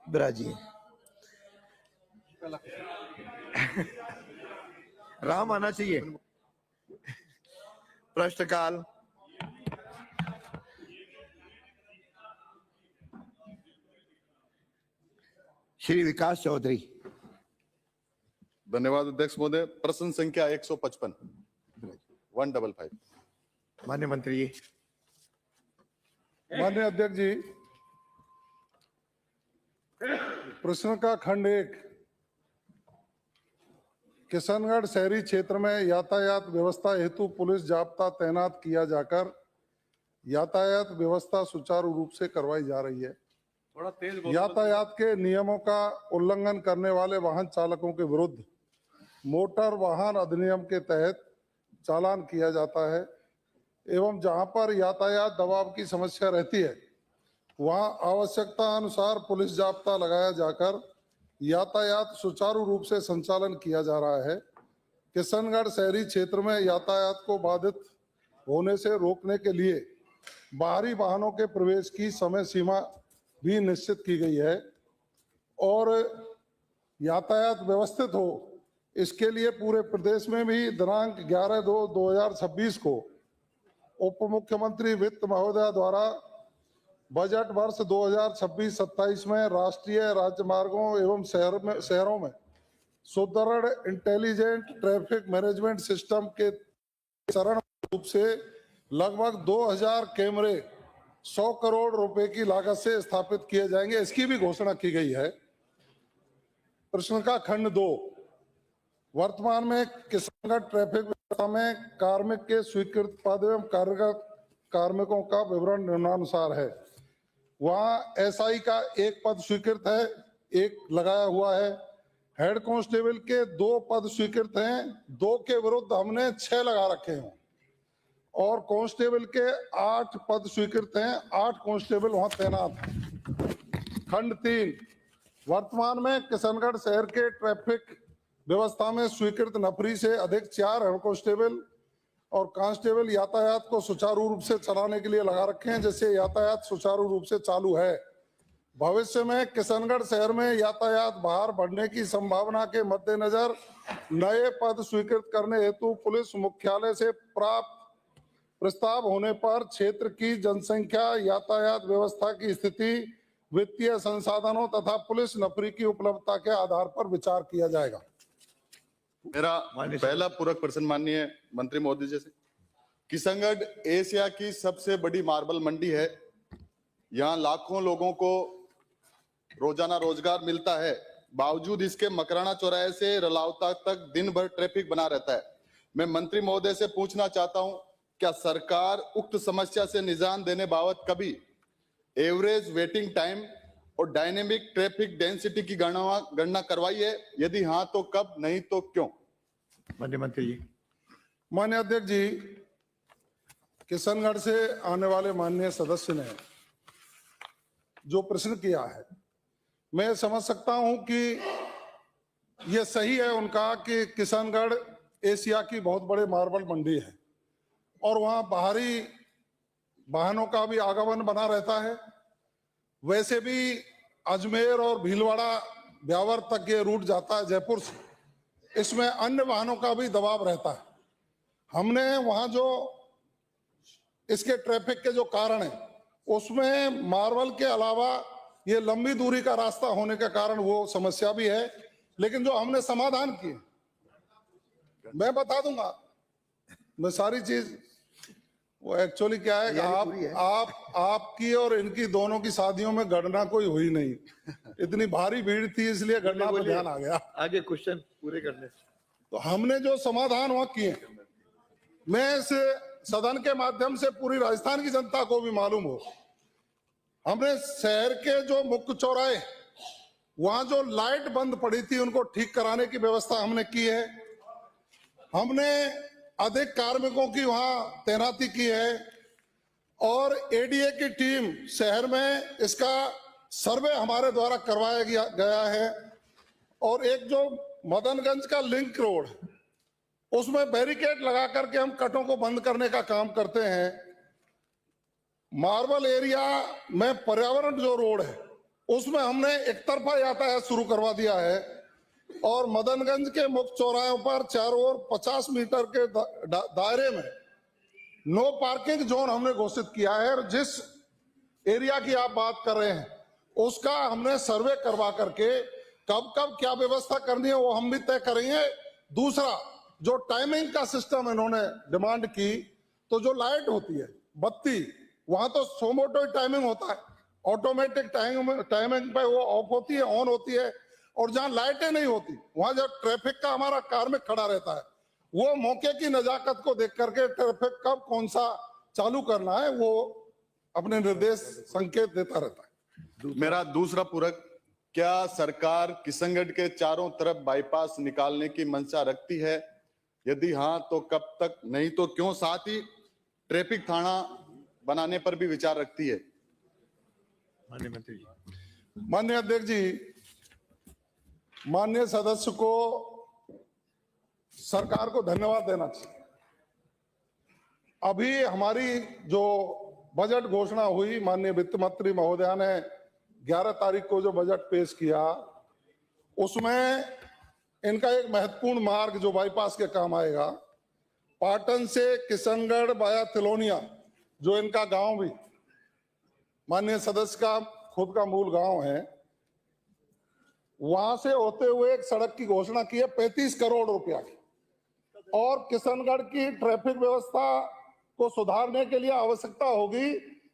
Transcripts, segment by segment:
बिराजी राम आना चाहिए। प्रश्नकाल। श्री विकास चौधरी। धन्यवाद अध्यक्ष महोदय। प्रश्न संख्या 155 155। माननीय मंत्री जी। माननीय अध्यक्ष जी, प्रश्न का खंड 1, किशनगढ़ शहरी क्षेत्र में यातायात व्यवस्था हेतु पुलिस जाब्ता तैनात किया जाकर यातायात व्यवस्था सुचारू रूप से करवाई जा रही है। थोड़ा तेज बोलो। यातायात के नियमों का उल्लंघन करने वाले वाहन चालकों के विरुद्ध मोटर वाहन अधिनियम के तहत चालान किया जाता है एवं जहां पर यातायात दबाव की समस्या रहती है वहां आवश्यकता अनुसार पुलिस जाब्ता लगाया जाकर यातायात सुचारू रूप से संचालन किया जा रहा है। किशनगढ़ शहरी क्षेत्र में यातायात को बाधित होने से रोकने के लिए बाहरी वाहनों के प्रवेश की समय सीमा भी निश्चित की गई है और यातायात व्यवस्थित हो इसके लिए पूरे प्रदेश में भी दिनांक 11/2/2026 को उप मुख्यमंत्री वित्त महोदय द्वारा बजट वर्ष 2026-27 में राष्ट्रीय राजमार्गों एवं शहरों में सुदृढ़ इंटेलिजेंट ट्रैफिक मैनेजमेंट सिस्टम के चरण रूप से लगभग 2000 कैमरे 100 करोड़ रुपए की लागत से स्थापित किए जाएंगे, इसकी भी घोषणा की गई है। प्रश्न का खंड 2, वर्तमान में किशनगढ़ ट्रैफिक व्यवस्था में कार्मिक के स्वीकृत पद एवं कार्यरत कार्मिकों का विवरण निम्नानुसार है। वहाँ एसआई का 1 पद स्वीकृत है, 1 लगाया हुआ है। हेड कांस्टेबल के 2 पद स्वीकृत हैं, 2 के विरुद्ध हमने 6 लगा रखे हैं और कांस्टेबल के 8 पद स्वीकृत हैं, 8 कांस्टेबल वहां तैनात हैं। खंड 3, वर्तमान में किशनगढ़ शहर के ट्रैफिक व्यवस्था में स्वीकृत नफरी से अधिक 4 हेड कांस्टेबल और कांस्टेबल यातायात को सुचारू रूप से चलाने के लिए लगा रखे हैं, जैसे यातायात सुचारू रूप से चालू है। भविष्य में किशनगढ़ शहर में यातायात बाहर बढ़ने की संभावना के मद्देनजर नए पद स्वीकृत करने हेतु पुलिस मुख्यालय से प्राप्त प्रस्ताव होने पर क्षेत्र की जनसंख्या, यातायात व्यवस्था की स्थिति, वित्तीय संसाधनों तथा पुलिस नफरी की उपलब्धता के आधार पर विचार किया जाएगा। मेरा पहला पूरक प्रश्न माननीय मंत्री महोदय जी से, किशनगढ़ एशिया की सबसे बड़ी मार्बल मंडी है। यहाँ लाखों लोगों को रोजाना रोजगार मिलता है, बावजूद इसके मकराना चौराहे से रलावता तक दिन भर ट्रैफिक बना रहता है। मैं मंत्री महोदय से पूछना चाहता हूं, क्या सरकार उक्त समस्या से निजात देने बाबत कभी एवरेज वेटिंग टाइम और डायनेमिक ट्रैफिक डेंसिटी की गणना करवाई है? यदि हाँ तो कब, नहीं तो क्यों? माननीय मंत्री जी। माननीय अध्यक्ष जी, किशनगढ़ से आने वाले माननीय सदस्य ने जो प्रश्न किया है, मैं समझ सकता हूं कि यह सही है उनका कि किशनगढ़ एशिया की बहुत बड़ी मार्बल मंडी है और वहां बाहरी वाहनों का भी आगमन बना रहता है। वैसे भी अजमेर और भीलवाड़ा ब्यावर तक ये रूट जाता है जयपुर से, इसमें अन्य वाहनों का भी दबाव रहता है। हमने वहां जो इसके ट्रैफिक के जो कारण है उसमें मार्बल के अलावा ये लंबी दूरी का रास्ता होने के कारण वो समस्या भी है, लेकिन जो हमने समाधान किए मैं बता दूंगा। मैं सारी चीज, वो एक्चुअली क्या है कि आपकी और इनकी दोनों की शादियों में गणना कोई हुई नहीं, इतनी भारी भीड़ थी इसलिए गणना पर ध्यान आ गया। आगे क्वेश्चन पूरे करने से तो हमने जो समाधान वहां किए, मैं इस सदन के माध्यम से पूरी राजस्थान की जनता को भी मालूम हो, हमने शहर के जो मुख्य चौराहे वहां जो लाइट बंद पड़ी थी उनको ठीक कराने की व्यवस्था हमने की है। हमने अधिक कार्मिकों की वहां तैनाती की है और एडीए की टीम शहर में इसका सर्वे हमारे द्वारा करवाया गया है और एक जो मदनगंज का लिंक रोड उसमें बैरिकेड लगा करके हम कटों को बंद करने का काम करते हैं। मार्बल एरिया में पर्यावरण जो रोड है उसमें हमने एक तरफा यातायात शुरू करवा दिया है और मदनगंज के मुख्य चौराहों पर चारों ओर 50 मीटर के दायरे में नो पार्किंग जोन हमने घोषित किया है। और जिस एरिया की आप बात कर रहे हैं उसका हमने सर्वे करवा करके कब कब क्या व्यवस्था करनी है वो हम भी तय करेंगे। दूसरा, जो टाइमिंग का सिस्टम इन्होंने डिमांड की, तो जो लाइट होती है बत्ती, वहां तो सोमोटो टाइमिंग होता है, ऑटोमेटिक टाइमिंग पे वो ऑफ होती है, ऑन होती है। और जहां लाइटें नहीं होती वहां जब ट्रैफिक का हमारा कार्मिक खड़ा रहता है, वो मौके की नजाकत को देख करके ट्रैफिक कब कौन सा चालू करना है वो अपने निर्देश संकेत देता रहता है। मेरा दूसरा पूरक, क्या सरकार किशनगढ़ के चारों तरफ बाईपास निकालने की मंशा रखती है? यदि हाँ तो कब तक, नहीं तो क्यों? साथ ही ट्रैफिक थाना बनाने पर भी विचार रखती है? माननीय मंत्री जी। माननीय अध्यक्ष जी, माननीय सदस्य को सरकार को धन्यवाद देना चाहिए। अभी हमारी जो बजट घोषणा हुई, माननीय वित्त मंत्री महोदया ने 11 तारीख को जो बजट पेश किया, उसमें इनका एक महत्वपूर्ण मार्ग जो बाईपास के काम आएगा, पाटन से किशनगढ़ वाया तिलोनिया, जो इनका गांव भी माननीय सदस्य का खुद का मूल गांव है, वहां से होते हुए एक सड़क की घोषणा की है 35 करोड़ रुपया की। और किशनगढ़ की ट्रैफिक व्यवस्था को सुधारने के लिए आवश्यकता होगी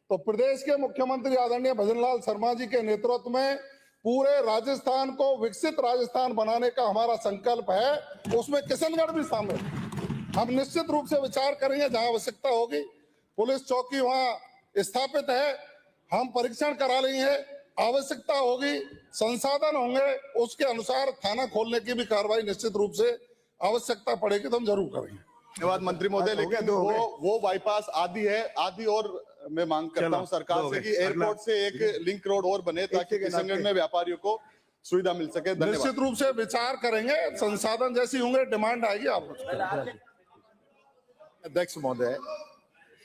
तो प्रदेश के मुख्यमंत्री आदरणीय भजनलाल शर्मा जी के नेतृत्व में पूरे राजस्थान को विकसित राजस्थान बनाने का हमारा संकल्प है, उसमें किशनगढ़ भी शामिल। हम निश्चित रूप से विचार करेंगे, जहां आवश्यकता होगी पुलिस चौकी वहां स्थापित है, हम परीक्षण करा लेंगे, आवश्यकता होगी संसाधन होंगे उसके अनुसार थाना खोलने की भी कार्रवाई निश्चित रूप से आवश्यकता पड़ेगी तो हम जरूर करेंगे। धन्यवाद मंत्री महोदय। लेकिन वो बाईपास आदि है, आदि और मैं मांग करता हूं सरकार से कि एयरपोर्ट से एक लिंक रोड और बने ताकि किशनगढ़ में व्यापारियों को सुविधा मिल सके। निश्चित रूप से विचार करेंगे, संसाधन जैसी होंगे डिमांड आएगी आप। अध्यक्ष महोदय,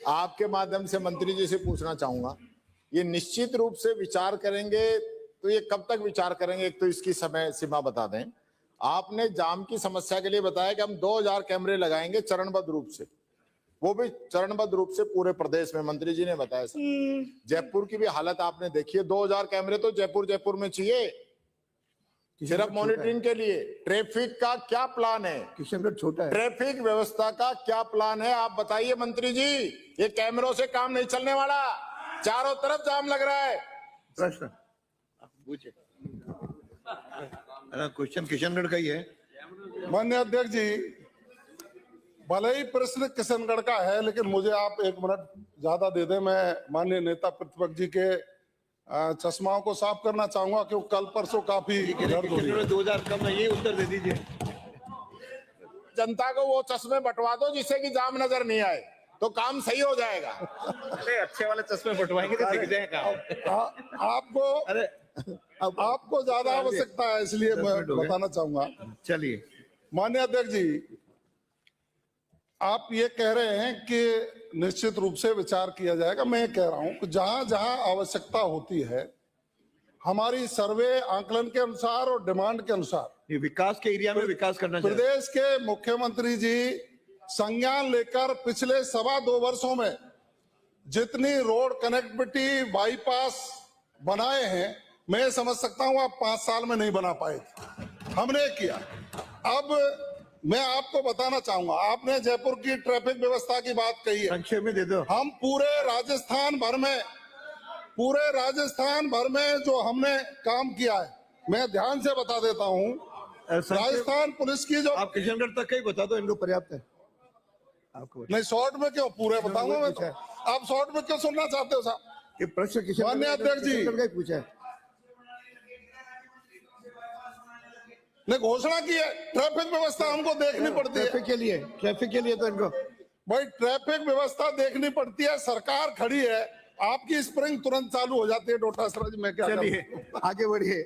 आपके माध्यम से मंत्री जी से पूछना चाहूंगा, ये निश्चित रूप से विचार करेंगे तो ये कब तक विचार करेंगे? एक तो इसकी समय सीमा बता दें। आपने जाम की समस्या के लिए बताया कि हम 2000 कैमरे लगाएंगे चरणबद्ध रूप से, वो भी चरणबद्ध रूप से पूरे प्रदेश में, मंत्री जी ने बताया सर। जयपुर की भी हालत आपने देखी है, 2000 कैमरे तो जयपुर में चाहिए सिर्फ मॉनिटरिंग के लिए। ट्रैफिक का क्या प्लान है? किशनगढ़ छोटा है। ट्रैफिक व्यवस्था का क्या प्लान है आप बताइए मंत्री जी। ये कैमरों से काम नहीं चलने वाला, चारों तरफ जाम लग रहा है। प्रश्न पूछे। क्वेश्चन किशनगढ़ का ही है। माननीय अध्यक्ष जी, भले ही प्रश्न किशनगढ़ का है, लेकिन मुझे आप 1 मिनट ज्यादा दे दें। मैं माननीय नेता प्रतिपक्ष जी के चश्माओं को साफ करना चाहूंगा क्योंकि कल परसों काफी दर्द हो रही है। 2000 कम है, ये उत्तर दे दीजिए। जनता को वो चश्मे बंटवा दो जिससे कि जाम नजर नहीं आए, तो काम सही हो जाएगा। अरे अच्छे वाले चश्मे बंटवाएंगे तो दिख जाएगा। आपको ज्यादा आवश्यकता है, इसलिए मैं बताना चाहूंगा। चलिए। माननीय अध्यक्ष जी, आप ये कह रहे हैं कि निश्चित रूप से विचार किया जाएगा। मैं कह रहा हूं कि जहां जहां आवश्यकता होती है, हमारी सर्वे आंकलन के अनुसार और डिमांड के अनुसार, ये विकास के एरिया में विकास करना चाहिए। प्रदेश के मुख्यमंत्री जी संज्ञान लेकर पिछले 2.25 वर्षों में जितनी रोड कनेक्टिविटी बाईपास बनाए हैं, मैं समझ सकता हूं आप 5 साल में नहीं बना पाए थे, हमने किया। अब मैं आपको बताना चाहूंगा, आपने जयपुर की ट्रैफिक व्यवस्था की बात कही है, संक्षेप में दे दो। हम पूरे राजस्थान भर में जो हमने काम किया है, मैं ध्यान से बता देता हूं। राजस्थान पुलिस की जो, आप किशनगढ़ तक का ही बता दो, इनको पर्याप्त है आपको। नहीं शॉर्ट में क्यों, पूरे बताऊंगा मैं तो। आप शॉर्ट में क्यों सुनना चाहते हो साहब? ये प्रश्न किशनगढ़ माननीय अध्यक्ष जी, किशनगढ़ का ही पूछा है। ने घोषणा की है, ट्रैफिक व्यवस्था हमको देखनी पड़ती है। ट्रैफिक के लिए तो इनको भाई ट्रैफिक व्यवस्था देखनी पड़ती है, सरकार खड़ी है, आपकी स्प्रिंग तुरंत चालू हो जाती है डोटा सरज में। क्या चलिए आगे बढ़िए।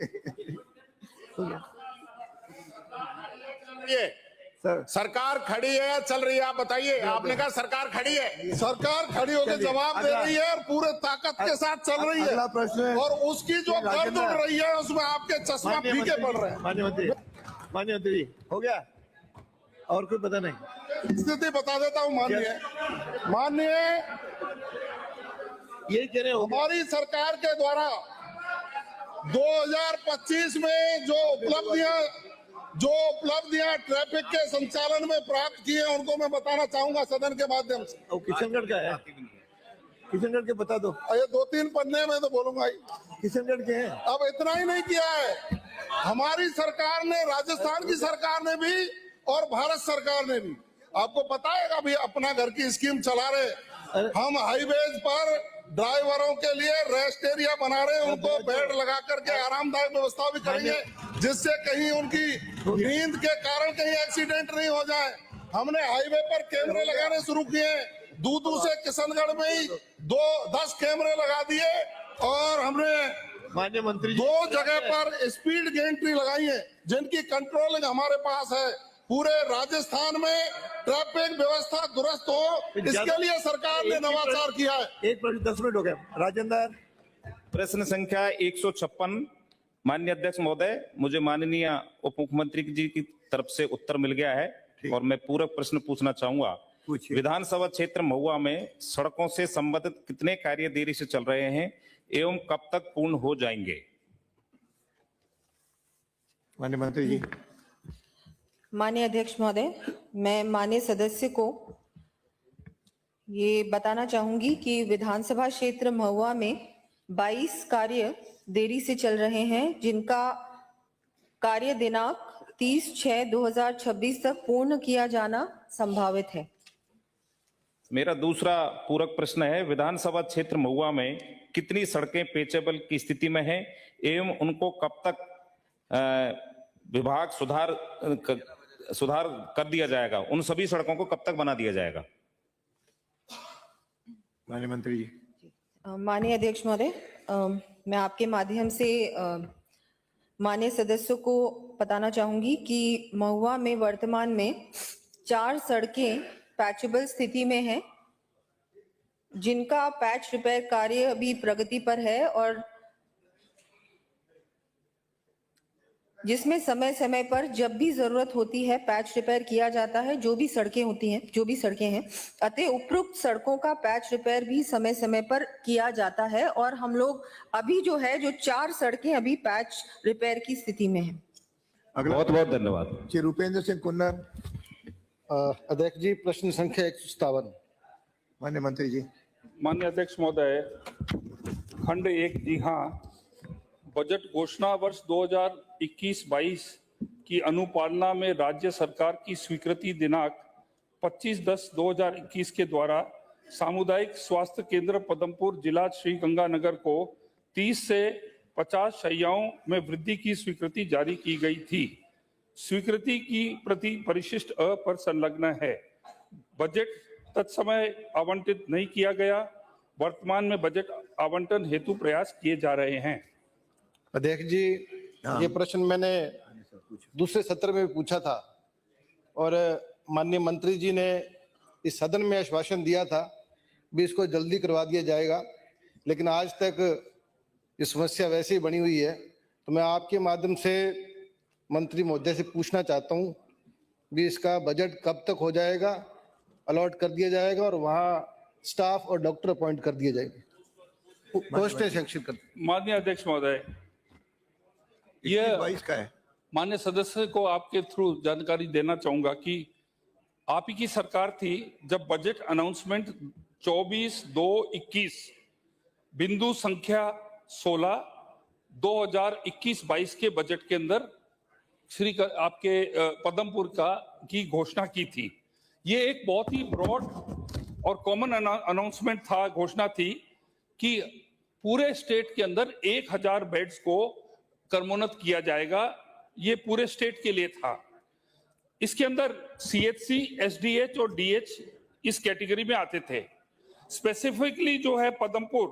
सर सरकार खड़ी है या चल रही है? आप बताइए। आपने कहा सरकार खड़ी है। सरकार खड़ी होकर चलिए, जवाब दे अगला- रही है और पूरे ताकत के साथ चल रही अगला है। प्रश्न है। और उसकी जो गर्द राजेंद्र- उड़ रही है उसमें आपके चश्मा माननीय फीके मंत्री पड़ जी, रहे हैं। माननीय मंत्री जी हो गया और कुछ पता नहीं। स्थिति बता देता हूँ। माननीय यही कह रहे हो हमारी सरकार के द्वारा 2025 में जो उपलब्धियां ट्रैफिक के संचालन में प्राप्त की है उनको मैं बताना चाहूंगा सदन के माध्यम से। और किशनगढ़ का है, किशनगढ़ के बता दो। ये 2-3 पन्ने में तो बोलूंगा ही। किशनगढ़ के हैं। अब इतना ही नहीं किया है, हमारी सरकार ने, राजस्थान की सरकार ने भी और भारत सरकार ने भी, आपको पता है अभी अपना घर की स्कीम चला रहे। हम हाईवेज पर ड्राइवरों के लिए रेस्ट एरिया बना रहे हैं, उनको बेड लगा करके आरामदायक व्यवस्था भी करेंगे जिससे कहीं उनकी नींद के कारण कहीं एक्सीडेंट नहीं हो जाए। हमने हाईवे पर कैमरे लगाने शुरू किए। दूदू से किशनगढ़ में ही 10 कैमरे लगा दिए और हमने माननीय मंत्री जी 2 जगह पर स्पीड गेंट्री लगाई है जिनकी कंट्रोलिंग हमारे पास है। पूरे राजस्थान में ट्रैफिक व्यवस्था दुरुस्त हो, इसके लिए सरकार ने नवाचार किया है। एक प्रश्न 10 मिनट हो गए। राजेंद्र प्रश्न संख्या 156। माननीय अध्यक्ष महोदय, मुझे माननीय उप मुख्यमंत्री जी की तरफ से उत्तर मिल गया है और मैं पूरक प्रश्न पूछना चाहूंगा। पूछिए। विधानसभा क्षेत्र महुआ में सड़कों से संबंधित कितने कार्य देरी से चल रहे हैं एवं कब तक पूर्ण हो जाएंगे? माननीय मंत्री जी माननीय अध्यक्ष महोदय, मैं माननीय सदस्य को ये बताना चाहूंगी कि विधानसभा क्षेत्र महुआ में 22 कार्य देरी से चल रहे हैं जिनका कार्य दिनांक 30/6/2026 तक पूर्ण किया जाना संभावित है। मेरा दूसरा पूरक प्रश्न है, विधानसभा क्षेत्र महुआ में कितनी सड़कें पेचेबल की स्थिति में हैं एवं उनको कब तक विभाग सुधार कर दिया जाएगा? उन सभी सड़कों को कब तक बना दिया जाएगा? माननीय मंत्री जी माननीय अध्यक्ष महोदय, मैं आपके माध्यम से माननीय सदस्यों को बताना चाहूंगी कि महुआ में वर्तमान में 4 सड़कें पैचेबल स्थिति में हैं जिनका पैच रिपेयर कार्य अभी प्रगति पर है और जिसमें समय समय पर जब भी जरूरत होती है पैच रिपेयर किया जाता है जो भी सड़कें हैं। अतः उपरोक्त सड़कों का पैच रिपेयर भी समय समय पर किया जाता है और हम लोग अभी जो 4 सड़कें अभी पैच रिपेयर की स्थिति में हैं। अगला बहुत बहुत धन्यवाद। श्री रूपेंद्र सिंह कुन्नर। अध्यक्ष जी, प्रश्न संख्या 157। माननीय मंत्री जी माननीय अध्यक्ष महोदय, खंड 1 जी हाँ, बजट घोषणा वर्ष 2021-22 की अनुपालना में राज्य सरकार की स्वीकृति दिनांक 25/10/2021 के द्वारा सामुदायिक स्वास्थ्य केंद्र पदमपुर जिला श्रीगंगानगर को 30 से 50 शैय्याओं में वृद्धि की स्वीकृति जारी की गई थी। स्वीकृति की प्रति परिशिष्ट अ पर संलग्न है। बजट तत्समय आवंटित नहीं किया गया। वर्तमान में बजट आवंटन हेतु प्रयास किए जा रहे हैं। अध्यक्ष जी, ये प्रश्न मैंने दूसरे सत्र में भी पूछा था और माननीय मंत्री जी ने इस सदन में आश्वासन दिया था भी इसको जल्दी करवा दिया जाएगा, लेकिन आज तक ये समस्या वैसे ही बनी हुई है। तो मैं आपके माध्यम से मंत्री महोदय से पूछना चाहता हूँ भी इसका बजट कब तक हो जाएगा, अलॉट कर दिया जाएगा और वहाँ स्टाफ और डॉक्टर अपॉइंट कर दिए जाएंगे, पोस्टें सैंक्शन कर। माननीय अध्यक्ष महोदय, यह 22 का है। माननीय सदस्य को आपके थ्रू जानकारी देना चाहूंगा कि आप ही की सरकार थी जब बजट अनाउंसमेंट 24/2/21 बिंदु संख्या 16 2021-22 के बजट के अंदर आपके पदमपुर की घोषणा की थी। ये एक बहुत ही ब्रॉड और कॉमन अनाउंसमेंट था, घोषणा थी कि पूरे स्टेट के अंदर 1000 बेड्स को कर्मोन्नत किया जाएगा। ये पूरे स्टेट के लिए था। इसके अंदर CHC, SDH और DH इस कैटेगरी में आते थे। स्पेसिफिकली जो है पदमपुर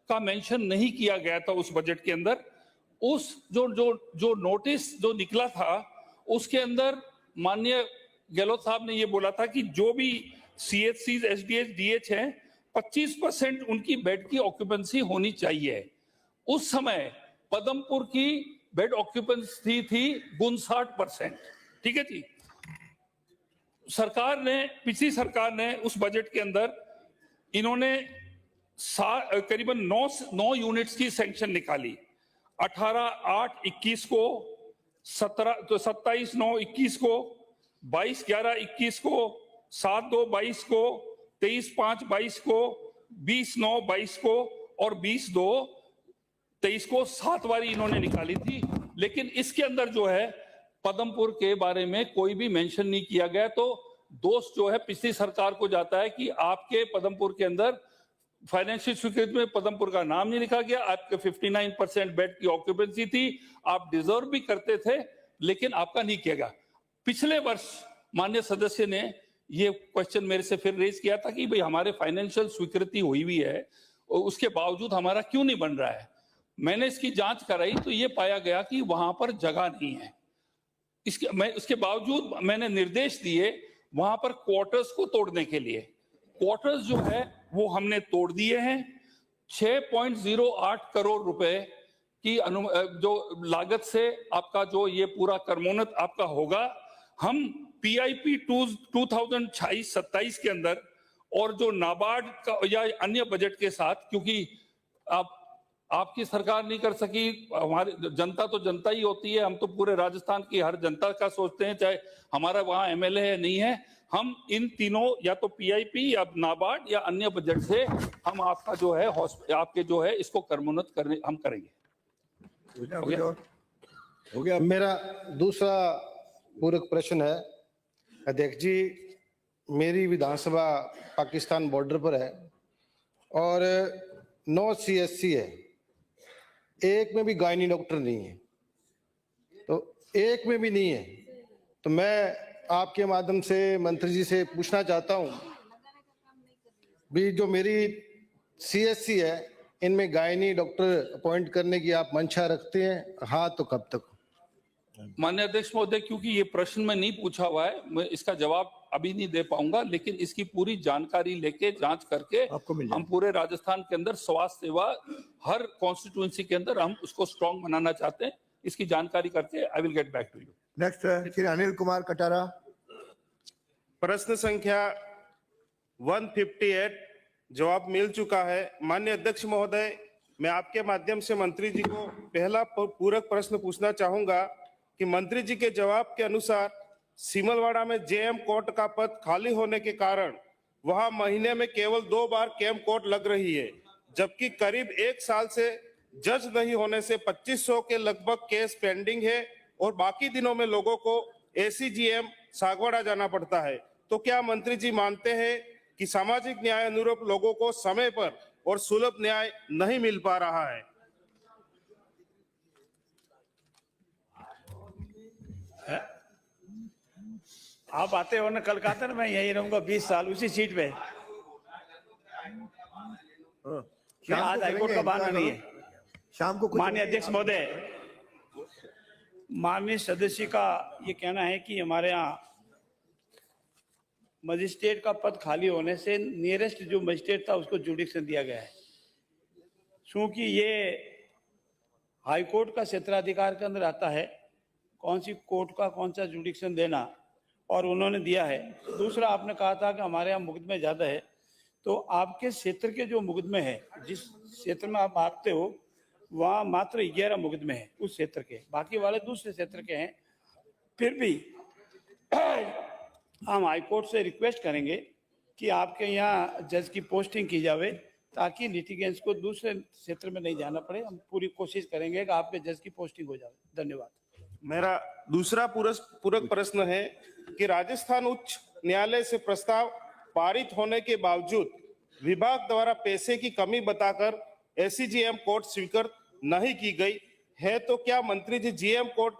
का मेंशन नहीं किया गया था उस बजट के अंदर। उस जो नोटिस जो निकला था उसके अंदर माननीय गहलोत साहब ने ये बोला था कि जो भी CHC, SDH, DH हैं 25% उनकी बेड की ऑक्यूपेंसी होनी चाहिए। उस समय पदमपुर की बेड ऑक्यूपेंसी थी 59%। ठीक है जी। पिछली सरकार ने उस बजट के अंदर इन्होंने करीबन 9 यूनिट्स की सैंक्शन निकाली। 18/8/21 को, 27/9/21 को, 22/11/21 को, 7/2/22 को, 23/5/22 को, 20/9/22 को और 20/2/23 को 7 बारी इन्होंने निकाली थी। लेकिन इसके अंदर जो है पदमपुर के बारे में कोई भी मेंशन नहीं किया गया। तो दोष जो है पिछली सरकार को जाता है कि आपके पदमपुर के अंदर फाइनेंशियल स्वीकृति में पदमपुर का नाम नहीं लिखा गया। आपके 59% बेड की ऑक्यूपेंसी थी, आप डिजर्व भी करते थे, लेकिन आपका नहीं किया गया। पिछले वर्ष माननीय सदस्य ने ये क्वेश्चन मेरे से फिर रेज किया था कि भाई हमारे फाइनेंशियल स्वीकृति हुई हुई है और उसके बावजूद हमारा क्यों नहीं बन रहा है। मैंने इसकी जांच कराई तो ये पाया गया कि वहां पर जगह नहीं है। उसके बावजूद मैंने निर्देश दिए वहां पर क्वार्टर्स को तोड़ने के लिए। क्वार्टर्स जो है वो हमने तोड़ दिए हैं। 6.08 करोड़ रुपए की जो लागत से आपका जो ये पूरा कर्मोन्नत आपका होगा। हम PIP 2026-27 के अंदर और जो नाबार्ड का या अन्य बजट के साथ, क्योंकि आपकी सरकार नहीं कर सकी, हमारी जनता तो जनता ही होती है। हम तो पूरे राजस्थान की हर जनता का सोचते हैं, चाहे हमारा वहां MLA है नहीं है। हम इन तीनों या तो PIP या नाबार्ड या अन्य बजट से हम आपका जो है आपके जो है इसको कर्मोन्नत करने हम करेंगे। हो गया। मेरा दूसरा पूरक प्रश्न है, अध्यक्ष जी, मेरी विधानसभा पाकिस्तान बॉर्डर पर है और 9 CSC है, एक में भी गायनी डॉक्टर नहीं है, तो एक में भी नहीं है। तो मैं आपके माध्यम से मंत्री जी से पूछना चाहता हूं भी जो मेरी CSC है इनमें गायनी डॉक्टर अपॉइंट करने की आप मंशा रखते हैं? हाँ तो कब तक? माननीय अध्यक्ष महोदय, क्योंकि ये प्रश्न में नहीं पूछा हुआ है, मैं इसका जवाब अभी नहीं दे पाऊंगा, लेकिन इसकी पूरी जानकारी लेके जांच करके आपको मिल जाएगा। हम पूरे राजस्थान के अंदर स्वास्थ्य सेवा हर कॉन्स्टिट्यूएंसी के अंदर हम उसको स्ट्रॉन्ग बनाना चाहते हैं। इसकी जानकारी करके I will get back to you. Next Shri Anil Kumar Katara. प्रश्न संख्या 158 जवाब मिल चुका है। माननीय अध्यक्ष महोदय, मैं आपके माध्यम से मंत्री जी को पहला पूरक प्रश्न पूछना चाहूंगा कि मंत्री जी के जवाब के अनुसार सिमलवाड़ा में JM कोर्ट का पद खाली होने के कारण वहां महीने में केवल 2 बार कैंप कोर्ट लग रही है, जबकि करीब 1 साल से जज नहीं होने से 2500 के लगभग केस पेंडिंग है और बाकी दिनों में लोगों को ACGM सागवाड़ा जाना पड़ता है। तो क्या मंत्री जी मानते हैं कि सामाजिक न्याय अनुरूप लोगों को समय पर और सुलभ न्याय नहीं मिल पा रहा है? आप आते हो ना कलकत्ता, मैं यही रहूंगा 20 साल उसी सीट पे। आज हाईकोर्ट का बहाना नहीं है। शाम को माननीय अध्यक्ष महोदय, माननीय सदस्य का ये कहना है कि हमारे यहाँ मजिस्ट्रेट का पद खाली होने से नियरेस्ट जो मजिस्ट्रेट था उसको जुडिक्शन दिया गया है। क्योंकि ये हाईकोर्ट का क्षेत्राधिकार के अंदर आता है कौन सी कोर्ट का कौन सा जुडिक्शन देना, और उन्होंने दिया है। दूसरा, आपने कहा था कि हमारे यहाँ मुकदमे ज्यादा है, तो आपके क्षेत्र के जो मुकदमे हैं, जिस क्षेत्र में आप आते हो वहाँ मात्र 11 मुकदमे हैं उस क्षेत्र के, बाकी वाले दूसरे क्षेत्र के हैं। फिर भी हम हाईकोर्ट से रिक्वेस्ट करेंगे कि आपके यहाँ जज की पोस्टिंग की जावे ताकि लिटिगेंट्स को दूसरे क्षेत्र में नहीं जाना पड़े। हम पूरी कोशिश करेंगे कि आपके जज की पोस्टिंग हो जाए। धन्यवाद। मेरा दूसरा पूरक प्रश्न है कि राजस्थान उच्च न्यायालय से प्रस्ताव पारित होने के बावजूद विभाग द्वारा पैसे की कमी बताकर ACGM कोर्ट स्वीकृत नहीं की गई है, तो क्या मंत्री जी GM कोर्ट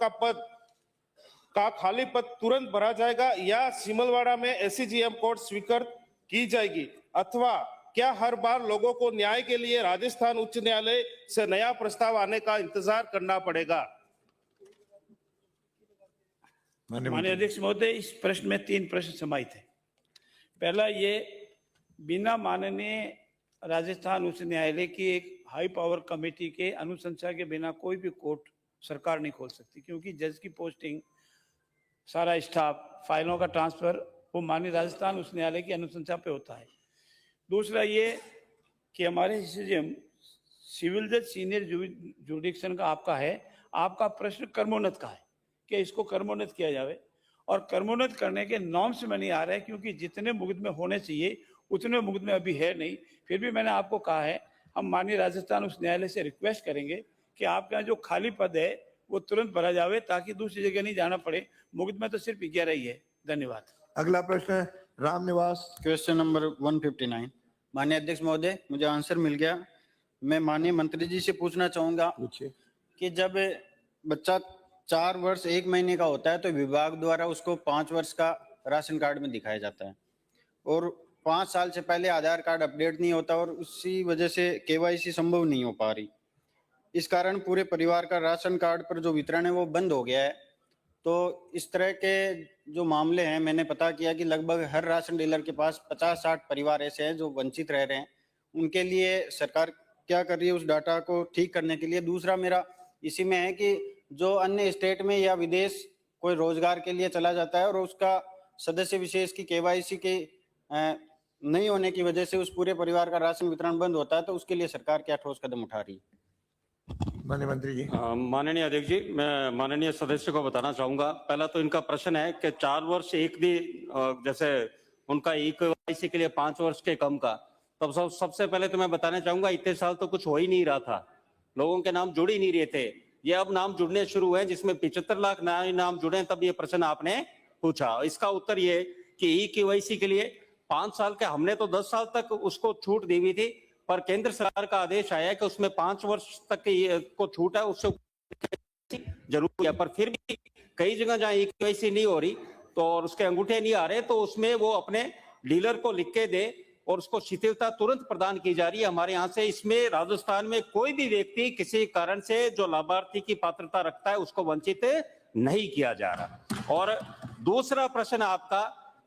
का खाली पद तुरंत भरा जाएगा या सिमलवाड़ा में ACGM कोर्ट स्वीकृत की जाएगी, अथवा क्या हर बार लोगों को न्याय के लिए राजस्थान उच्च न्यायालय से नया प्रस्ताव आने का इंतजार करना पड़ेगा? माननीय अध्यक्ष महोदय, इस प्रश्न में 3 प्रश्न समाहित है। पहला, ये बिना माननीय राजस्थान उच्च न्यायालय की एक हाई पावर कमेटी के अनुशंसा के बिना कोई भी कोर्ट सरकार नहीं खोल सकती, क्योंकि जज की पोस्टिंग, सारा स्टाफ, फाइलों का ट्रांसफर वो माननीय राजस्थान उच्च न्यायालय की अनुशंसा पे होता है। दूसरा ये कि हमारे सीजीएम सिविल जज सीनियर जुरिडिक्शन का आपका है, आपका प्रश्न कर्मोन्नत का है कि इसको कर्मोन्नत किया जावे, और कर्मोन्नत करने के नॉर्म्स में नहीं आ रहा है, क्योंकि जितने मुकदमे होने चाहिए उतने मुकदमे अभी है नहीं। फिर भी मैंने आपको कहा है, हम माननीय राजस्थान उच्च न्यायालय से रिक्वेस्ट करेंगे कि आपके यहाँ जो खाली पद है वो तुरंत भरा जावे, ताकि दूसरी जगह नहीं जाना पड़े। मुकदमे तो सिर्फ 11 ही है। धन्यवाद। अगला प्रश्न है रामनिवास। Question number 159। माननीय अध्यक्ष महोदय, मुझे आंसर मिल गया। मैं माननीय मंत्री जी से पूछना चाहूंगा कि जब बच्चा 4 वर्ष 1 महीने का होता है तो विभाग द्वारा उसको 5 वर्ष का राशन कार्ड में दिखाया जाता है, और 5 साल से पहले आधार कार्ड अपडेट नहीं होता, और उसी वजह से केवाईसी संभव नहीं हो पा रही। इस कारण पूरे परिवार का राशन कार्ड पर जो वितरण है वो बंद हो गया है। तो इस तरह के जो मामले हैं, मैंने पता किया कि लगभग हर राशन डीलर के पास 50-60 परिवार ऐसे हैं जो वंचित रह रहे हैं। उनके लिए सरकार क्या कर रही है उस डाटा को ठीक करने के लिए? दूसरा मेरा इसी में है कि जो अन्य स्टेट में या विदेश कोई रोजगार के लिए चला जाता है और उसका सदस्य विशेष की केवाईसी के नहीं होने की वजह से उस पूरे परिवार का राशन वितरण बंद होता है, तो उसके लिए सरकार क्या ठोस कदम उठा रही है? माननीय मंत्री जी। माननीय अध्यक्ष जी, मैं माननीय सदस्य को बताना चाहूंगा। पहला तो इनका प्रश्न है कि 4 वर्ष 1 दिन जैसे उनका केवाईसी के लिए 5 वर्ष के कम का, तब सबसे पहले तो मैं बताना चाहूंगा इतने साल तो कुछ हो ही नहीं रहा था, लोगों के नाम जुड़ ही नहीं रहे थे। ये अब नाम जुड़ने शुरू हुए, जिसमें 75 लाख नए नाम जुड़े, तब ये प्रश्न आपने पूछा। इसका उत्तर ये कि केवाईसी के लिए 5 साल के, हमने तो 10 साल तक उसको छूट दी हुई थी, पर केंद्र सरकार का आदेश आया है कि उसमें 5 वर्ष तक को छूट है, उससे जरूर है। पर फिर भी कई जगह जहाँ केवाईसी नहीं हो रही तो और उसके अंगूठे नहीं आ रहे, तो उसमें वो अपने डीलर को लिख के दे और उसको शिथिलता तुरंत प्रदान की जा रही है हमारे यहाँ से। इसमें राजस्थान में कोई भी व्यक्ति किसी कारण से जो लाभार्थी की पात्रता रखता है उसको वंचित नहीं किया जा रहा। और दूसरा प्रश्न आपका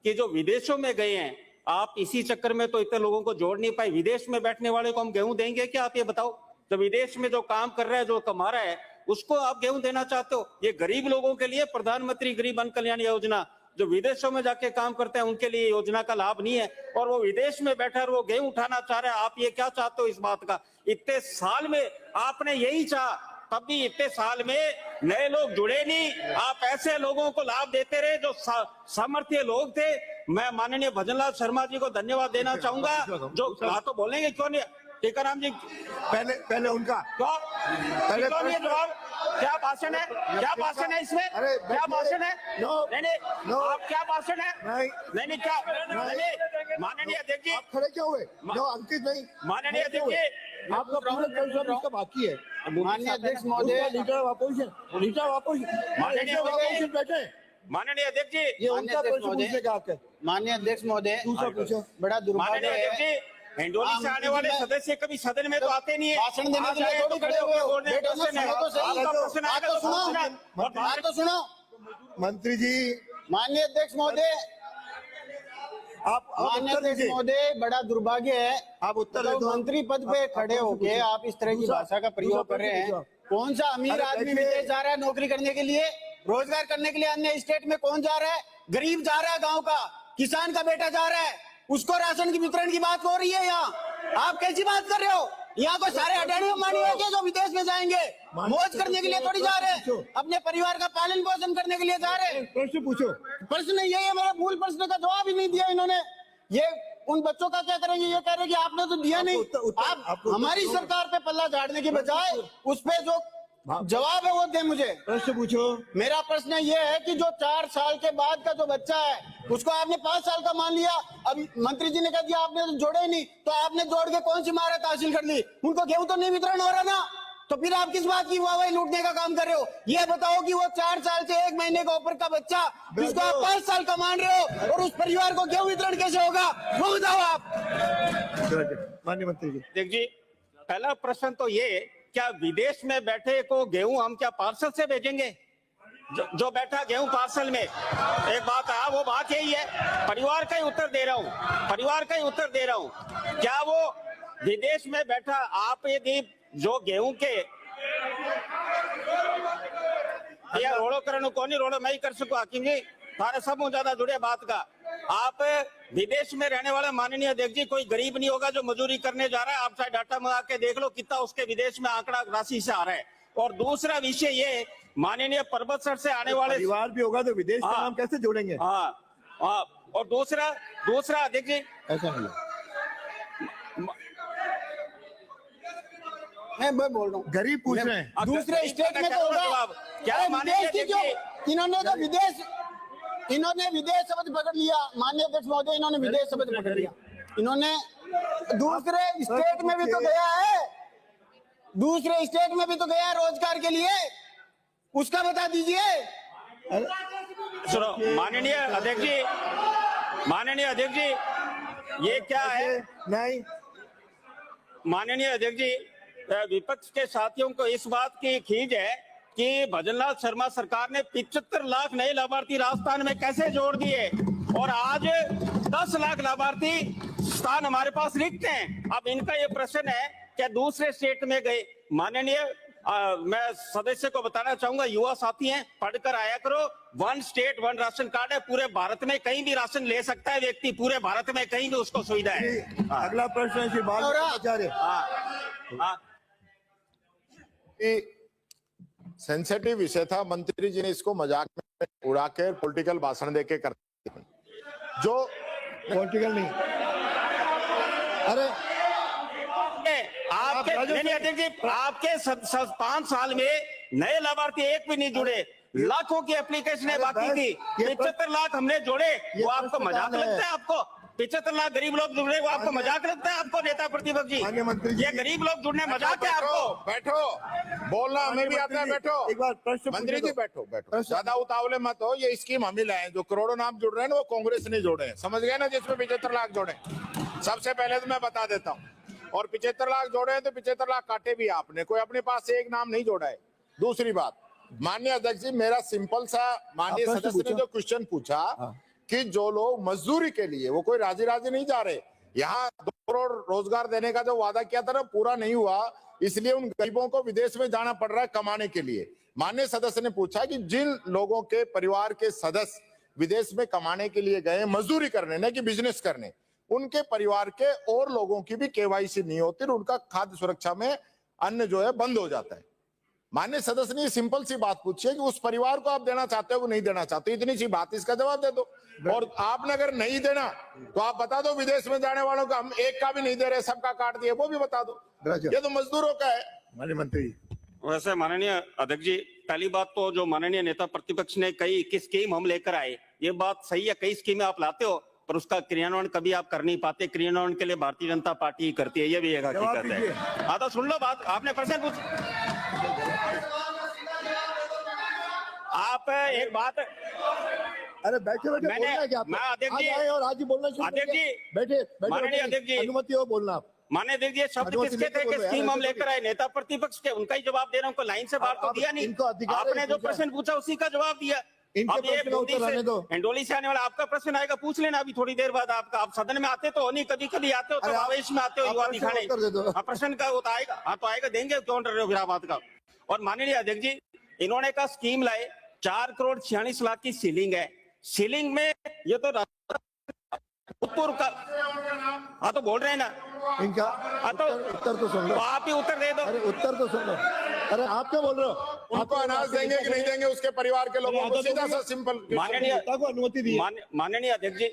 कि जो विदेशों में गए हैं, आप इसी चक्कर में तो इतने लोगों को जोड़ नहीं पाए। विदेश में बैठने वाले को हम गेहूं देंगे क्या? आप ये बताओ। तो विदेश में जो काम कर रहा है, जो कमा रहा है, उसको आप गेहूं देना चाहते हो? ये गरीब लोगों के लिए प्रधानमंत्री गरीब अन्न कल्याण योजना, जो विदेशों में जाके काम करते हैं उनके लिए योजना का लाभ नहीं है, और वो विदेश में बैठा वो गेहूं उठाना चाह रहा है। आप ये क्या चाहते हो इस बात का? इतने साल में आपने यही चाहा, तब भी इतने साल में नए लोग जुड़े नहीं। आप ऐसे लोगों को लाभ देते रहे जो सामर्थ्य लोग थे। मैं माननीय भजनलाल शर्मा जी को धन्यवाद देना चाहूंगा, जो तो बोलेंगे क्यों नहीं? टीकाराम जी पहले उनका पहले जवाब। क्या भाषण है? क्या भाषण है इसमें? क्या भाषण है? नहीं, आप क्या भाषण है? नहीं, क्या माननीय अध्यक्ष जी, आप खड़े क्या हुए? अंकित नहीं, माननीय अध्यक्ष जी, आपका पूरा परिश्रम इसका बाकी है। माननीय अध्यक्ष महोदय, लीडर ऑफ अपोजिशन बैठे। माननीय अध्यक्ष जी, ये उनका प्रश्न पूछने का हक है। माननीय अध्यक्ष महोदय, दूसरा पूछो। बड़ा दुर्भाग्य माननीय अध्यक्ष है, जी, हिंडोली से आने वाले सदस्य कभी सदन में तो आते नहीं है। भाषण देने के लिए थोड़ी खड़े हुए हो। बेटा, सुनो तो सही। बात तो सुनो। मंत्री जी, माननीय अध्यक्ष महोदय, माननीय अध्यक्ष महोदय, बड़ा दुर्भाग्य है, आप उत्तर तो मंत्री पद पे खड़े होके आप इस तरह की भाषा का प्रयोग कर रहे हैं। कौन सा अमीर आदमी विदेश जा रहा है नौकरी करने के लिए, रोजगार करने के लिए? अन्य स्टेट में कौन जा रहा है? गरीब जा रहा है, गांव का किसान का बेटा जा रहा है, उसको राशन की वितरण की बात हो रही है। यहाँ आप कैसी बात कर रहे हो? यहाँ को सारे अडानी मानी है कि जो विदेश में जाएंगे मौज करने के लिए थोड़ी जा रहे हैं, अपने परिवार का पालन पोषण करने के लिए जा रहे हैं। प्रश्न पूछो। प्रश्न यही है, मेरा मूल प्रश्न का जवाब ही नहीं दिया इन्होंने। ये उन बच्चों का क्या करेंगे? ये कह रहे कि आपने तो दिया नहीं। आप हमारी सरकार पे पल्ला झाड़ने के बजाय उस पे जो जवाब है वो दे मुझे। प्रश्न पूछो। मेरा प्रश्न ये है कि जो 4 साल के बाद का जो बच्चा है उसको आपने 5 साल का मान लिया। अब मंत्री जी ने कह दिया आपने तो जोड़े ही नहीं, तो आपने जोड़ के कौन सी महारत हासिल कर ली? उनको गेहूं तो नहीं वितरण हो रहा ना, तो फिर आप किस बात की वाहवाही लूटने का काम कर रहे हो? ये बताओ कि वो 4 साल से 1 महीने का ऊपर का बच्चा जिसको आप 5 साल का मान रहे हो, और उस परिवार को गेहूं वितरण कैसे होगा, वो बताओ आप। माननीय मंत्री जी। देखिए, पहला प्रश्न तो ये, क्या विदेश में बैठे को गेहूं हम क्या पार्सल से भेजेंगे? जो बैठा गेहूं पार्सल में, एक बात है, वो बात यही है, परिवार का ही उत्तर दे रहा हूं, परिवार का ही उत्तर दे रहा हूं। क्या वो विदेश में बैठा आप यदि जो गेहूं के या रोड़ो करने को नहीं रोड़ो मैं ही कर सकूं हाकिम जी, सारे सब ज्यादा जुड़े बात का। आप विदेश में रहने वाला माननीय अध्यक्ष जी, कोई गरीब नहीं होगा जो मजदूरी करने जा रहा है। आप चाहे डाटा मंगा के देख लो कितना उसके विदेश में आंकड़ा राशि से आ रहा है। और दूसरा विषय ये, माननीय पर्वतसर से आने वाले परिवार भी होगा तो विदेश का हाँ, नाम कैसे जोड़ेंगे? हाँ, और दूसरा अध्यक्ष जी, ऐसा नहीं मैं बोल रहा हूँ, गरीब पूछ रहे हैं। दूसरे स्टेट में तो होगा क्या माननीय विदेश की अध्यक्ष जी, इन्होंने विदेश शब्द पकड़ लिया। माननीय अध्यक्ष महोदय, इन्होंने विदेश शब्द पकड़ लिया। इन्होंने दूसरे स्टेट में भी तो गया है, दूसरे स्टेट में भी तो गया है रोजगार के लिए, उसका बता दीजिए। सुनो माननीय अध्यक्ष जी, माननीय अध्यक्ष जी, ये क्या है? नहीं, माननीय अध्यक्ष जी, विपक्ष के साथियों को इस बात की खींच है कि भजनलाल शर्मा सरकार ने 75 लाख नए लाभार्थी राजस्थान में कैसे जोड़ दिए और आज 10 लाख लाभार्थी स्थान हमारे पास रिक्त हैं। अब इनका ये प्रश्न है कि दूसरे स्टेट में गए। माननीय मैं सदस्य को बताना चाहूंगा, युवा साथी हैं, पढ़कर आया करो। 1 स्टेट 1 राशन कार्ड है, पूरे भारत में कहीं भी राशन ले सकता है व्यक्ति, पूरे भारत में कहीं भी उसको सुविधा है। अगला प्रश्न है श्री बालाचार्य। सेंसिटिव विषय था, मंत्री जी ने इसको मजाक में उड़ा के पॉलिटिकल भाषण देके कर जो पॉलिटिकल नहीं। अरे आपके नहीं अध्यक्ष जी, आपके 5 साल में नए लाभार्थी एक भी नहीं जुड़े, लाखों की एप्लीकेशनें बाकी थी, 75 लाख हमने जोड़े। वो आपको मजाक लगता है? आपको 75 लाख गरीब लोग जुड़े, वो आपको मजाक लगता है? आपको नेता प्रतिपक्ष जी, ये गरीब लोग जुड़ने मजाक है आपको? बैठो, बोलना हमें भी आता है, बैठो। एक बार प्रश्न मंत्री जी बैठो, ज्यादा उतावले मत हो। ये स्कीम हम ही लाए, जो करोड़ों नाम जुड़ रहे हैं ना, वो कांग्रेस ने जोड़े हैं, समझ गए ना, जिसमें 75 लाख जोड़े। सबसे पहले तो मैं बता देता हूँ, और 75 लाख जोड़े हैं तो 75 लाख काटे भी आपने, कोई अपने पास से एक नाम नहीं जोड़ा है। दूसरी बात, माननीय अध्यक्ष जी, मेरा सिंपल सा माननीय सदस्य ने जो क्वेश्चन पूछा कि जो लोग मजदूरी के लिए, वो कोई राजी नहीं जा रहे, यहाँ 2 करोड़ रोजगार देने का जो वादा किया था ना, पूरा नहीं हुआ, इसलिए उन गरीबों को विदेश में जाना पड़ रहा है कमाने के लिए। माननीय सदस्य ने पूछा कि जिन लोगों के परिवार के सदस्य विदेश में कमाने के लिए गए, मजदूरी करने, न कि बिजनेस करने, उनके परिवार के और लोगों की भी केवाईसी नहीं होती, उनका खाद्य सुरक्षा में अन्न जो है बंद हो जाता है। माननीय सदस्य ने सिंपल सी बात पूछी है कि उस परिवार को आप देना चाहते हो कि नहीं देना चाहते, इतनी सी बात, इसका जवाब दे दो। और आपने अगर नहीं देना तो आप बता दो, विदेश में जाने वालों का हम एक का भी नहीं दे रहे, सबका काट दिए, वो भी बता दो। ये तो मजदूरों का है। माननीय मंत्री। वैसे माननीय अध्यक्ष जी, पहली बात तो जो माननीय नेता प्रतिपक्ष ने कई कि स्कीम हम लेकर आए, ये बात सही है, कई स्कीमें आप लाते हो पर उसका क्रियान्वयन कभी आप कर नहीं पाते। क्रियान्वयन के लिए भारतीय जनता पार्टी ही करती है, ये भी एक हकीकत है। हाँ तो सुन लो बात, आपने प्रश्न पूछा, आप एक बात, अरे बैठे बोलना क्या? मैं अध्यक्ष जी और आज ही बोलना शुरू अध्यक्ष जी, बैठे माननीय अध्यक्ष जी, अनुमति हो बोलना आप। माननीय अध्यक्ष जी, शब्द किसके थे कि स्कीम हम लेकर आए? नेता प्रतिपक्ष के, उनका ही जवाब दे रहा हूँ, कोई लाइन से बाहर तो दिया नहीं। आपने जो प्रश्न पूछा उसी का जवाब दिया। अब ये हिंडोली से आने वाला आपका प्रश्न आएगा, पूछ लेना अभी थोड़ी देर बाद। आपका आप सदन में आते तो नहीं, कभी कभी आते हो तो आवेश में आते हो, युवा दिखाने प्रश्न का होता आएगा। हाँ तो आएगा, देंगे, क्यों डर रहे हो फिर बात का? और माननीय अध्यक्ष जी, इन्होंने कहा स्कीम लाए, 4 करोड़ 46 लाख की सीलिंग है। सीलिंग में ये तो भूतपूर्व का, हाँ तो बोल रहे हैं ना इनका, हाँ तो उत्तर तो सुन लो, आप ही उत्तर दे दो। अरे उत्तर तो सुन लो। अरे आप क्या बोल रहे हो? उनको अनाज देंगे कि नहीं देंगे उसके परिवार के लोगों को, सीधा सा सिंपल। माननीय को अनुमति दी, माननीय अध्यक्ष जी,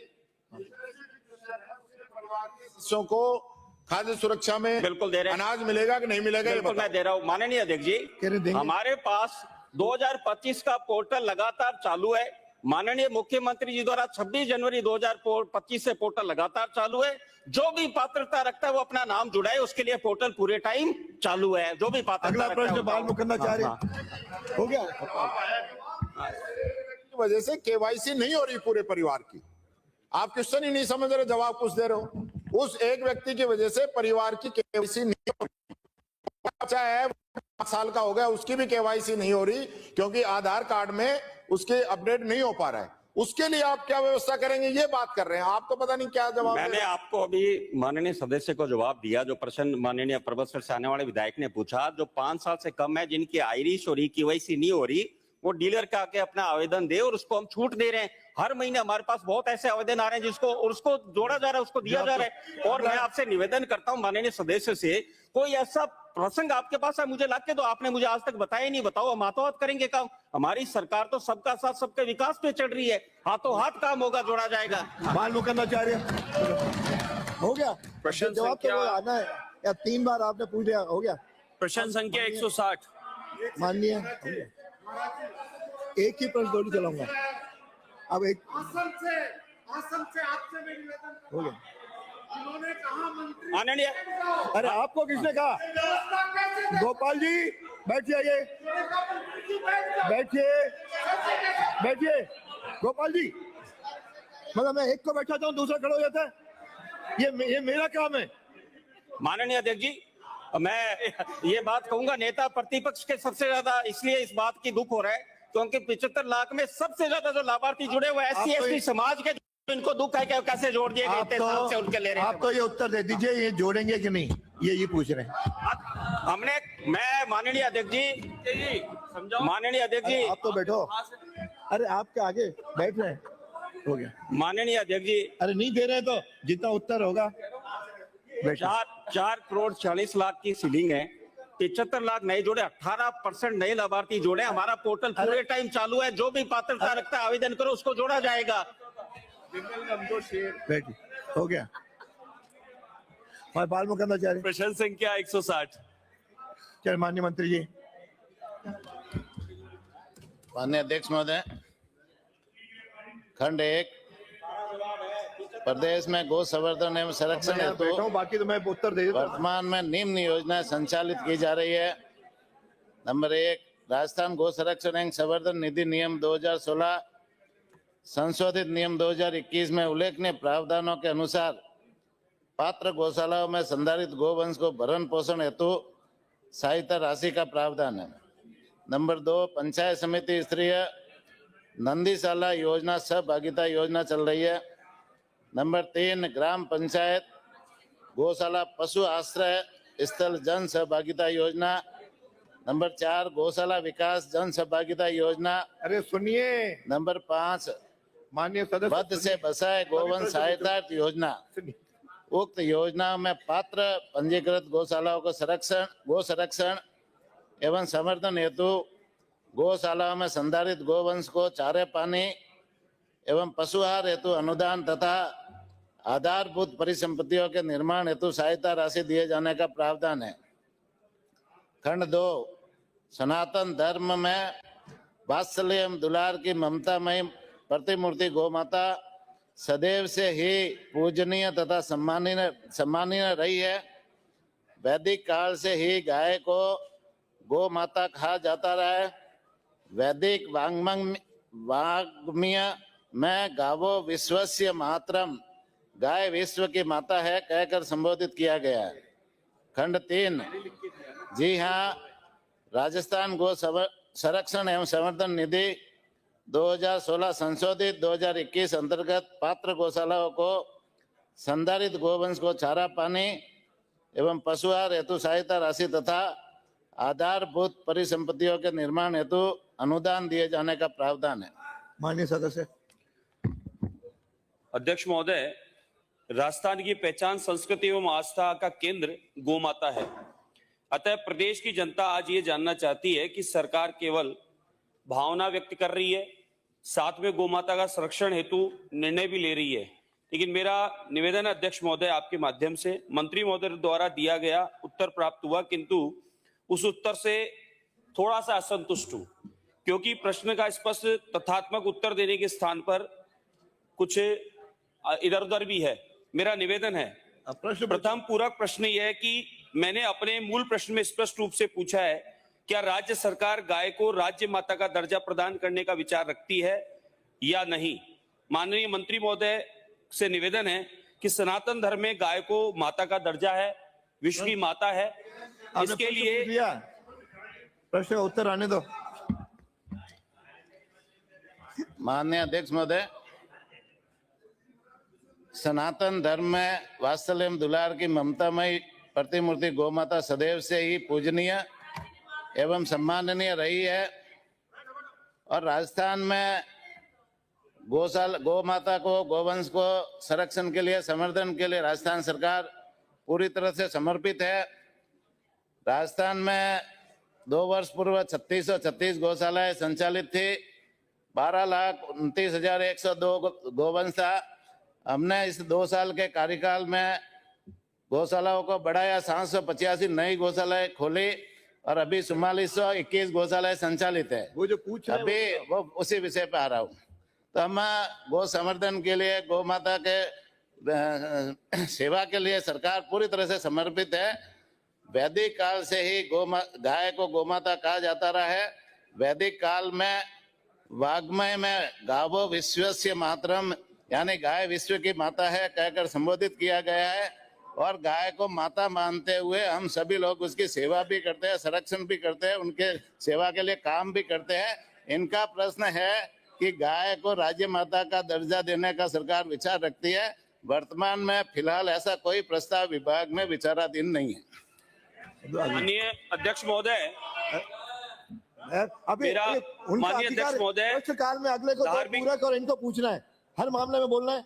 सदस्यों को खाद्य सुरक्षा में बिल्कुल दे रहे हैं, अनाज मिलेगा कि नहीं मिलेगा? बिल्कुल मैं दे रहा हूँ। माननीय अध्यक्ष जी, हमारे पास 2025 का पोर्टल लगातार चालू है। माननीय मुख्यमंत्री जी द्वारा 26 जनवरी 2025 से पोर्टल लगातार चालू है। जो भी पात्रता रखता है वो अपना नाम जुड़ाए, उसके लिए पोर्टल पूरे टाइम चालू है। जो भी पात्रता अगला प्रश्न बाल मुकन्दाचार्य हो गया। वजह से केवाईसी नहीं हो रही पूरे परिवार की। आप क्वेश्चन ही नहीं समझ रहे, जवाब कुछ दे रहे हो। उस एक व्यक्ति की वजह से परिवार की केवाईसी नहीं हो रही। बच्चा है 5 साल का हो गया, उसकी भी केवाईसी नहीं हो रही क्योंकि आधार कार्ड में उसके अपडेट नहीं हो पा रहा है। उसके लिए आप क्या व्यवस्था करेंगे, ये बात कर रहे हैं। आप तो पता नहीं क्या जवाब दे मैंने रहे हैं। आपको अभी माननीय सदस्य को जवाब दिया। जो प्रश्न माननीय पर्वत से आने वाले विधायक ने पूछा, जो 5 साल से कम है, जिनकी आयरिश हो रही, केवाईसी नहीं हो रही, वो डीलर का आके अपना आवेदन दे, और उसको हम छूट दे रहे हैं। हर महीने हमारे पास बहुत ऐसे आवेदन आ रहे हैं जिसको, और उसको जोड़ा जा रहा है, उसको दिया जा रहा है। और मैं आपसे निवेदन करता हूं माननीय सदस्य से, कोई ऐसा प्रसंग आपके पास है मुझे ला के दो। आपने मुझे आज तक बताया ही नहीं। बताओ, हम हाथों हाथ करेंगे काम। हमारी सरकार तो सबका साथ सबके विकास पे चल रही है, हाथों हाथ काम होगा, जोड़ा जाएगा। बाल मुकन्नाचार्य हो गया। प्रश्न जवाब तो संख्या- आना है या 3 बार आपने पूछ लिया, हो गया। प्रश्न संख्या 160। माननीय, एक ही प्रश्न थोड़ी चलाऊंगा। अब एक आसन से आपसे मैं निवेदन कर हो गया। उन्होंने कहा मंत्री माननीय, अरे आपको किसने कहा? गोपाल जी बैठ जाइए, बैठिए, बैठिए। गोपाल जी, मतलब मैं एक को बैठाता हूँ, दूसरा खड़ा हो जाता है। ये मेरा काम है। माननीय अध्यक्ष जी, मैं ये बात कहूंगा, नेता प्रतिपक्ष के सबसे ज्यादा इसलिए इस बात की दुख हो रहा है क्योंकि 75 लाख में सबसे ज्यादा जो लाभार्थी जुड़े हुए SC ST समाज के, इनको दुख है कि कैसे जोड़ दिए गए, इतने साल से उनके ले रहे हैं। आप तो ये उत्तर दे दीजिए, ये जोड़ेंगे कि नहीं, ये पूछ रहे हैं। मैं माननीय अध्यक्ष जी, माननीय अध्यक्ष जी, आप तो बैठो। अरे आपके आगे बैठ रहे हैं, हो गया। माननीय अध्यक्ष जी, अरे नहीं दे रहे तो जितना उत्तर होगा। 4 करोड़ 40 लाख की सीलिंग है, 75 लाख नए जोड़े, 18% नए लाभार्थी जोड़े। हमारा पोर्टल पूरे टाइम चालू है, जो भी पात्रता रखता है आवेदन करो, उसको जोड़ा जाएगा। बैठिए, हो गया। और बाल मुकन्नाचार्य। प्रश्न संख्या 160। चल माननीय मंत्री जी। माननीय अध्यक्ष महोदय, खंड 1, प्रदेश में गो संवर्धन एवं संरक्षण हेतु बाकी तो मैं उत्तर दे देता हूं। वर्तमान में निम्न योजनाएं संचालित की जा रही है। नंबर 1, राजस्थान गो संरक्षण एवं संवर्धन निधि नियम 2016 संशोधित नियम 2021 में उल्लेखनीय प्रावधानों के अनुसार पात्र गौशालाओं में संधारित गोवंश को भरण पोषण हेतु सहायता राशि का प्रावधान है। नंबर 2, पंचायत समिति स्तरीय नंदीशाला योजना सहभागिता योजना चल रही है। नंबर 3, ग्राम पंचायत गौशाला पशु आश्रय स्थल जन सहभागिता योजना। नंबर 4, गौशाला विकास जन सहभागिता योजना। अरे सुनिए नंबर 5, माननीय सदस्य, वध से बसाए गोवंश सहायता योजना। उक्त योजना में पात्र पंजीकृत गौशालाओं को गो संरक्षण एवं संवर्धन हेतु गौशालाओं में संधारित गोवंश को चारे पानी एवं पशुआहार हेतु अनुदान तथा आधारभूत परिसंपत्तियों के निर्माण हेतु सहायता राशि दिए जाने का प्रावधान है। खंड 2, सनातन धर्म में वात्सल्य एवं दुलार की ममतामयी प्रतिमूर्ति गौ माता सदैव से ही पूजनीय तथा सम्मानीय रही है। वैदिक काल से ही गाय को गौ माता कहा जाता रहा है। वैदिक वाग्मय में गावो विश्वस्य मातरम, गाय विश्व की माता है कहकर संबोधित किया गया है। खंड 3, जी हाँ, राजस्थान गो संरक्षण एवं संवर्धन निधि 2016 संशोधित 2021 अंतर्गत पात्र गौशालाओं को संधारित गोवंश को चारा पानी एवं पशुआहार हेतु सहायता राशि तथा आधारभूत परिसंपत्तियों के निर्माण हेतु अनुदान दिए जाने का प्रावधान है। माननीय सदस्य। अध्यक्ष महोदय, राजस्थान की पहचान, संस्कृति एवं आस्था का केंद्र गोमाता है। अतः प्रदेश की जनता आज ये जानना चाहती है कि सरकार केवल भावना व्यक्त कर रही है, साथ में गोमाता का संरक्षण हेतु निर्णय भी ले रही है। लेकिन मेरा निवेदन अध्यक्ष महोदय आपके माध्यम से मंत्री महोदय द्वारा दिया गया उत्तर प्राप्त हुआ, किंतु उस उत्तर से थोड़ा सा असंतुष्ट हूं, क्योंकि प्रश्न का स्पष्ट तथ्यात्मक उत्तर देने के स्थान पर कुछ इधर उधर भी है। मेरा निवेदन है, प्रथम पूरक प्रश्न यह है कि मैंने अपने मूल प्रश्न में स्पष्ट रूप से पूछा है, क्या राज्य सरकार गाय को राज्य माता का दर्जा प्रदान करने का विचार रखती है या नहीं। माननीय मंत्री महोदय से निवेदन है कि सनातन धर्म में गाय को माता का दर्जा है, विश्व की माता है। इसके लिए प्रश्न का उत्तर आने दो। माननीय अध्यक्ष महोदय, सनातन धर्म में वात्सल्य एवं दुलार की ममतामयी प्रतिमूर्ति गौ माता सदैव से ही पूजनीय एवं सम्माननीय रही है और राजस्थान में गौ माता को, गोवंश को संरक्षण के लिए, संवर्धन के लिए राजस्थान सरकार पूरी तरह से समर्पित है। राजस्थान में 2 वर्ष पूर्व 3636 गौशालाएं संचालित थी, 12,29,102 गोवंश था। हमने इस 2 साल के कार्यकाल में गौशालाओं को बढ़ाया, 785 नई गौशालाएं खोली और अभी 4421 गौशालाएं संचालित है। वो जो पूछ रहे अभी वो उसी विषय पे आ रहा हूँ। तो हम गौ संवर्धन के लिए, गौ माता के सेवा के लिए सरकार पूरी तरह से समर्पित है। वैदिक काल से ही गाय को गोमाता कहा जाता रहा है। वैदिक काल में वाग्मय में गावो विश्वस्य मातरम, यानी गाय विश्व की माता है कहकर संबोधित किया गया है और गाय को माता मानते हुए हम सभी लोग उसकी सेवा भी करते हैं, संरक्षण भी करते हैं, उनके सेवा के लिए काम भी करते हैं। इनका प्रश्न है कि गाय को राज्य माता का दर्जा देने का सरकार विचार रखती है। वर्तमान में फिलहाल ऐसा कोई प्रस्ताव विभाग में विचाराधीन नहीं है। माननीय अध्यक्ष महोदय, अभी मेरा उनका माननीय अधिकार अध्यक्ष महोदय, प्रश्न काल में अगले को तो पूरक और इनको पूछना है, हर मामले में बोलना है।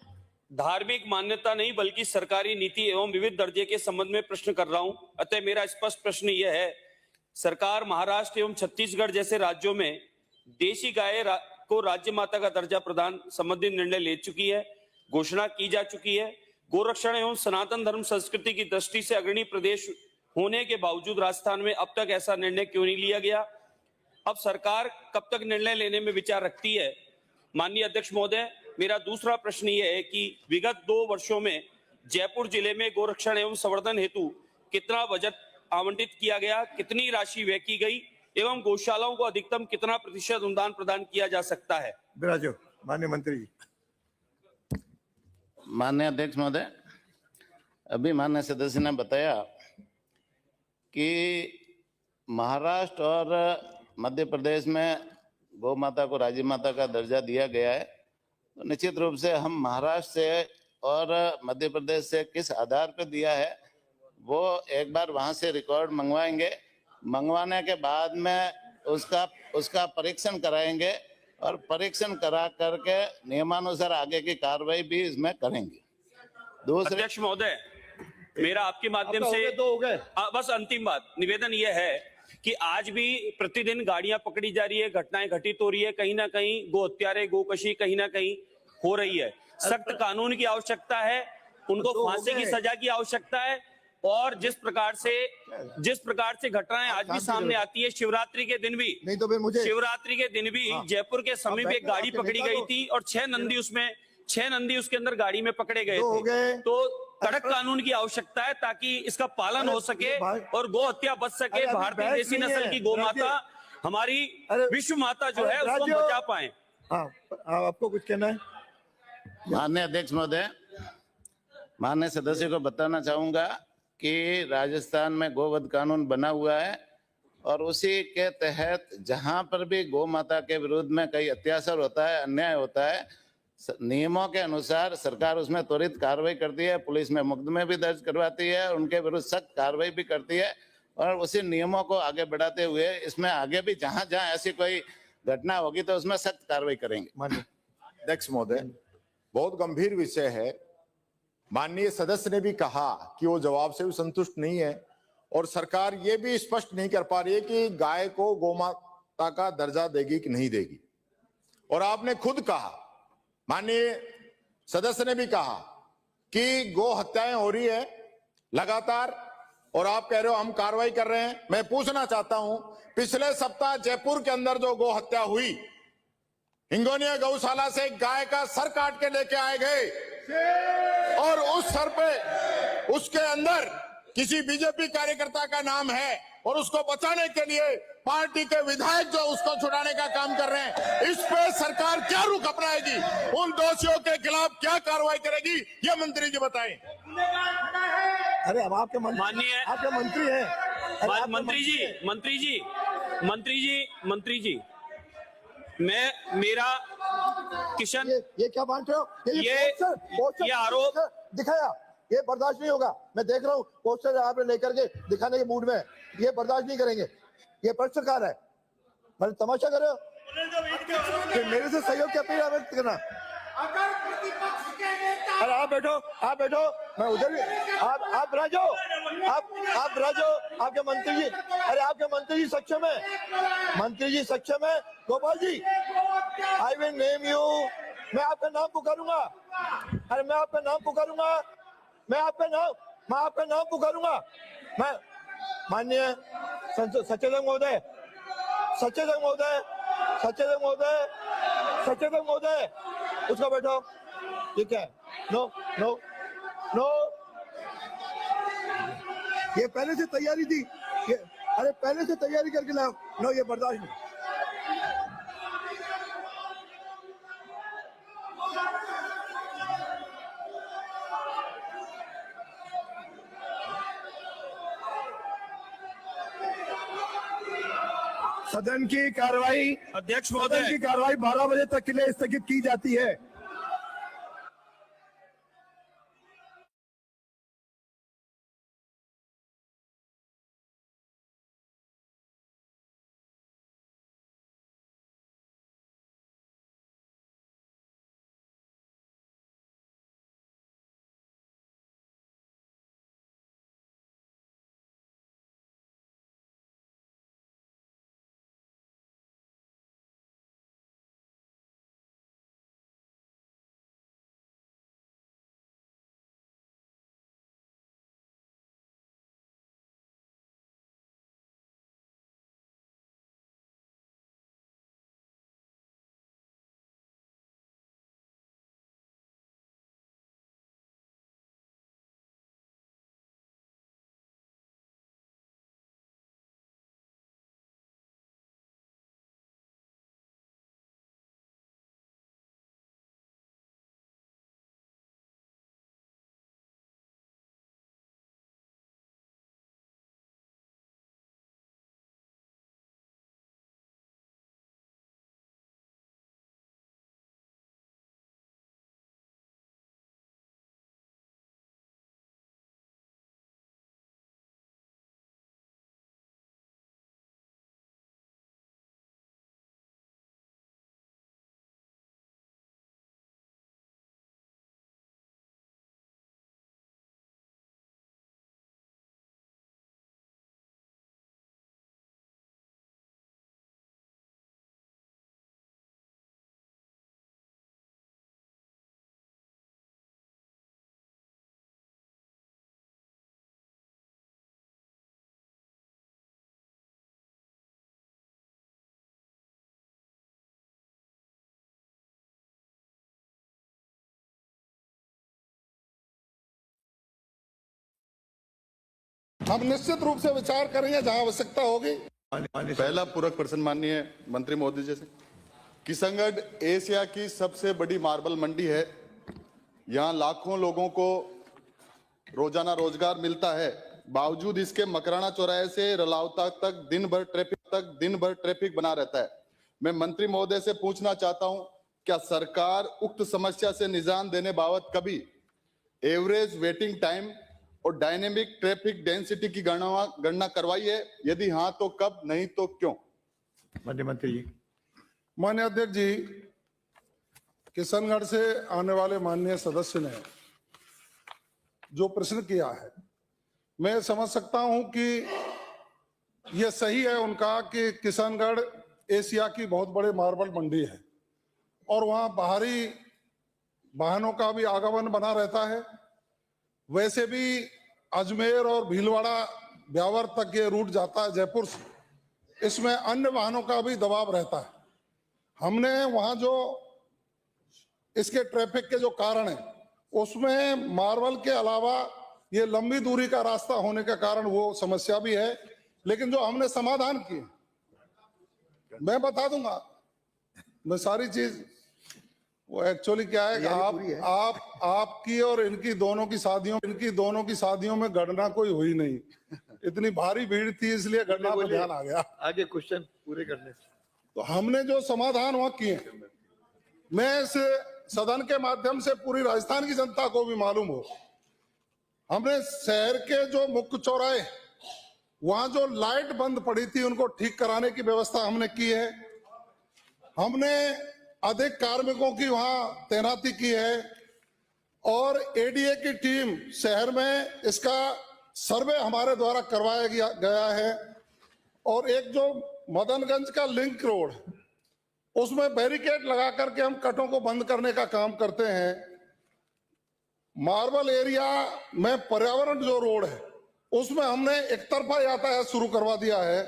धार्मिक मान्यता नहीं बल्कि सरकारी नीति एवं विविध दर्जे के संबंध में प्रश्न कर रहा हूं। अतः मेरा स्पष्ट प्रश्न यह है, सरकार महाराष्ट्र एवं छत्तीसगढ़ जैसे राज्यों में देशी गाय को राज्य माता का दर्जा प्रदान संबंधी निर्णय ले चुकी है, घोषणा की जा चुकी है। गोरक्षण एवं सनातन धर्म संस्कृति की दृष्टि से अग्रणी प्रदेश होने के बावजूद राजस्थान में अब तक ऐसा निर्णय क्यों नहीं लिया गया? अब सरकार कब तक निर्णय लेने में विचार रखती है? माननीय अध्यक्ष महोदय, मेरा दूसरा प्रश्न यह है कि विगत 2 वर्षों में जयपुर जिले में गोरक्षण एवं संवर्धन हेतु कितना बजट आवंटित किया गया, कितनी राशि व्यय की गई एवं गौशालाओं को अधिकतम कितना प्रतिशत अनुदान प्रदान किया जा सकता है? विराजो माननीय मंत्री जी। माननीय अध्यक्ष महोदय, अभी माननीय सदस्य ने बताया कि महाराष्ट्र और मध्य प्रदेश में गौ माता को राज्य माता का दर्जा दिया गया है। तो निश्चित रूप से हम महाराष्ट्र से और मध्य प्रदेश से किस आधार पर दिया है वो एक बार वहां से रिकॉर्ड मंगवाएंगे। मंगवाने के बाद में उसका परीक्षण कराएंगे और परीक्षण करा करके नियमानुसार आगे की कार्रवाई भी इसमें करेंगे। दूसरे अध्यक्ष महोदय, मेरा आपके माध्यम से बस अंतिम बात निवेदन यह है कि आज भी प्रतिदिन गाड़ियां पकड़ी जा रही है, घटनाएं घटित हो रही है, कहीं ना कहीं गो हत्यारे, गोकशी कहीं ना कहीं हो रही है। सख्त कानून की आवश्यकता है, उनको फांसी की सजा की आवश्यकता है। और जिस प्रकार से घटनाएं आज भी सामने आती है, शिवरात्रि के दिन भी, नहीं तो फिर मुझे शिवरात्रि के दिन भी जयपुर के समीप एक गाड़ी पकड़ी गई थी और 6 नंदी उसके अंदर गाड़ी में पकड़े गए थे। तो कड़क कानून की आवश्यकता है ताकि इसका पालन हो सके और गौ हत्या बच सके। भारतीय देसी नस्ल की गौ माता, हमारी विश्व माता जो है, उसको बचा पाए। आपको कुछ कहना है? माननीय अध्यक्ष महोदय, माननीय सदस्य को बताना चाहूंगा कि राजस्थान में गोवध कानून बना हुआ है और उसी के तहत जहां पर भी गौ माता के विरुद्ध में कई अत्याचार होता है, अन्याय होता है, नियमों के अनुसार सरकार उसमें त्वरित कार्रवाई करती है, पुलिस में मुकदमे भी दर्ज करवाती है, उनके विरुद्ध सख्त कार्रवाई भी करती है और उसी नियमों को आगे बढ़ाते हुए इसमें आगे भी जहां जहां ऐसी कोई घटना होगी तो उसमें सख्त कार्रवाई करेंगे। अध्यक्ष महोदय, बहुत गंभीर विषय है। माननीय सदस्य ने भी कहा कि वो जवाब से भी संतुष्ट नहीं है और सरकार ये भी स्पष्ट नहीं कर पा रही है कि गाय को गोमाता का दर्जा देगी कि नहीं देगी। और आपने खुद कहा, माननीय सदस्य ने भी कहा कि गो हत्याएं हो रही है लगातार और आप कह रहे हो हम कार्रवाई कर रहे हैं। मैं पूछना चाहता हूं, पिछले सप्ताह जयपुर के अंदर जो गो हत्या हुई, हिंगोनिया गौशाला से गाय का सर काट के लेके आए गए और उस सर पे उसके अंदर किसी बीजेपी कार्यकर्ता का नाम है और उसको बचाने के लिए पार्टी के विधायक जो उसको छुड़ाने का काम कर रहे हैं, इस पे सरकार क्या रुख अपनाएगी, उन दोषियों के खिलाफ क्या कार्रवाई करेगी, ये मंत्री जी बताएं। अरे अब आपके माननीय आपके मंत्री हैं। अरे आपके मंत्री जी, मेरा किशन ये क्या बांट रहे हो? पोस्टर ये आरोप दिखाया, ये बर्दाश्त नहीं होगा। मैं देख रहा हूँ पोस्टर आपने लेकर के दिखाने के मूड में है। ये बर्दाश्त नहीं करेंगे। ये पत्रकार है, मतलब तमाशा कर रहे हो। फिर मेरे से सहयोग की अपील व्यक्त करना। अरे आप बैठो, मैं उधर भी आप राजो, आप राजो, आपके मंत्री जी, अरे आपके मंत्री जी सक्षम है, Gopal ji, I will name you, मैं आपका नाम पुकारूंगा, अरे मैं आपका नाम पुकारूंगा, मैं माननीय सचेतक महोदय, उसका बैठो, ठीक है। नो, ये पहले से तैयारी थी, अरे पहले से तैयारी करके लाओ। नो, ये बर्दाश्त नहीं। सदन की कार्रवाई अध्यक्ष सदन महोदय, की कार्रवाई 12 बजे तक के लिए स्थगित की जाती है। हम निश्चित रूप से विचार करेंगे जहां आवश्यकता होगी। पहला पूरक प्रश्न माननीय मंत्री महोदय जी से। किशनगढ़ एशिया की सबसे बड़ी मार्बल मंडी है। यहाँ लाखों लोगों को रोजाना रोजगार मिलता है। बावजूद इसके मकराना चौराहे से रलावता तक दिन भर ट्रैफिक बना रहता है। मैं मंत्री महोदय से पूछना चाहता हूं, क्या सरकार उक्त समस्या से निजात देने बाबत कभी एवरेज वेटिंग टाइम और डायनेमिक ट्रैफिक डेंसिटी की गणना करवाई है? यदि हाँ तो कब, नहीं तो क्यों? मंत्री जी। माननीय अध्यक्ष जी, किशनगढ़ से आने वाले माननीय सदस्य ने जो प्रश्न किया है, मैं समझ सकता हूं कि यह सही है उनका कि किशनगढ़ एशिया की बहुत बड़े मार्बल मंडी है और वहां बाहरी वाहनों का भी आगमन बना रहता है। वैसे भी अजमेर और भीलवाड़ा ब्यावर तक ये रूट जाता है जयपुर से, इसमें अन्य वाहनों का भी दबाव रहता है। हमने वहां जो इसके ट्रैफिक के जो कारण है उसमें मार्बल के अलावा ये लंबी दूरी का रास्ता होने के कारण वो समस्या भी है। लेकिन जो हमने समाधान किए मैं बता दूंगा। मैं सारी चीज वो एक्चुअली क्या है कि आपकी और इनकी दोनों की शादियों में गणना कोई हुई नहीं। इतनी भारी भीड़ थी इसलिए गणना पर ध्यान आ गया। आगे क्वेश्चन पूरे करने से तो हमने जो समाधान वहां किए, मैं इस सदन के माध्यम से पूरी राजस्थान की जनता को भी मालूम हो, हमने शहर के जो मुख्य चौराहे वहां जो लाइट बंद पड़ी थी उनको ठीक कराने की व्यवस्था हमने की है। हमने अधिक कार्मिकों की वहां तैनाती की है और एडीए की टीम शहर में इसका सर्वे हमारे द्वारा करवाया गया है। और एक जो मदनगंज का लिंक रोड, उसमें बैरिकेड लगा करके हम कटों को बंद करने का काम करते हैं। मार्बल एरिया में पर्यावरण जो रोड है उसमें हमने एक तरफा यातायात शुरू करवा दिया है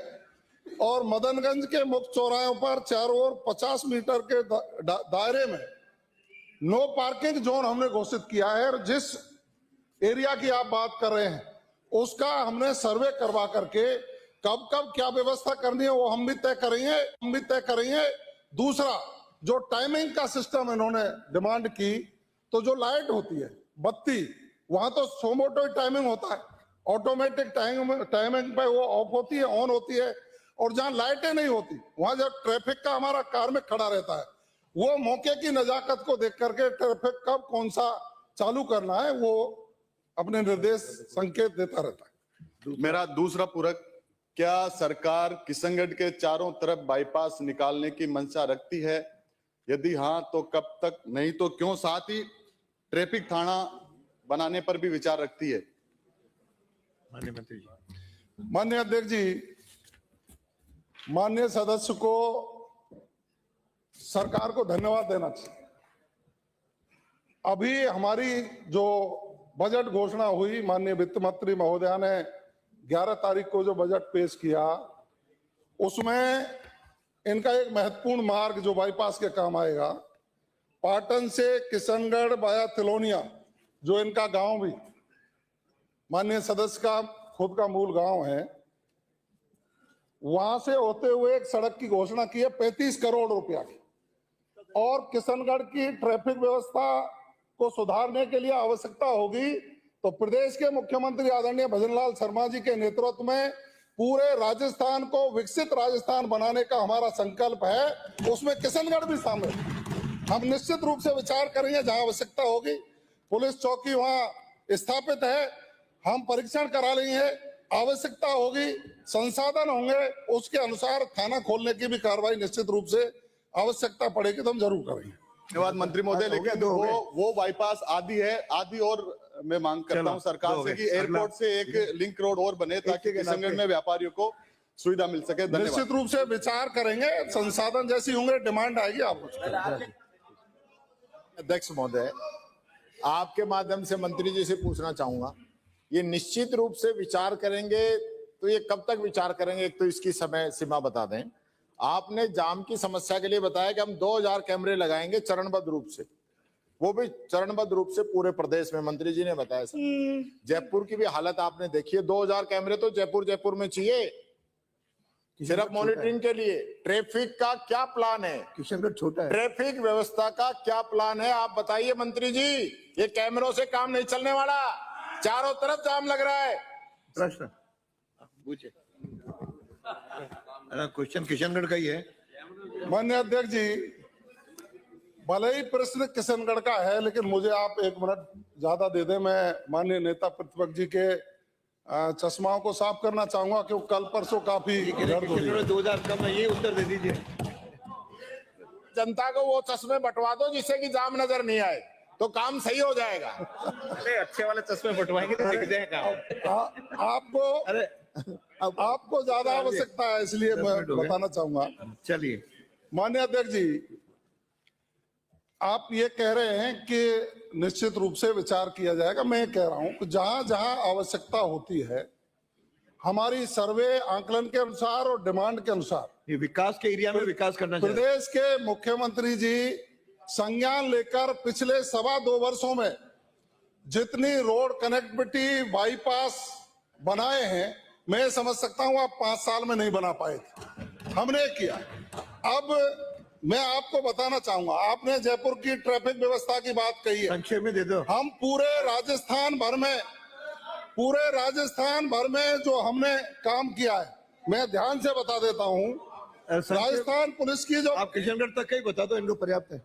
और मदनगंज के मुख्य चौराहों पर चारों ओर 50 मीटर के दायरे में नो पार्किंग जोन हमने घोषित किया है। और जिस एरिया की आप बात कर रहे हैं उसका हमने सर्वे करवा करके कब कब क्या व्यवस्था करनी है वो हम भी तय करेंगे। दूसरा, जो टाइमिंग का सिस्टम इन्होंने डिमांड की, तो जो लाइट होती है बत्ती, वहां तो सोमोटो टाइमिंग होता है, ऑटोमेटिक टाइमिंग पे वो ऑफ होती है, ऑन होती है। और जहां लाइटें नहीं होती वहां जब ट्रैफिक का हमारा कार में खड़ा रहता है, वो मौके की नजाकत को देख करके ट्रैफिक कब कौन सा चालू करना है वो अपने निर्देश संकेत देता रहता है। मेरा दूसरा पूरक, क्या सरकार किशनगढ़ के चारों तरफ बाईपास निकालने की मंशा रखती है? यदि हाँ तो कब तक, नहीं तो क्यों? साथ ही ट्रैफिक थाना बनाने पर भी विचार रखती है? माननीय मंत्री जी। माननीय अध्यक्ष जी, माननीय सदस्य को सरकार को धन्यवाद देना चाहिए। अभी हमारी जो बजट घोषणा हुई, माननीय वित्त मंत्री महोदया ने 11 तारीख को जो बजट पेश किया, उसमें इनका एक महत्वपूर्ण मार्ग जो बाईपास के काम आएगा, पाटन से किशनगढ़ वाया तिलोनिया, जो इनका गांव भी माननीय सदस्य का खुद का मूल गांव है, वहां से होते हुए एक सड़क की घोषणा की है 35 करोड़ रुपया की। और किशनगढ़ की ट्रैफिक व्यवस्था को सुधारने के लिए आवश्यकता होगी तो प्रदेश के मुख्यमंत्री आदरणीय भजनलाल शर्मा जी के नेतृत्व में पूरे राजस्थान को विकसित राजस्थान बनाने का हमारा संकल्प है, उसमें किशनगढ़ भी शामिल। हम निश्चित रूप से विचार करेंगे, जहां आवश्यकता होगी पुलिस चौकी वहां स्थापित है, हम परीक्षण करा लेंगे, आवश्यकता होगी संसाधन होंगे उसके अनुसार थाना खोलने की भी कार्रवाई निश्चित रूप से आवश्यकता पड़ेगी तो हम जरूर करेंगे। धन्यवाद मंत्री महोदय। लेकिन वो बाईपास आदि और मैं मांग करता हूं सरकार से कि एयरपोर्ट से एक लिंक रोड और बने ताकि किशनगढ़ में व्यापारियों को सुविधा मिल सके। निश्चित रूप से विचार करेंगे, संसाधन जैसी होंगे डिमांड आएगी आपको। अध्यक्ष महोदय, आपके माध्यम से मंत्री जी से पूछना चाहूंगा, ये निश्चित रूप से विचार करेंगे तो ये कब तक विचार करेंगे? एक तो इसकी समय सीमा बता दें। आपने जाम की समस्या के लिए बताया कि हम 2000 कैमरे लगाएंगे चरणबद्ध रूप से, वो भी चरणबद्ध रूप से पूरे प्रदेश में। मंत्री जी ने बताया सर, जयपुर की भी हालत आपने देखी है, 2000 कैमरे तो जयपुर में चाहिए सिर्फ मॉनिटरिंग के लिए। ट्रैफिक का क्या प्लान है? किशनगढ़ छोटा है। ट्रैफिक व्यवस्था का क्या प्लान है आप बताइए मंत्री जी। ये कैमरों से काम नहीं चलने वाला, चारों तरफ जाम लग रहा है। प्रश्न पूछे। क्वेश्चन किशनगढ़ का ही है। माननीय अध्यक्ष जी, भले ही प्रश्न किशनगढ़ का है लेकिन मुझे आप 1 मिनट ज्यादा दे दें। मैं माननीय नेता प्रतिपक्ष जी के चश्माओं को साफ करना चाहूंगा क्योंकि कल परसों काफी दर्द हो रही है। 2000 कम है, ये उत्तर दे दीजिए। जनता को वो चश्मे बंटवा दो जिससे कि जाम नजर नहीं आए, तो काम सही हो जाएगा। अच्छे वाले चश्मे बंटवाएंगे तो दिख जाएगा। आपको ज्यादा आवश्यकता है इसलिए मैं बताना चाहूंगा। चलिए माननीय अध्यक्ष जी, आप ये कह रहे हैं कि निश्चित रूप से विचार किया जाएगा। मैं कह रहा हूं कि जहां जहां आवश्यकता होती है हमारी सर्वे आंकलन के अनुसार और डिमांड के अनुसार, ये विकास के एरिया में विकास करना चाहिए। प्रदेश के मुख्यमंत्री जी संज्ञान लेकर पिछले 2.25 वर्षों में जितनी रोड कनेक्टिविटी बाईपास बनाए हैं मैं समझ सकता हूं आप 5 साल में नहीं बना पाए थे, हमने किया। अब मैं आपको बताना चाहूंगा, आपने जयपुर की ट्रैफिक व्यवस्था की बात कही है, संक्षेप में दे दो। हम पूरे राजस्थान भर में जो हमने काम किया है, मैं ध्यान से बता देता हूं। राजस्थान पुलिस की जो आप किशनगढ़ तक का ही बता दो, इनको पर्याप्त है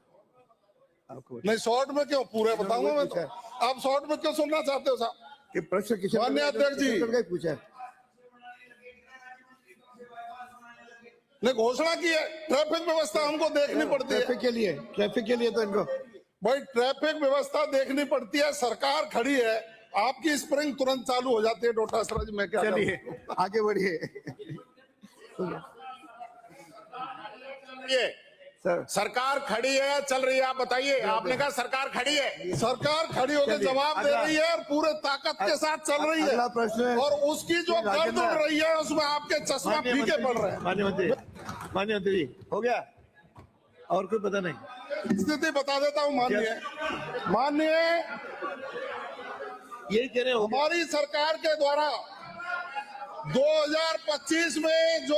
आपको। नहीं, शॉर्ट में क्यों, पूरे बताऊंगा मैं तो। आप शॉर्ट में क्यों सुनना चाहते हो साहब? कि प्रश्न किशनगढ़ माननीय अध्यक्ष जी। किशनगढ़ का ही पूछा है। ने घोषणा की है, ट्रैफिक व्यवस्था हमको देखनी पड़ती है। ट्रैफिक के लिए तो इनको भाई ट्रैफिक व्यवस्था देखनी पड़ती है, सरकार खड़ी है, आपकी स्प्रिंग तुरंत चालू हो जाती है डोटासरा जी। मैं क्या चलिए आगे बढ़िए ये सर। सरकार खड़ी है, चल रही है, आप बताइए। आपने कहा सरकार खड़ी है, सरकार खड़ी होकर चलिए, जवाब दे रही है और पूरे ताकत के साथ चल रही है। अगला प्रश्न है। और उसकी जो गर्द उड़ रही है उसमें आपके चश्मा फीके पड़ रहे हैं। माननीय मंत्री जी, हो गया और कोई पता नहीं। स्थिति बता देता हूँ। माननीय यही कह रहे हो हमारी सरकार के द्वारा 2025 में जो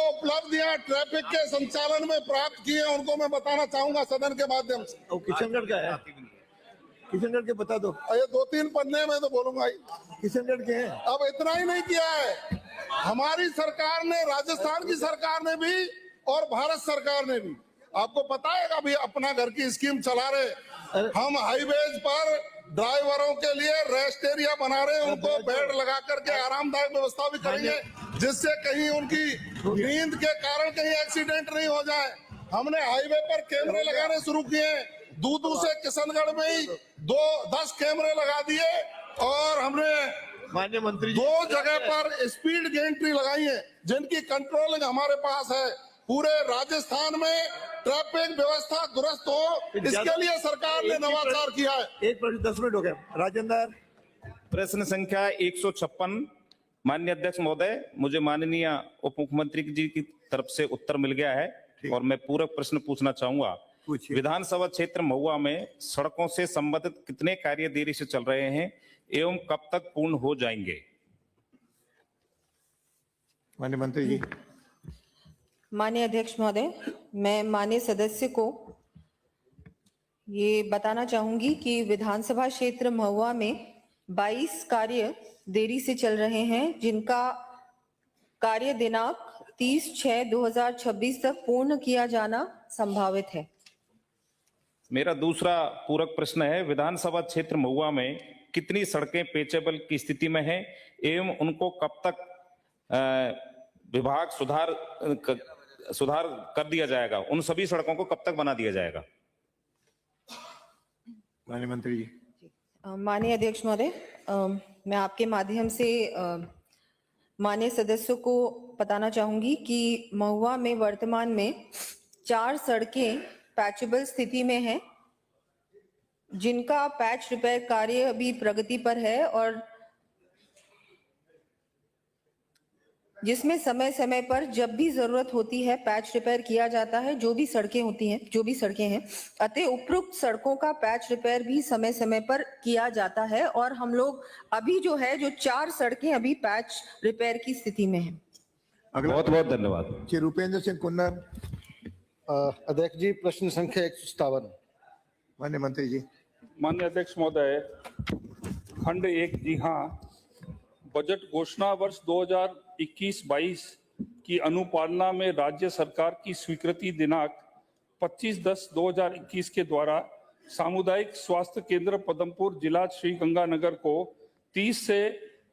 उपलब्धियां ट्रैफिक के संचालन में प्राप्त की है, उनको मैं बताना चाहूंगा सदन के माध्यम से। और किशनगढ़ का है, किशनगढ़ के बता दो। ये 2-3 पन्ने में तो बोलूंगा ही। किशनगढ़ के हैं। अब इतना ही नहीं किया है, हमारी सरकार ने, राजस्थान की सरकार ने भी और भारत सरकार ने भी, आपको पता है अभी अपना घर की स्कीम चला रहे। हम हाईवेज पर ड्राइवरों के लिए रेस्ट एरिया बना रहे हैं, उनको बेड लगा करके आरामदायक व्यवस्था भी करेंगे, जिससे कहीं उनकी नींद के कारण कहीं एक्सीडेंट नहीं हो जाए। हमने हाईवे पर कैमरे लगाने शुरू किए, दूदू से किशनगढ़ में ही 10 कैमरे लगा दिए और हमने माननीय मंत्री 2 जगह पर स्पीड गेंट्री लगाई है, जिनकी कंट्रोलिंग हमारे पास है। पूरे राजस्थान में ट्रैफिक व्यवस्था दुरुस्त हो, इसके लिए सरकार ने नवाचार किया है। एक प्रश्न 10 मिनट हो गए। राजेंद्र, प्रश्न संख्या 156। माननीय अध्यक्ष महोदय, मुझे माननीय उप मुख्यमंत्री जी की तरफ से उत्तर मिल गया है और मैं पूरक प्रश्न पूछना चाहूंगा। विधानसभा क्षेत्र महुआ में सड़कों से संबंधित कितने कार्य देरी से चल रहे हैं एवं कब तक पूर्ण हो जाएंगे? माननीय मंत्री जी। माननीय अध्यक्ष महोदय, मैं माननीय सदस्य को ये बताना चाहूंगी कि विधानसभा क्षेत्र महुआ में 22 कार्य देरी से चल रहे हैं, जिनका कार्य दिनांक 30/6/2026 तक पूर्ण किया जाना संभावित है। मेरा दूसरा पूरक प्रश्न है, विधानसभा क्षेत्र महुआ में कितनी सड़कें पेचेबल की स्थिति में हैं एवं उनको कब तक विभाग सुधार कर दिया जाएगा? उन सभी सड़कों को कब तक बना दिया जाएगा? माननीय मंत्री जी। माननीय अध्यक्ष महोदय, मैं आपके माध्यम से माननीय सदस्यों को बताना चाहूंगी कि महुआ में वर्तमान में 4 सड़कें पैचेबल स्थिति में हैं, जिनका पैच रिपेयर कार्य अभी प्रगति पर है और जिसमें समय समय पर जब भी जरूरत होती है पैच रिपेयर किया जाता है, जो भी सड़कें हैं। अतः उपरोक्त सड़कों का पैच रिपेयर भी समय समय पर किया जाता है और हम लोग अभी जो 4 सड़कें अभी पैच रिपेयर की स्थिति में हैं। बहुत बहुत धन्यवाद। श्री रूपेंद्र सिंह कुन्नर। अध्यक्ष जी, प्रश्न संख्या 157। माननीय मंत्री जी। माननीय अध्यक्ष महोदय, खंड 1, जी हाँ, बजट घोषणा वर्ष 2021-22 की अनुपालना में राज्य सरकार की स्वीकृति दिनांक 25/10/2021 के द्वारा सामुदायिक स्वास्थ्य केंद्र पदमपुर जिला श्री गंगानगर को 30 से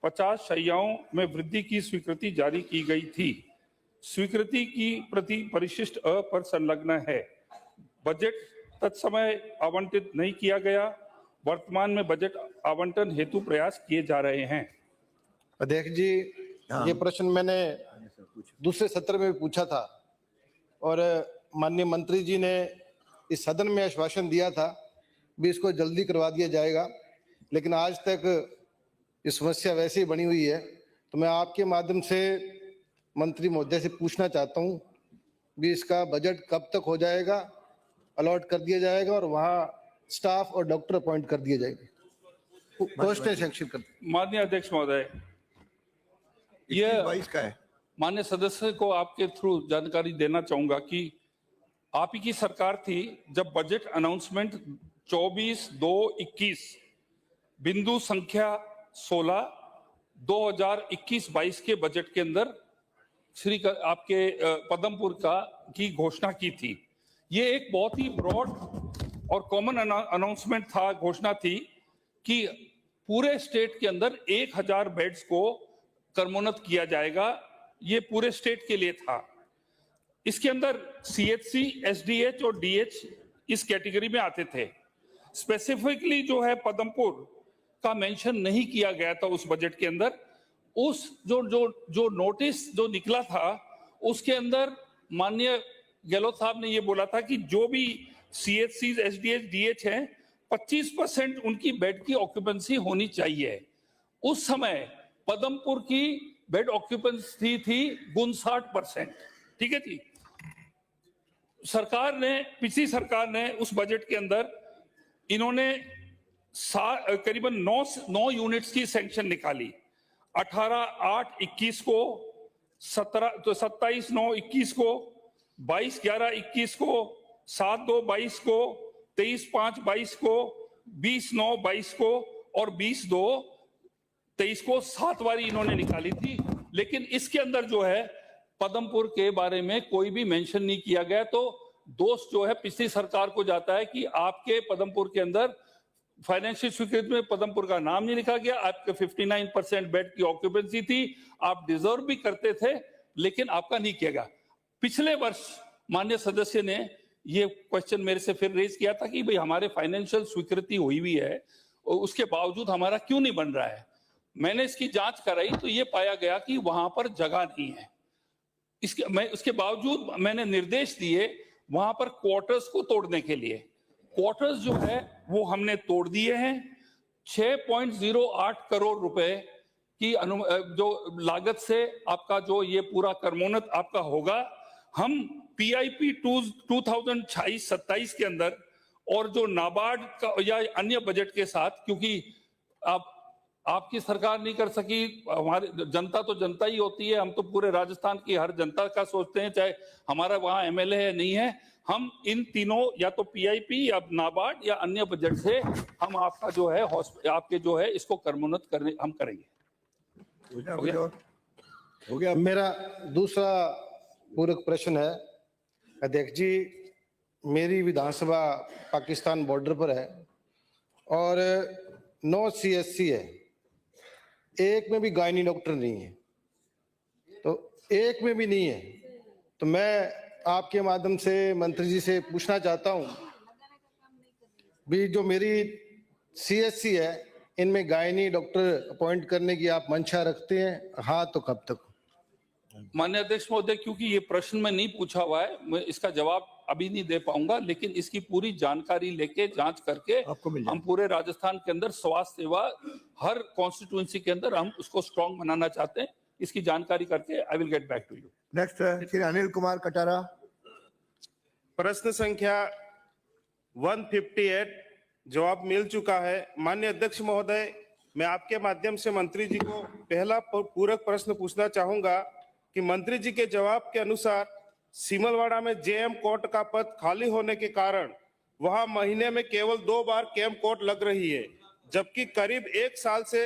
50 शैय्याओं में वृद्धि की स्वीकृति जारी की गई थी। स्वीकृति की प्रति परिशिष्ट अ पर संलग्न है। बजट तत्समय आवंटित नहीं किया गया। वर्तमान में बजट आवंटन हेतु प्रयास किए जा रहे हैं। अध्यक्ष जी, ये प्रश्न मैंने दूसरे सत्र में भी पूछा था और माननीय मंत्री जी ने इस सदन में आश्वासन दिया था भी इसको जल्दी करवा दिया जाएगा, लेकिन आज तक ये समस्या वैसे ही बनी हुई है। तो मैं आपके माध्यम से मंत्री महोदय से पूछना चाहता हूँ भी इसका बजट कब तक हो जाएगा, अलॉट कर दिया जाएगा और वहाँ स्टाफ और डॉक्टर अपॉइंट कर दिए जाएंगे, पोस्टें सैंक्शन कर। माननीय अध्यक्ष महोदय, ये 22 का है। माननीय सदस्य को आपके थ्रू जानकारी देना चाहूंगा कि आप ही की सरकार थी जब बजट अनाउंसमेंट 24/2/21 बिंदु संख्या 16 2021-22 के बजट के अंदर आपके पदमपुर की घोषणा की थी। ये एक बहुत ही ब्रॉड और कॉमन अनाउंसमेंट था, घोषणा थी कि पूरे स्टेट के अंदर 1000 बेड्स को कर्मोन्नत किया जाएगा। ये पूरे स्टेट के लिए था। इसके अंदर CHC, SDH और DH इस कैटेगरी में आते थे। स्पेसिफिकली जो है पदमपुर का मेंशन नहीं किया गया था उस बजट के अंदर। उस जो नोटिस जो निकला था उसके अंदर माननीय गहलोत साहब ने ये बोला था कि जो भी CHC, SDH, DH हैं 25% उनकी बेड की ऑक्यूपेंसी होनी चाहिए। उस समय पदमपुर की बेड ऑक्यूपेंसी थी 59%। ठीक है जी। पिछली सरकार ने उस बजट के अंदर इन्होंने करीबन 9 यूनिट्स की सैंक्शन निकाली। 18/8/21 को, 27/9/21 को, 22/11/21 को, 7/2/22 को, 23/5/22 को, 20/9/22 को और 20/2/23 को 7 बारी इन्होंने निकाली थी। लेकिन इसके अंदर जो है पदमपुर के बारे में कोई भी मेंशन नहीं किया गया। तो दोष जो है पिछली सरकार को जाता है कि आपके पदमपुर के अंदर फाइनेंशियल स्वीकृति में पदमपुर का नाम नहीं लिखा गया। आपके 59% बेड की ऑक्यूपेंसी थी। आप डिजर्व भी करते थे लेकिन आपका नहीं किया गया। पिछले वर्ष माननीय सदस्य ने ये क्वेश्चन मेरे से फिर रेज किया था कि भाई हमारे फाइनेंशियल स्वीकृति हुई हुई है और उसके बावजूद हमारा क्यों नहीं बन रहा है। मैंने इसकी जांच कराई तो ये पाया गया कि वहां पर जगह नहीं है। उसके बावजूद मैंने निर्देश दिए वहां पर क्वार्टर्स को तोड़ने के लिए। क्वार्टर्स जो है वो हमने तोड़ दिए हैं। 6.08 करोड़ रुपए की जो लागत से आपका जो ये पूरा कर्मोन्नत आपका होगा। हम PIP 2026-27 के अंदर और जो नाबार्ड का या अन्य बजट के साथ, क्योंकि आपकी सरकार नहीं कर सकी, हमारी जनता तो जनता ही होती है। हम तो पूरे राजस्थान की हर जनता का सोचते हैं, चाहे हमारा वहाँ MLA है नहीं है। हम इन तीनों या तो PIP या नाबार्ड या अन्य बजट से हम आपका जो है आपके जो है इसको कर्मोन्नत करने हम करेंगे। हो गया। मेरा दूसरा पूरक प्रश्न है, अध्यक्ष जी, मेरी विधानसभा पाकिस्तान बॉर्डर पर है और 9 CSC है, एक में भी गायनी डॉक्टर नहीं है, तो एक में भी नहीं है। तो मैं आपके माध्यम से मंत्री जी से पूछना चाहता हूं भी जो मेरी CSC है इनमें गायनी डॉक्टर अपॉइंट करने की आप मंशा रखते हैं? हाँ तो कब तक? माननीय अध्यक्ष महोदय, क्योंकि ये प्रश्न में नहीं पूछा हुआ है, मैं इसका जवाब अभी नहीं दे पाऊंगा, लेकिन इसकी पूरी जानकारी लेके जांच करके हम पूरे राजस्थान के अंदर स्वास्थ्य सेवा हर कॉन्स्टिट्यूएंसी के अंदर हम उसको स्ट्रॉन्ग बनाना चाहते हैं। इसकी जानकारी करके I will get back to you. Next Shri Anil Kumar Katara. प्रश्न संख्या 158 जवाब मिल चुका है। माननीय अध्यक्ष महोदय, मैं आपके माध्यम से मंत्री जी को पहला पूरक प्रश्न पूछना चाहूंगा कि मंत्री जी के जवाब के अनुसार सीमलवाड़ा में JM कोर्ट का पद खाली होने के कारण वहां महीने में केवल 2 बार कैंप कोर्ट लग रही है, जबकि करीब 1 साल से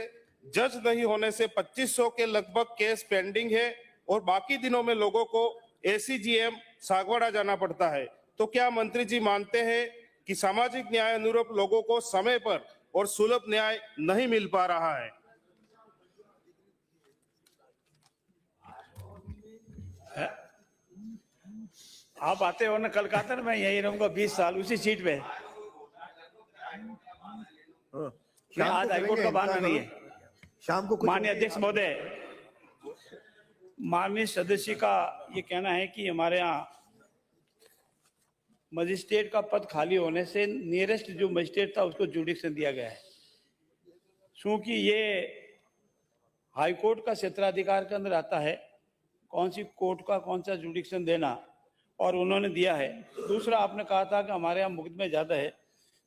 जज नहीं होने से 2500 के लगभग केस पेंडिंग है और बाकी दिनों में लोगों को ACGM सागवाड़ा जाना पड़ता है। तो क्या मंत्री जी मानते हैं कि सामाजिक न्याय अनुरूप लोगों को समय पर और सुलभ न्याय नहीं मिल पा रहा है? आप आते हो ना, कल कहा था ना मैं यही रहूंगा 20 साल उसी सीट पे। आज हाईकोर्ट का बहाना नहीं है। शाम को माननीय अध्यक्ष महोदय, माननीय सदस्य का ये कहना है कि हमारे यहाँ मजिस्ट्रेट का पद खाली होने से नियरेस्ट जो मजिस्ट्रेट था उसको जुडिक्शन दिया गया है। क्योंकि ये हाईकोर्ट का क्षेत्राधिकार के अंदर आता है कौन सी कोर्ट का कौन सा जुडिक्शन देना, और उन्होंने दिया है। दूसरा, आपने कहा था कि हमारे यहाँ मुकदमे ज्यादा है,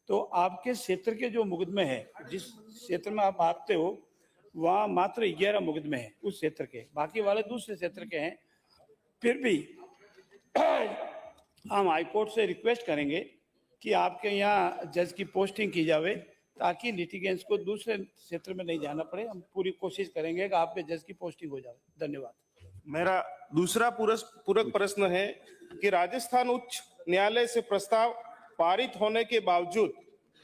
तो आपके क्षेत्र के जो मुकदमे हैं, जिस क्षेत्र में आप भागते हो, वहां मात्र 11 मुकदमे हैं उस क्षेत्र के, बाकी वाले दूसरे क्षेत्र के हैं। फिर भी हम हाईकोर्ट से रिक्वेस्ट करेंगे कि आपके यहाँ जज की पोस्टिंग की जावे ताकि लिटिगेंट्स को दूसरे क्षेत्र में नहीं जाना पड़े। हम पूरी कोशिश करेंगे कि आपके जज की पोस्टिंग हो जाए। धन्यवाद। मेरा दूसरा पूरक प्रश्न है कि राजस्थान उच्च न्यायालय से प्रस्ताव पारित होने के बावजूद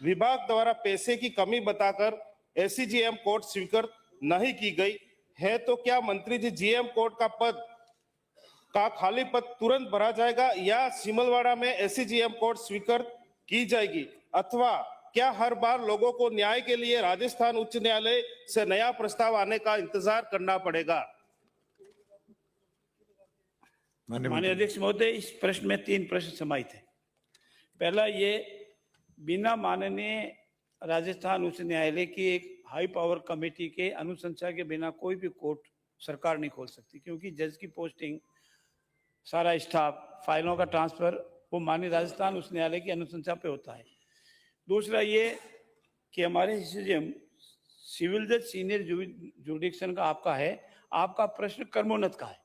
विभाग द्वारा पैसे की कमी बताकर एसीजीएम कोर्ट स्वीकृत नहीं की गई है, तो क्या मंत्री जी जीएम कोर्ट का खाली पद तुरंत भरा जाएगा या सिमलवाड़ा में एसीजीएम कोर्ट स्वीकृत की जाएगी, अथवा क्या हर बार लोगों को न्याय के लिए राजस्थान उच्च न्यायालय से नया प्रस्ताव आने का इंतजार करना पड़ेगा? माननीय अध्यक्ष महोदय, इस प्रश्न में 3 प्रश्न समाहित है। पहला, ये बिना माननीय राजस्थान उच्च न्यायालय की एक हाई पावर कमेटी के अनुशंसा के बिना कोई भी कोर्ट सरकार नहीं खोल सकती, क्योंकि जज की पोस्टिंग, सारा स्टाफ, फाइलों का ट्रांसफर वो माननीय राजस्थान उच्च न्यायालय की अनुशंसा पे होता है। दूसरा ये कि हमारे एसीजीएम सिविल जज सीनियर जुडिक्शन का आपका है, आपका प्रश्न कर्मोन्नत का है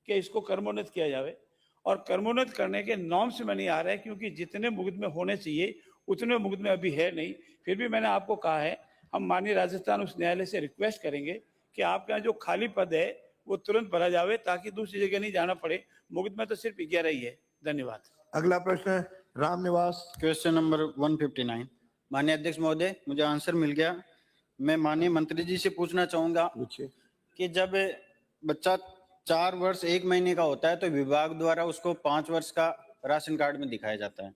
कि इसको कर्मोन्नत किया जावे, और कर्मोन्नत करने के नॉर्म्स में नहीं आ रहा है, क्योंकि जितने मुकदमे होने चाहिए उतने मुकदमे अभी है नहीं। फिर भी मैंने आपको कहा है, हम माननीय राजस्थान उच्च न्यायालय से रिक्वेस्ट करेंगे कि आपके यहाँ जो खाली पद है वो तुरंत भरा जावे ताकि दूसरी जगह नहीं जाना पड़े। मुकदमे तो सिर्फ 11 ही है। धन्यवाद। अगला प्रश्न है रामनिवास। Question number 159। माननीय अध्यक्ष महोदय, मुझे आंसर मिल गया। मैं माननीय मंत्री जी से पूछना चाहूंगा कि जब बच्चा 4 वर्ष 1 महीने का होता है तो विभाग द्वारा उसको 5 वर्ष का राशन कार्ड में दिखाया जाता है,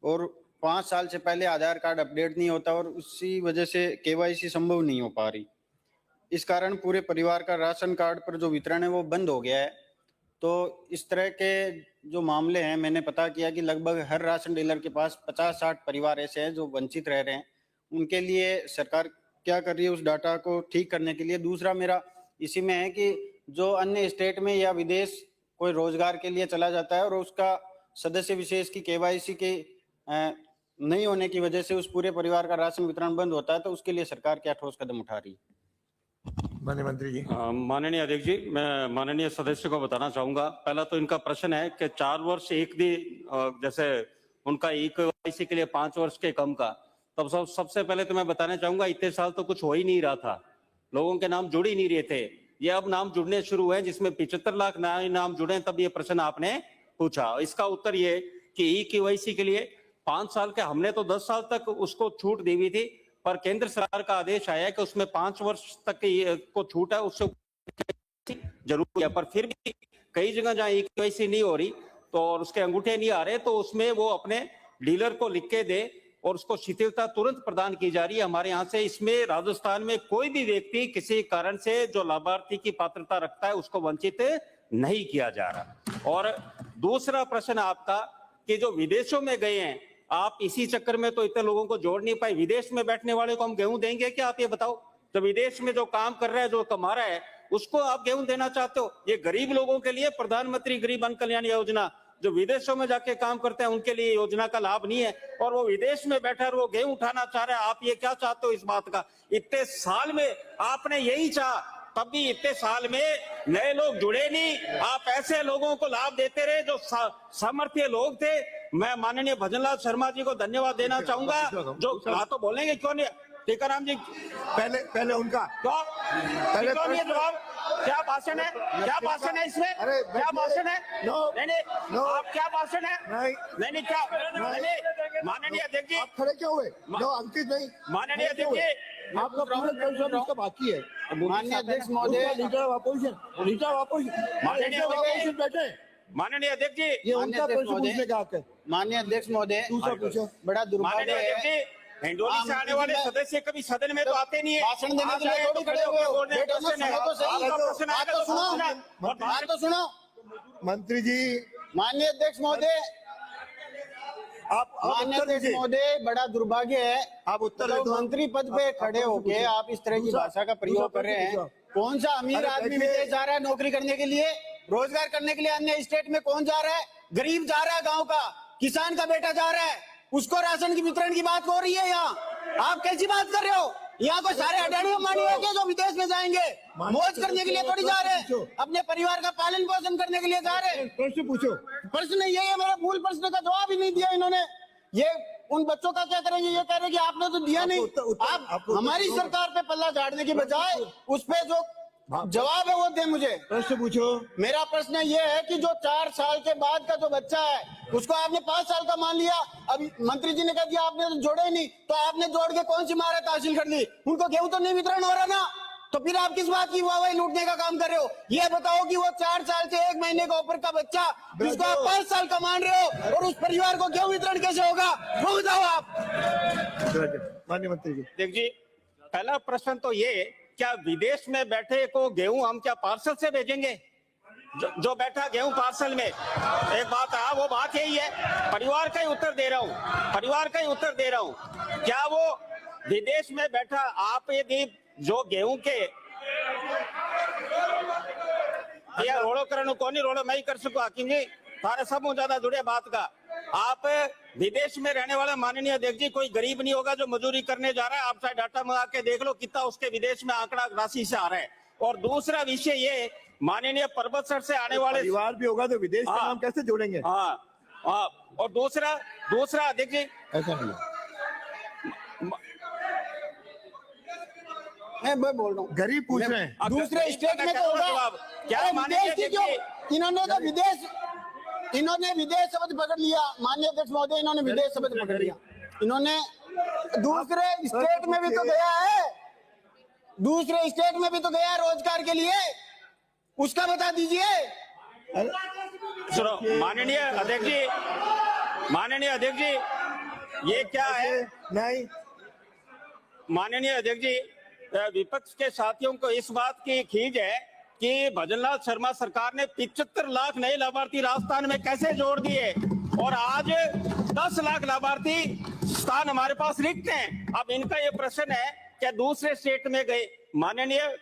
और 5 साल से पहले आधार कार्ड अपडेट नहीं होता और उसी वजह से केवाईसी संभव नहीं हो पा रही। इस कारण पूरे परिवार का राशन कार्ड पर जो वितरण है वो बंद हो गया है। तो इस तरह के जो मामले हैं, मैंने पता किया कि लगभग हर राशन डीलर के पास 50-60 परिवार ऐसे हैं जो वंचित रह रहे हैं। उनके लिए सरकार क्या कर रही है उस डाटा को ठीक करने के लिए? दूसरा मेरा इसी में है कि जो अन्य स्टेट में या विदेश कोई रोजगार के लिए चला जाता है और उसका सदस्य विशेष की केवाईसी के नहीं होने की वजह से उस पूरे परिवार का राशन वितरण बंद होता है, तो उसके लिए सरकार क्या ठोस कदम उठा रही है? माननीय मंत्री जी। माननीय अध्यक्ष जी, मैं माननीय सदस्य को बताना चाहूंगा। पहला तो इनका प्रश्न है कि 4 वर्ष एक दिन जैसे उनका केवाईसी के लिए 5 वर्ष के कम का, तब सबसे पहले तो मैं बताना चाहूंगा इतने साल तो कुछ हो ही नहीं रहा था, लोगों के नाम जुड़ ही नहीं रहे थे। ये अब नाम जुड़ने शुरू हुए, जिसमें 75 लाख नए नाम जुड़े, तब ये प्रश्न आपने पूछा। इसका उत्तर ये कि केवाईसी के लिए 5 साल के, हमने तो 10 साल तक उसको छूट दी हुई थी, पर केंद्र सरकार का आदेश आया है कि उसमें 5 वर्ष तक को छूट है, उससे जरूरी है। पर फिर भी कई जगह जहाँ केवाईसी नहीं हो रही तो और उसके अंगूठे नहीं आ रहे, तो उसमें वो अपने डीलर को लिख के दे और उसको शिथिलता तुरंत प्रदान की जा रही है हमारे यहाँ से। इसमें राजस्थान में कोई भी व्यक्ति किसी कारण से जो लाभार्थी की पात्रता रखता है उसको वंचित नहीं किया जा रहा। और दूसरा प्रश्न आपका कि जो विदेशों में गए हैं, आप इसी चक्कर में तो इतने लोगों को जोड़ नहीं पाए। विदेश में बैठने वाले को हम गेहूं देंगे क्या? आप ये बताओ। तो विदेश में जो काम कर रहा है, जो कमा रहा है, उसको आप गेहूं देना चाहते हो? ये गरीब लोगों के लिए प्रधानमंत्री गरीब अन्न कल्याण योजना, जो विदेशों में जाके काम करते हैं उनके लिए योजना का लाभ नहीं है, और वो विदेश में बैठा वो गेहूं उठाना चाह रहा है। आप ये क्या चाहते हो इस बात का? इतने साल में आपने यही चाहा, तब भी इतने साल में नए लोग जुड़े नहीं। आप ऐसे लोगों को लाभ देते रहे जो सामर्थ्य लोग थे। मैं माननीय भजनलाल शर्मा जी को धन्यवाद देना चाहूंगा, जो तो बोलेंगे क्यों नहीं? टीकाराम जी पहले उनका पहले जवाब। क्या भाषण है? क्या भाषण है इसमें? क्या भाषण है? नहीं, आप क्या भाषण है? नहीं क्या? माननीय अध्यक्ष जी, आप खड़े क्यों हुए? अंकित नहीं, माननीय अध्यक्ष जी, आपका पूरा परिश्रम इसका बाकी है। माननीय अध्यक्ष महोदय, लीडर ऑफ अपोजिशन बैठे। माननीय अध्यक्ष जी, ये उनका प्रश्न पूछने का हक है। माननीय अध्यक्ष महोदय, दूसरा पूछो। बड़ा दुर्भाग्य है, हिंडोली से आने वाले सदस्य कभी सदन में तो आते नहीं है। भाषण देने के लिए थोड़ी खड़े हुए हो। बेटा तो सुनो। मंत्री जी, माननीय अध्यक्ष महोदय, माननीय अध्यक्ष महोदय, बड़ा दुर्भाग्य है, आप उत्तर मंत्री पद पे खड़े होके आप इस तरह की भाषा का प्रयोग कर रहे हैं। कौन सा अमीर आदमी विदेश जा रहा है नौकरी करने के लिए, रोजगार करने के लिए? अन्य स्टेट में कौन जा रहा है? गरीब जा रहा है, गांव का किसान का बेटा जा रहा है, उसको राशन की वितरण की बात हो रही है यहाँ। आप कैसी बात कर रहे हो? यहाँ को सारे अडानी अंबानी हो के जो विदेश में जाएंगे, मौज करने के लिए थोड़ी जा रहे हैं, अपने परिवार का पालन पोषण करने के लिए जा रहे हैं। प्रश्न पूछो। प्रश्न ये है, मेरा मूल प्रश्न का जवाब ही नहीं दिया इन्होंने। ये उन बच्चों का क्या करेंगे? ये कह रहे हैं कि आपने तो दिया नहीं। आप हमारी सरकार पे पल्ला झाड़ने की बजाय उस पे जो जवाब है वो दे मुझे। प्रश्न पूछो। मेरा प्रश्न ये है कि जो 4 साल के बाद का जो बच्चा है उसको आपने 5 साल का मान लिया। अभी मंत्री जी ने कह दिया आपने तो जोड़े नहीं, तो आपने जोड़ के कौन सी महारत हासिल कर ली? उनको गेहूं तो नहीं वितरण हो रहा ना, तो फिर आप किस बात की वाहवाही लूटने का काम कर रहे हो? ये बताओ कि वो 4 साल से 1 महीने का ऊपर का बच्चा जिसको आप 5 साल का मान रहे हो और उस परिवार को गेहूं वितरण कैसे होगा, वो बताओ आप। माननीय मंत्री जी। देख जी, पहला प्रश्न तो ये, क्या विदेश में बैठे को गेहूं हम क्या पार्सल से भेजेंगे? जो बैठा गेहूं पार्सल में, एक बात है, वो बात यही है। परिवार का ही उत्तर दे रहा हूं, परिवार का ही उत्तर दे रहा हूं। क्या वो विदेश में बैठा आप यदि जो गेहूं के या रोड़ो करण को नहीं रोड़ो मैं ही कर सकूं हाकिम जी, सारे सब ज्यादा जुड़े बात का। आप विदेश में रहने वाला माननीय अध्यक्ष जी, कोई गरीब नहीं होगा जो मजदूरी करने जा रहा है। आप चाहे डाटा मंगा के देख लो कितना उसके विदेश में आंकड़ा राशि से आ रहा है। और दूसरा विषय ये, माननीय पर्वतसर से आने वाले परिवार भी होगा तो विदेश का नाम कैसे जोड़ेंगे? हाँ। और दूसरा अध्यक्ष जी, ऐसा नहीं, मैं बोल रहा हूँ, गरीब पूछ रहे हैं। दूसरे स्टेट में तो होगा क्या? विदेश की क्यों? इन्होंने तो विदेश शब्द पकड़ लिया। माननीय अध्यक्ष महोदय, इन्होंने विदेश शब्द पकड़ लिया। इन्होंने दूसरे स्टेट में भी तो गया है, दूसरे स्टेट में भी तो गया है रोजगार के लिए, उसका बता दीजिए। सुनो माननीय अध्यक्ष जी, ये क्या है? नहीं, माननीय अध्यक्ष जी, विपक्ष के साथियों को इस बात की खीज है कि भजनलाल शर्मा सरकार ने 75 लाख नए लाभार्थी राजस्थान में कैसे जोड़ दिए और आज 10 लाख लाभार्थी स्थान हमारे पास रिक्त हैं। अब इनका ये प्रश्न है क्या दूसरे स्टेट में गए? माननीय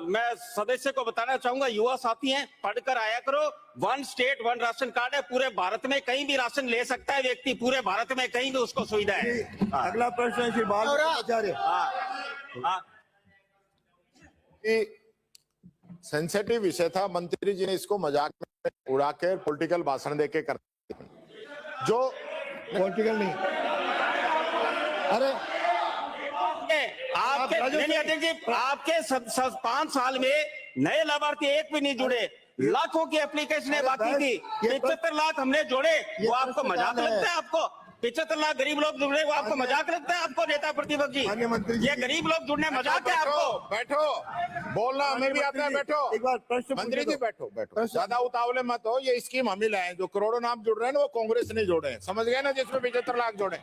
मैं सदस्य को बताना चाहूंगा, युवा साथी हैं, पढ़कर आया करो। 1 स्टेट 1 राशन कार्ड है, पूरे भारत में कहीं भी राशन ले सकता है व्यक्ति, पूरे भारत में कहीं भी उसको सुविधा है। अगला प्रश्न है श्री बालाचार्य। सेंसिटिव विषय था, मंत्री जी ने इसको मजाक में उड़ा के पॉलिटिकल भाषण देके कर, जो पॉलिटिकल नहीं। अरे आपके अध्यक्ष जी, आपके 5 साल में नए लाभार्थी एक भी नहीं जुड़े, लाखों की एप्लीकेशन बाकी थी, 75 लाख हमने जोड़े, वो आपको मजाक लगता है? आपको 75 लाख गरीब लोग जुड़े, वो आपको मजाक लगता है? आपको नेता प्रतिपक्ष जी, ये गरीब लोग जुड़ने मजाक है आपको? बैठो, बोलना हमें भी आता है। बैठो, एक बार प्रश्न मंत्री जी बैठो, ज्यादा उतावले मत हो। ये स्कीम हम ही लाए, जो करोड़ों नाम जुड़ रहे हैं ना वो कांग्रेस ने जोड़े हैं, समझ गए ना? जिसमें 75 लाख जोड़े,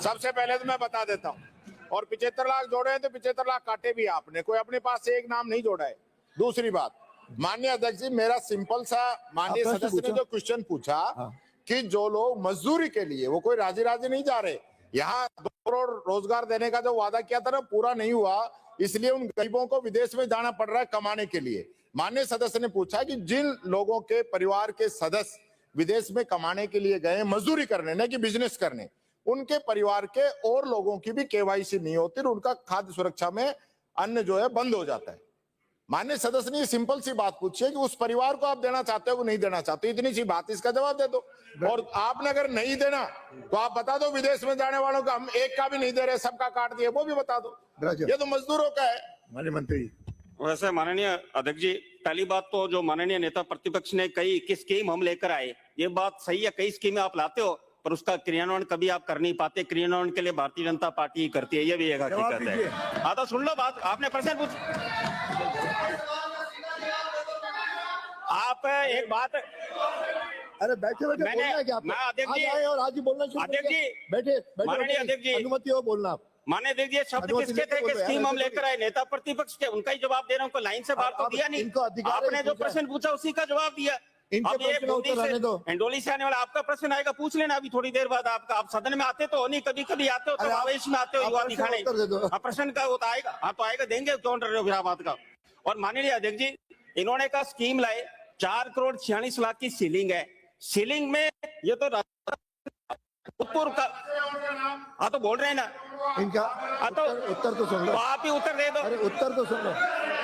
सबसे पहले तो मैं बता देता हूँ। और 75 लाख जोड़े हैं तो 75 लाख काटे भी आपने, कोई अपने पास से एक नाम नहीं जोड़ा है। दूसरी बात, माननीय अध्यक्ष जी, मेरा सिंपल सा माननीय सदस्य ने जो क्वेश्चन पूछा कि जो लोग मजदूरी के लिए, वो कोई राजी नहीं जा रहे, यहाँ 2 करोड़ रोजगार देने का जो वादा किया था ना पूरा नहीं हुआ, इसलिए उन गरीबों को विदेश में जाना पड़ रहा है कमाने के लिए। माननीय सदस्य ने पूछा कि जिन लोगों के परिवार के सदस्य विदेश में कमाने के लिए गए, मजदूरी करने न कि बिजनेस करने, उनके परिवार के और लोगों की भी केवाईसी नहीं होती और उनका खाद्य सुरक्षा में अन्न जो है बंद हो जाता है। माननीय सदस्य ने ये सिंपल सी बात पूछी है कि उस परिवार को आप देना चाहते हो कि नहीं देना चाहते, इतनी सी बात, इसका जवाब दे दो। और आपने अगर नहीं देना तो आप बता दो विदेश में जाने वालों का हम एक का भी नहीं दे रहे, सबका काट दिए, वो भी बता दो। ये तो मजदूरों का है। माननीय मंत्री। वैसे माननीय अध्यक्ष जी, पहली बात तो जो माननीय नेता प्रतिपक्ष ने कही कि स्कीम हम लेकर आए, ये बात सही है, कई स्कीमें आप लाते हो पर उसका क्रियान्वयन कभी आप कर नहीं पाते। क्रियान्वयन के लिए भारतीय जनता पार्टी ही करती है, ये भी एक हकीकत है। हाँ तो सुन लो बात, आपने प्रश्न पूछ, आप एक बात, अरे बैठे बैठे बोलना है क्या? मैं अध्यक्ष जी, और आज ही बोलना शुरू अध्यक्ष जी, बैठे माननीय अध्यक्ष जी, अनुमति हो बोलना आप। माननीय अध्यक्ष जी, शब्द किसके थे कि स्कीम हम लेकर आए? नेता प्रतिपक्ष के, उनका ही जवाब दे रहा हूँ, लाइन से बाहर तो दिया नहीं। आपने जो प्रश्न पूछा उसी का जवाब दिया। अब ये एंडोली से आने वाला आपका प्रश्न आएगा, पूछ लेना अभी थोड़ी देर बाद आपका। आप सदन में आते तो नहीं, कभी कभी आते हो तो आवेश में आते हो, युवा दिखाने। प्रश्न का वो तो आएगा, हाँ तो आएगा, देंगे, क्यों डर रहे हो बात का? और माननीय अध्यक्ष जी, इन्होंने कहा स्कीम लाए, 4 करोड़ 46 लाख की सीलिंग है। सीलिंग में ये तो भूतपूर्व का, हाँ तो बोल रहे हैं ना। इनका तो उत्तर तो सुन लो। तो आप ही उत्तर दे दो। अरे उत्तर तो सुन लो।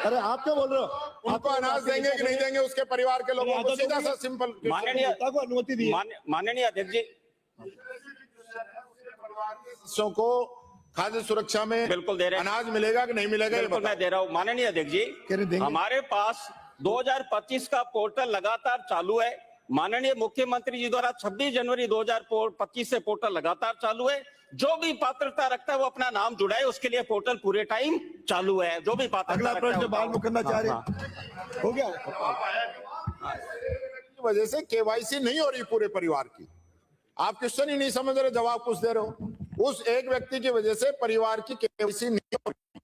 अरे आप क्या बोल रहे हो? उनको अनाज देंगे कि नहीं देंगे उसके परिवार के लोगों को, सीधा सा सिंपल। माननीय को अनुमति दी। माननीय अध्यक्ष जी, सदस्यों को खाद्य सुरक्षा में बिल्कुल दे रहे हैं। अनाज मिलेगा कि नहीं मिलेगा, ये बिल्कुल बताओ। मैं दे रहा हूँ। माननीय अध्यक्ष जी, कह रहे देंगे। हमारे पास 2025 का पोर्टल लगातार चालू है। माननीय मुख्यमंत्री जी द्वारा 26 जनवरी 2025 से पोर्टल लगातार चालू है। जो भी पात्रता रखता है वो अपना नाम जुड़ाए, उसके लिए पोर्टल पूरे टाइम चालू है। जो भी पात्रता अगला रखता प्रश्न है बाल मुकन्ना चाह रहे हो गया। की वजह से केवाईसी नहीं हो रही पूरे परिवार की। आप क्वेश्चन ही नहीं समझ रहे, जवाब कुछ दे रहे हो। उस एक व्यक्ति की वजह से परिवार की केवाईसी नहीं हो रही।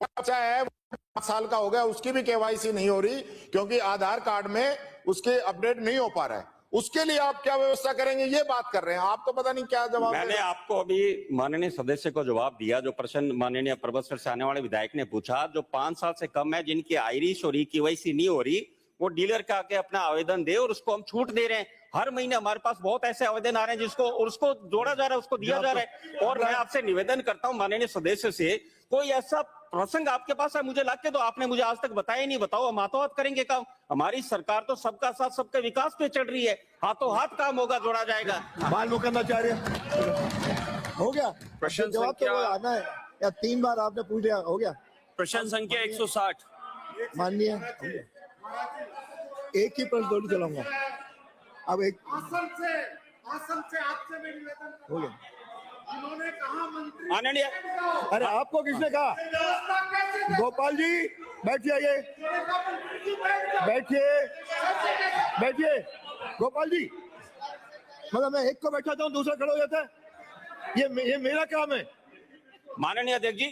बच्चा है 5 साल का हो गया, उसकी भी केवाईसी नहीं हो रही क्योंकि आधार कार्ड में उसके अपडेट नहीं हो पा रहा है। उसके लिए आप क्या व्यवस्था करेंगे, ये बात कर रहे हैं। आप तो पता नहीं क्या जवाब। मैंने आपको अभी माननीय सदस्य को जवाब दिया। जो प्रश्न माननीय परबतसर से आने वाले विधायक ने पूछा, जो 5 साल से कम है, जिनकी आयरिश हो रही, केवाईसी नहीं हो रही, वो डीलर का आके अपना आवेदन दे और उसको हम छूट दे रहे हैं। हर महीने हमारे पास बहुत ऐसे आवेदन आ रहे हैं जिसको और उसको जोड़ा जा रहा है, उसको दिया जा रहा है। और मैं आपसे निवेदन करता हूं माननीय सदस्य से, कोई ऐसा प्रसंग आपके पास है मुझे लाके दो। आपने मुझे आज तक बताया नहीं, बताओ हम हाथों हाथ करेंगे काम। हमारी सरकार तो सबका साथ सबके विकास पे चल रही है, हाथों हाथ काम होगा, जोड़ा जाएगा। बाल मुकन्ना चाह रहे हो गया। प्रश्न जवाब तो वो आना है या 3 बार आपने पूछ लिया, हो गया। प्रश्न संख्या 160। माननीय एक ही प्रश्न दोनों चलाऊंगा। अब एक आसन से आपसे मैं निवेदन हो गया। उन्होंने कहा मंत्री माननीय अरे आपको किसने कहा? गोपाल जी बैठिए, आइए बैठिए बैठिए। गोपाल जी, मतलब मैं एक को बैठाता हूँ दूसरा खड़ा हो जाता है, ये मेरा काम है। माननीय अध्यक्ष जी,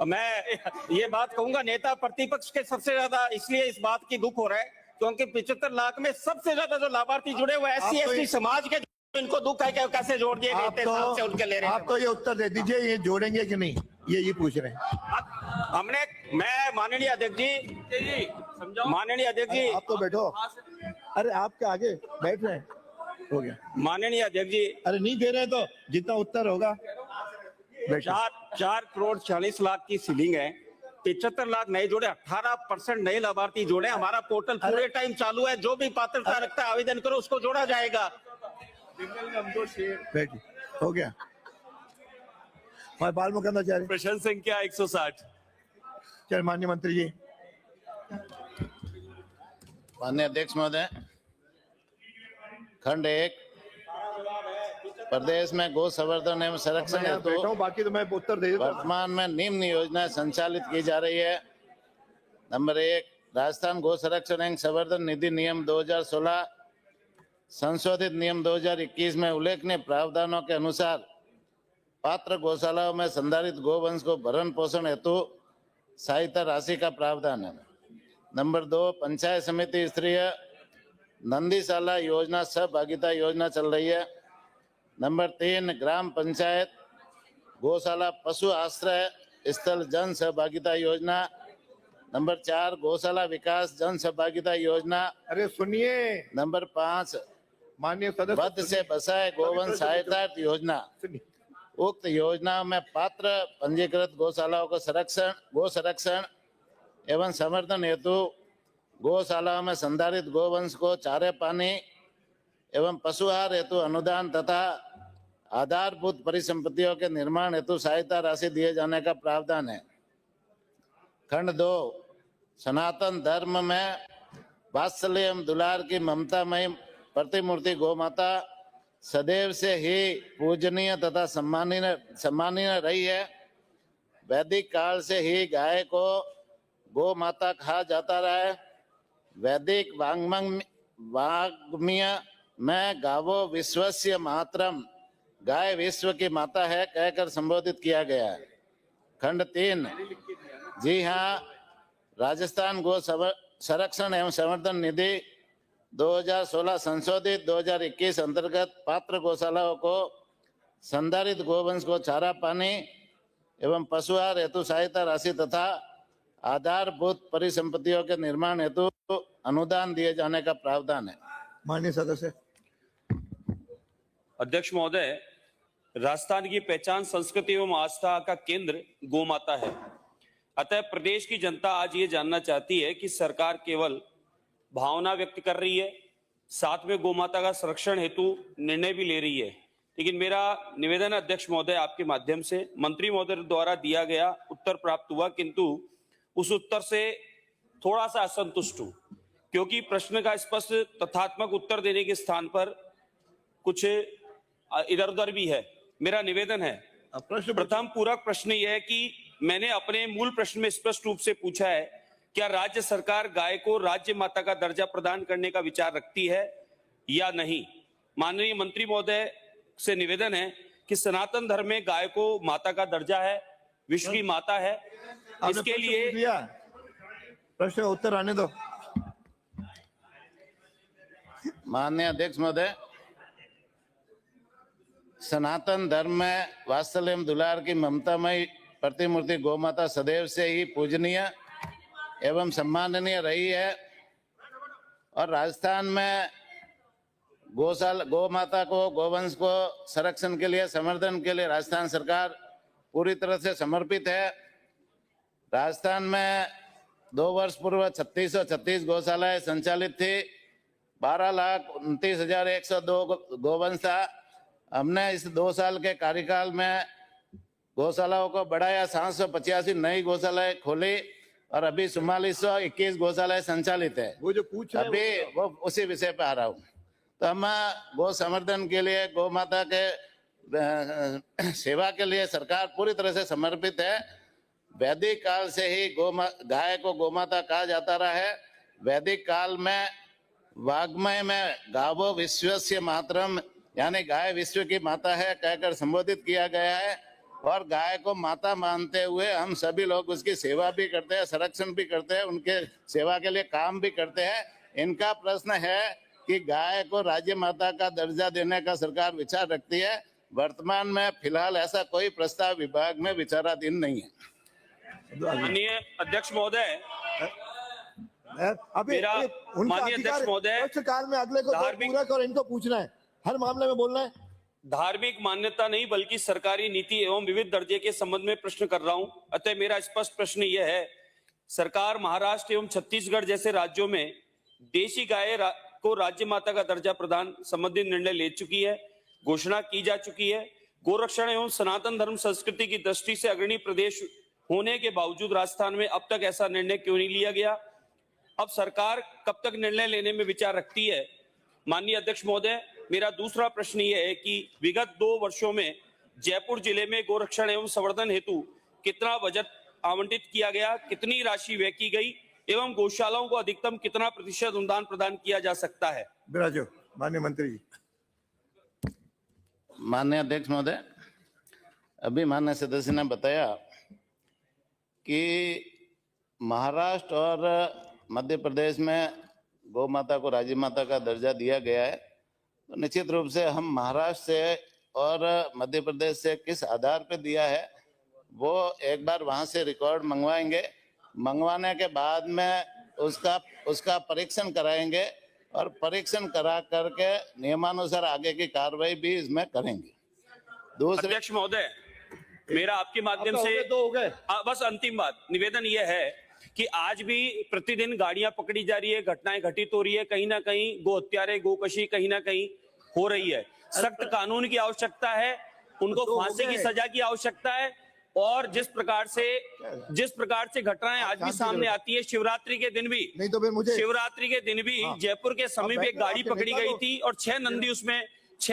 मैं ये बात कहूंगा, नेता प्रतिपक्ष के सबसे ज्यादा इसलिए इस बात की दुख हो रहा है क्योंकि 75 लाख में सबसे ज्यादा जो लाभार्थी जुड़े हुए एससी एसटी समाज के, इनको दुख है कि कैसे जोड़ दिए गए थे, साल से उनके ले रहे हैं। आप तो ये उत्तर दे दीजिए, ये जोड़ेंगे कि नहीं, ये पूछ रहे हैं। मैं माननीय अध्यक्ष जी, माननीय अध्यक्ष जी, आप तो बैठो। अरे आपके आगे बैठ रहे हैं, हो गया। माननीय अध्यक्ष जी, अरे नहीं दे रहे तो जितना उत्तर होगा। 4 करोड़ 40 लाख की सीलिंग है, 75 लाख नए जोड़े, 18% नए लाभार्थी जोड़े। हमारा पोर्टल पूरे टाइम चालू है। जो भी पात्रता रखता है आवेदन करो, उसको जोड़ा जाएगा। बैठिए, हो गया। मैं बाल मुकन्ना चाह रहे। प्रश्न संख्या 160। चल माननीय मंत्री जी। माननीय अध्यक्ष महोदय, खंड 1 प्रदेश में गो संवर्धन एवं संरक्षण मैं बैठा हेतु हूँ, बाकी तो मैं उत्तर दे देता हूँ। वर्तमान में निम्न योजनाएं संचालित की जा रही है। नंबर 1, राजस्थान गो संरक्षण एवं संवर्धन निधि नियम 2016 संशोधित नियम 2021 में उल्लेखनीय प्रावधानों के अनुसार पात्र गौशालाओं में संधारित गोवंश को भरण पोषण हेतु सहायता राशि का प्रावधान है। नंबर 2, पंचायत समिति स्तरीय नंदीशाला योजना सहभागिता योजना चल रही है। नंबर 3, ग्राम पंचायत गौशाला पशु आश्रय स्थल जन सहभागिता योजना। नंबर 4, गौशाला विकास जन सहभागिता योजना। अरे सुनिए नंबर 5, माननीय सदस्य, वध से बसाए गोवंश सहायता योजना। उक्त योजना में पात्र पंजीकृत गौशालाओं को गो संरक्षण एवं संवर्धन हेतु गौशालाओं में संधारित गोवंश को चारे पानी एवं पशुहार हेतु अनुदान तथा आधारभूत परिसंपत्तियों के निर्माण हेतु सहायता राशि दिए जाने का प्रावधान है। खंड 2, सनातन धर्म में वात्सल्य एवं दुलार की ममतामयी प्रतिमूर्ति गौ माता सदैव से ही पूजनीय तथा सम्मानीय रही है। वैदिक काल से ही गाय को गौ माता कहा जाता रहा है। वैदिक वाग्मय में गावो विश्वस्य मातरम, गाय विश्व की माता है कहकर संबोधित किया गया है। खंड 3, जी हाँ, राजस्थान गो संरक्षण एवं संवर्धन निधि 2016 संशोधित 2021 अंतर्गत पात्र गौशालाओं को संधारित गोवंश को चारा पानी एवं पशुहार हेतु सहायता राशि तथा आधारभूत परिसंपत्तियों के निर्माण हेतु अनुदान दिए जाने का प्रावधान है। माननीय सदस्य। अध्यक्ष महोदय, राजस्थान की पहचान, संस्कृति एवं आस्था का केंद्र गोमाता है। अतः प्रदेश की जनता आज ये जानना चाहती है कि सरकार केवल भावना व्यक्त कर रही है, साथ में गोमाता का संरक्षण हेतु निर्णय भी ले रही है। लेकिन मेरा निवेदन अध्यक्ष महोदय आपके माध्यम से मंत्री महोदय द्वारा दिया गया उत्तर प्राप्त हुआ, किंतु उस उत्तर से थोड़ा सा असंतुष्ट हूं, क्योंकि प्रश्न का स्पष्ट तथ्यात्मक उत्तर देने के स्थान पर कुछ इधर उधर भी है। मेरा निवेदन है, प्रथम पूरक प्रश्न यह है कि मैंने अपने मूल प्रश्न में स्पष्ट रूप से पूछा है, क्या राज्य सरकार गाय को राज्य माता का दर्जा प्रदान करने का विचार रखती है या नहीं। माननीय मंत्री महोदय से निवेदन है कि सनातन धर्म में गाय को माता का दर्जा है, विश्व की माता है। इसके लिए प्रश्न का उत्तर आने दो। माननीय अध्यक्ष महोदय, सनातन धर्म में वात्सल्य एवं दुलार की ममतामयी प्रतिमूर्ति गौमाता सदैव से ही पूजनीय एवं सम्माननीय रही है और राजस्थान में गौ माता को, गोवंश को संरक्षण के लिए, संवर्धन के लिए राजस्थान सरकार पूरी तरह से समर्पित है। राजस्थान में 2 वर्ष पूर्व 3636 गौशालाएं संचालित थी, 12,29,102 गोवंश था। हमने इस 2 साल के कार्यकाल में गौशालाओं को बढ़ाया, 785 नई गौशालाएं खोली और अभी 4421 गौशालाएं संचालित है। वो जो पूछ रहे अभी वो उसी विषय पे आ रहा हूँ। तो हम गौ संवर्धन के लिए, गौ माता के सेवा के लिए सरकार पूरी तरह से समर्पित है। वैदिक काल से ही गाय को गोमाता कहा जाता रहा है। वैदिक काल में वाग्मय में गावो विश्वस्य मातरम, यानी गाय विश्व की माता है कहकर संबोधित किया गया है और गाय को माता मानते हुए हम सभी लोग उसकी सेवा भी करते हैं, संरक्षण भी करते हैं, उनके सेवा के लिए काम भी करते हैं। इनका प्रश्न है कि गाय को राज्य माता का दर्जा देने का सरकार विचार रखती है। वर्तमान में फिलहाल ऐसा कोई प्रस्ताव विभाग में विचाराधीन नहीं है। माननीय अध्यक्ष महोदय, अभी माननीय अध्यक्ष महोदय, काल में अगले को पूरक और इनको पूछना है, हर मामले में बोलना है। धार्मिक मान्यता नहीं बल्कि सरकारी नीति एवं विविध दर्जे के संबंध में प्रश्न कर रहा हूं। अतः मेरा स्पष्ट प्रश्न यह है, सरकार महाराष्ट्र एवं छत्तीसगढ़ जैसे राज्यों में देशी गाय को राज्य माता का दर्जा प्रदान संबंधी निर्णय ले चुकी है, घोषणा की जा चुकी है। गोरक्षण एवं सनातन धर्म संस्कृति की दृष्टि से अग्रणी प्रदेश होने के बावजूद राजस्थान में अब तक ऐसा निर्णय क्यों नहीं लिया गया। अब सरकार कब तक निर्णय लेने में विचार रखती है। माननीय अध्यक्ष महोदय, मेरा दूसरा प्रश्न यह है कि विगत 2 वर्षों में जयपुर जिले में गोरक्षण एवं संवर्धन हेतु कितना बजट आवंटित किया गया, कितनी राशि व्यय की गई एवं गौशालाओं को अधिकतम कितना प्रतिशत अनुदान प्रदान किया जा सकता है। माननीय मंत्री जी। माननीय अध्यक्ष महोदय, अभी माननीय सदस्य ने बताया कि महाराष्ट्र और मध्य प्रदेश में गौ माता को राज्य माता का दर्जा दिया गया है। तो निश्चित रूप से हम महाराष्ट्र से और मध्य प्रदेश से किस आधार पर दिया है वो एक बार वहां से रिकॉर्ड मंगवाएंगे। मंगवाने के बाद में उसका परीक्षण कराएंगे और परीक्षण करा करके नियमानुसार आगे की कार्रवाई भी इसमें करेंगे। दूसरे अध्यक्ष महोदय, मेरा आपके माध्यम से बस अंतिम बात, निवेदन यह है कि आज भी प्रतिदिन गाड़ियां पकड़ी जा रही है, घटनाएं घटित हो रही है, कहीं ना कहीं गो हत्यारे, गोकशी कहीं ना कहीं हो रही है। सख्त कानून की आवश्यकता है, उनको फांसी की सजा की आवश्यकता है। और जिस प्रकार से घटनाएं आज भी सामने आती है, शिवरात्रि के दिन भी, नहीं तो फिर मुझे शिवरात्रि के दिन भी जयपुर के समीप एक गाड़ी पकड़ी गई थी और 6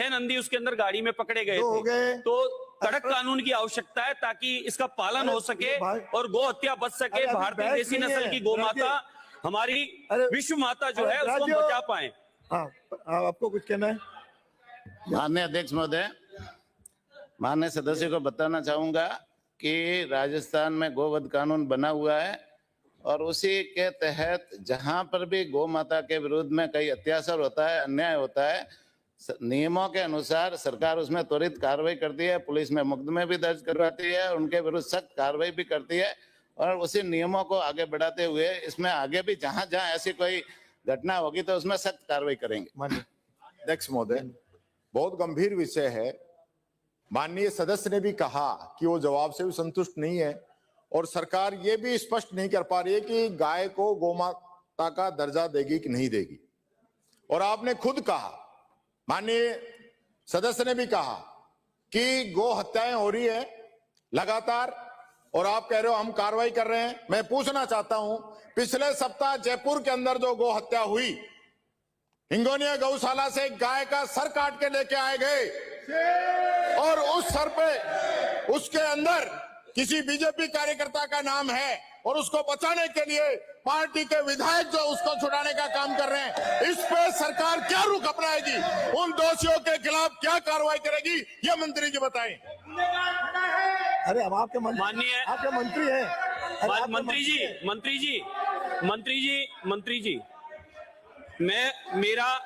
नंदी उसके अंदर गाड़ी में पकड़े गए थे। तो कड़क कानून की आवश्यकता है ताकि इसका पालन हो सके और गौ हत्या बच सके। भारतीय देसी नस्ल की गौ माता, हमारी विश्व माता जो है, उसको बचा पाए। आपको कुछ कहना है। माननीय अध्यक्ष महोदय, माननीय सदस्य को बताना चाहूंगा कि राजस्थान में गोवध कानून बना हुआ है और उसी के तहत जहां पर भी गौ माता के विरुद्ध में कई अत्याचार होता है, अन्याय होता है, नियमों के अनुसार सरकार उसमें त्वरित कार्रवाई करती है, पुलिस में मुकदमे भी दर्ज करवाती है, उनके विरुद्ध सख्त कार्रवाई भी करती है और उसी नियमों को आगे बढ़ाते हुए इसमें आगे भी जहां जहां ऐसी कोई घटना होगी तो उसमें सख्त कार्रवाई करेंगे। अध्यक्ष महोदय, बहुत गंभीर विषय है। माननीय सदस्य ने भी कहा कि वो जवाब से भी संतुष्ट नहीं है और सरकार ये भी स्पष्ट नहीं कर पा रही है कि गाय को गोमाता का दर्जा देगी कि नहीं देगी। और आपने खुद कहा, माननीय सदस्य ने भी कहा कि गो हत्याएं हो रही है लगातार और आप कह रहे हो हम कार्रवाई कर रहे हैं। मैं पूछना चाहता हूं, पिछले सप्ताह जयपुर के अंदर जो गो हत्या हुई, हिंगोनिया गौशाला से एक गाय का सर काट के लेके आए गए और उस सर पे उसके अंदर किसी बीजेपी कार्यकर्ता का नाम है और उसको बचाने के लिए पार्टी के विधायक जो उसको छुड़ाने का काम कर रहे हैं। इस पे सरकार क्या रुख अपनाएगी, उन दोषियों के खिलाफ क्या कार्रवाई करेगी, ये मंत्री जी बताएं। अरे अब आपके माननीय आपके मंत्री हैं। अरे आपके मंत्री जी मैं मेरा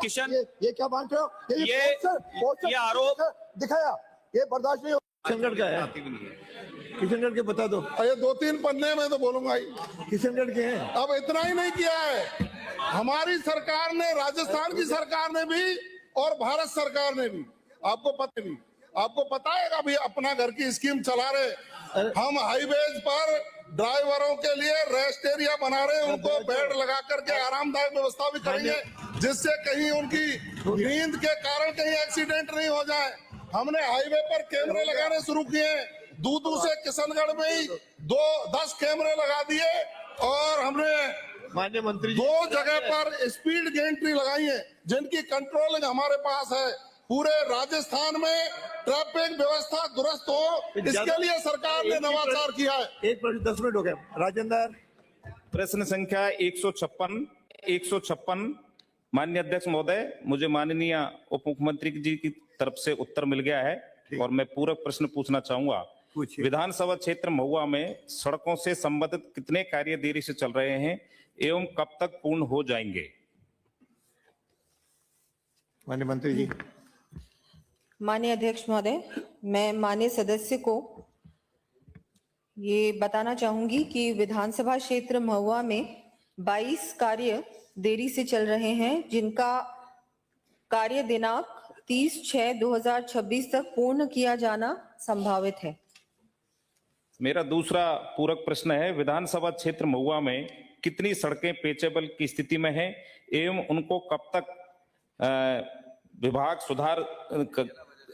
किशन ये क्या बांट रहे हो? ये आरोप दिखाया, ये बर्दाश्त नहीं हो। किशनगढ़ का है, किशनगढ़ के बता दो। ये 2-3 पन्ने में तो बोलूंगा ही। किशनगढ़ के हैं। अब इतना ही नहीं किया है, हमारी सरकार ने, राजस्थान की सरकार ने भी और भारत सरकार ने भी, आपको पता है अभी अपना घर की स्कीम चला रहे। हम हाईवेज पर ड्राइवरों के लिए रेस्ट एरिया बना रहे हैं, उनको बेड लगा करके आरामदायक व्यवस्था भी करेंगे, जिससे कहीं उनकी नींद के कारण कहीं एक्सीडेंट नहीं हो जाए। हमने हाईवे पर कैमरे लगाने शुरू किए, दूदू से किशनगढ़ में ही 10 कैमरे लगा दिए और हमने माननीय मंत्री जी 2 जगह पर स्पीड गेंट्री लगाई है, जिनकी कंट्रोलिंग हमारे पास है। पूरे राजस्थान में ट्रैफिक व्यवस्था दुरुस्त हो, इसके लिए सरकार ने नवाचार किया है। 1 मिनट 10 मिनट हो गए। राजेंद्र, प्रश्न संख्या 156 माननीय अध्यक्ष महोदय, मुझे माननीय उप मुख्यमंत्री जी की तरफ से उत्तर मिल गया है और मैं पूरक प्रश्न पूछना चाहूंगा। विधानसभा क्षेत्र महुआ में सड़कों से संबंधित कितने कार्य देरी से चल रहे हैं एवं कब तक पूर्ण हो जाएंगे? माननीय मंत्री जी। माननीय अध्यक्ष महोदय, मैं माननीय सदस्य को ये बताना चाहूंगी कि विधानसभा क्षेत्र महुआ में 22 कार्य देरी से चल रहे हैं, जिनका कार्य दिनांक 30/6/2026 तक पूर्ण किया जाना संभावित है। मेरा दूसरा पूरक प्रश्न है, विधानसभा क्षेत्र महुआ में कितनी सड़कें पेचेबल की स्थिति में हैं एवं उनको कब तक विभाग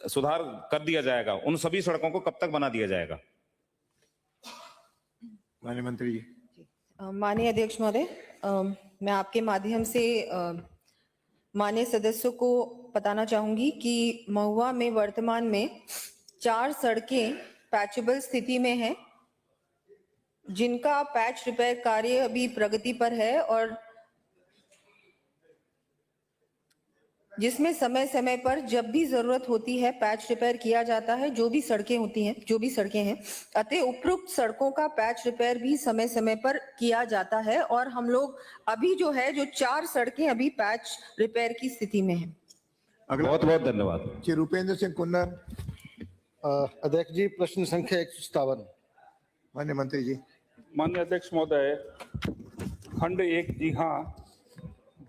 सुधार कर दिया जाएगा? उन सभी सड़कों को कब तक बना दिया जाएगा? माननीय मंत्री जी। माननीय अध्यक्ष महोदय, मैं आपके माध्यम से माननीय सदस्यों को बताना चाहूंगी कि महुआ में वर्तमान में 4 सड़कें पैचेबल स्थिति में हैं, जिनका पैच रिपेयर कार्य अभी प्रगति पर है और जिसमें समय समय पर जब भी जरूरत होती है पैच रिपेयर किया जाता है, जो भी सड़कें हैं। अतः उपरोक्त सड़कों का पैच रिपेयर भी समय समय पर किया जाता है और हम लोग अभी जो 4 सड़कें अभी पैच रिपेयर की स्थिति में हैं। बहुत बहुत धन्यवाद। श्री रूपेंद्र सिंह कुन्नर। अध्यक्ष जी, प्रश्न संख्या 157। माननीय मंत्री जी। माननीय अध्यक्ष महोदय, खंड 1, जी हाँ,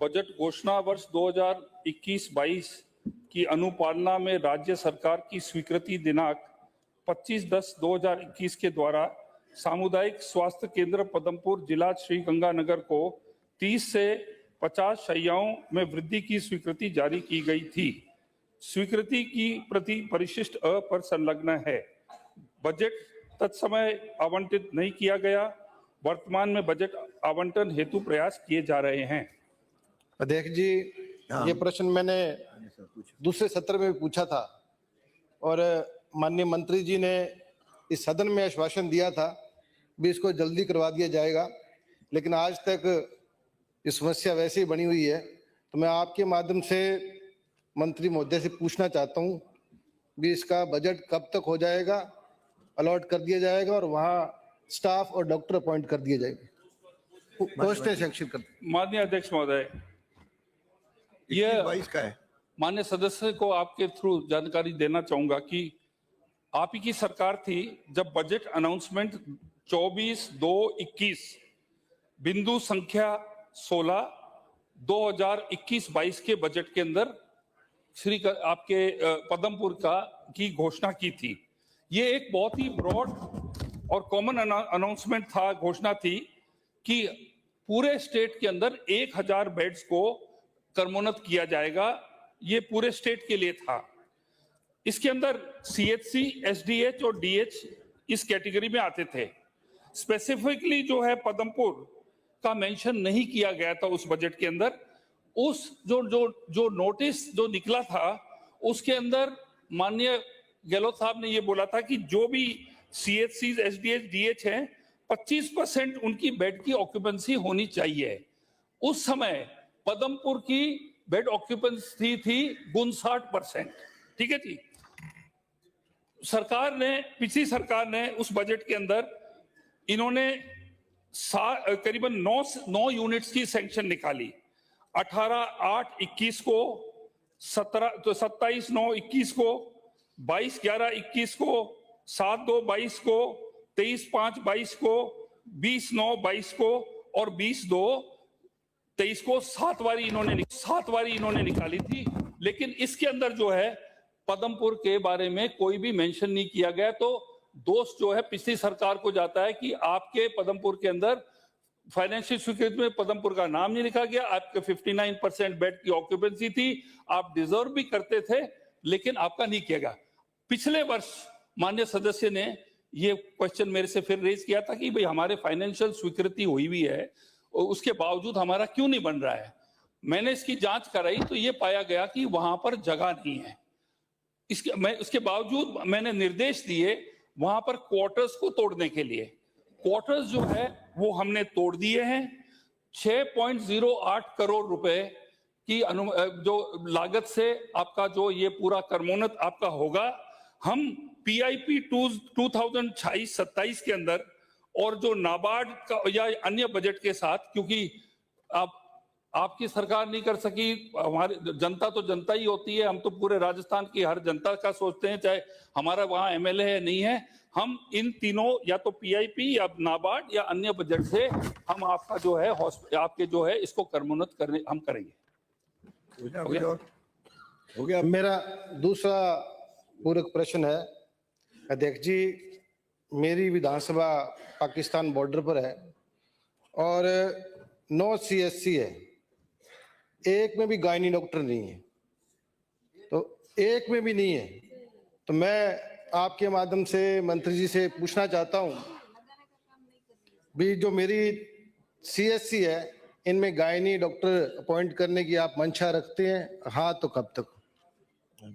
बजट घोषणा वर्ष 2021-22 की अनुपालना में राज्य सरकार की स्वीकृति दिनांक 25/10/2021 के द्वारा सामुदायिक स्वास्थ्य केंद्र पदमपुर जिला श्रीगंगानगर को 30 से 50 शैय्याओं में वृद्धि की स्वीकृति जारी की गई थी। स्वीकृति की प्रति परिशिष्ट अ पर संलग्न है। बजट तत्समय आवंटित नहीं किया गया। वर्तमान में बजट आवंटन हेतु प्रयास किए जा रहे हैं। अध्यक्ष जी, ये प्रश्न मैंने दूसरे सत्र में भी पूछा था और माननीय मंत्री जी ने इस सदन में आश्वासन दिया था भी इसको जल्दी करवा दिया जाएगा, लेकिन आज तक ये समस्या वैसे ही बनी हुई है। तो मैं आपके माध्यम से मंत्री महोदय से पूछना चाहता हूँ भी इसका बजट कब तक हो जाएगा, अलॉट कर दिया जाएगा और वहाँ स्टाफ और डॉक्टर अपॉइंट कर दिए जाएंगे, पोस्टें सैंक्शन कर। माननीय अध्यक्ष महोदय, ये 22 का है। माननीय सदस्य को आपके थ्रू जानकारी देना चाहूंगा कि आप ही की सरकार थी जब बजट अनाउंसमेंट 24/2/21 बिंदु संख्या 16 2021-22 के बजट के अंदर आपके पदमपुर का की घोषणा की थी। ये एक बहुत ही ब्रॉड और कॉमन अनाउंसमेंट था, घोषणा थी कि पूरे स्टेट के अंदर 1000 बेड्स को कर्मोन्नत किया जाएगा। ये पूरे स्टेट के लिए था। इसके अंदर CHC, SDH और DH इस कैटेगरी में आते थे। स्पेसिफिकली जो है पदमपुर का मेंशन नहीं किया गया था उस बजट के अंदर। उस जो नोटिस जो निकला था उसके अंदर माननीय गहलोत साहब ने ये बोला था कि जो भी CHC, SDH, DH हैं 25% उनकी बेड की ऑक्यूपेंसी होनी चाहिए। उस समय पदमपुर की बेड ऑक्यूपेंसी थी 59%। ठीक है जी। पिछली सरकार ने उस बजट के अंदर इन्होंने करीबन 9 यूनिट्स की सैंक्शन निकाली। 18/8/21 को, 27/9/21 को, 22/11/21 को, 7/2/22 को, 23/5/22 को, 20/9/22 को और 20/2/23 को 7 बारी इन्होंने निकाली थी। लेकिन इसके अंदर जो है पदमपुर के बारे में कोई भी मेंशन नहीं किया गया। तो दोष जो है पिछली सरकार को जाता है कि आपके पदमपुर के अंदर फाइनेंशियल स्वीकृति में पदमपुर का नाम नहीं लिखा गया। आपके 59% बेड की ऑक्यूपेंसी थी। आप डिजर्व भी करते थे लेकिन आपका नहीं किया गया। पिछले वर्ष माननीय सदस्य ने ये क्वेश्चन मेरे से फिर रेज किया था कि भाई हमारे फाइनेंशियल स्वीकृति हुई भी है और उसके बावजूद हमारा क्यों नहीं बन रहा है। मैंने इसकी जांच कराई तो ये पाया गया कि वहां पर जगह नहीं है। उसके बावजूद मैंने निर्देश दिए वहां पर क्वार्टर्स को तोड़ने के लिए। क्वार्टर्स जो है वो हमने तोड़ दिए हैं। 6.08 करोड़ रुपए की जो लागत से आपका जो ये पूरा कर्मोन्नत आपका होगा। हम PIP 2026-27 के अंदर और जो नाबार्ड का या अन्य बजट के साथ, क्योंकि आपकी सरकार नहीं कर सकी, हमारी जनता तो जनता ही होती है। हम तो पूरे राजस्थान की हर जनता का सोचते हैं, चाहे हमारा वहां MLA है नहीं है। हम इन तीनों या तो PIP या नाबार्ड या अन्य बजट से हम आपका जो है आपके जो है इसको कर्मोन्नत करने हम करेंगे। हो गया। मेरा दूसरा पूरक प्रश्न है, अध्यक्ष जी, मेरी विधानसभा पाकिस्तान बॉर्डर पर है और 9 CSC है, एक में भी गायनी डॉक्टर नहीं है, तो एक में भी नहीं है। तो मैं आपके माध्यम से मंत्री जी से पूछना चाहता हूं भी जो मेरी CSC है इनमें गायनी डॉक्टर अपॉइंट करने की आप मंशा रखते हैं? हाँ तो कब तक?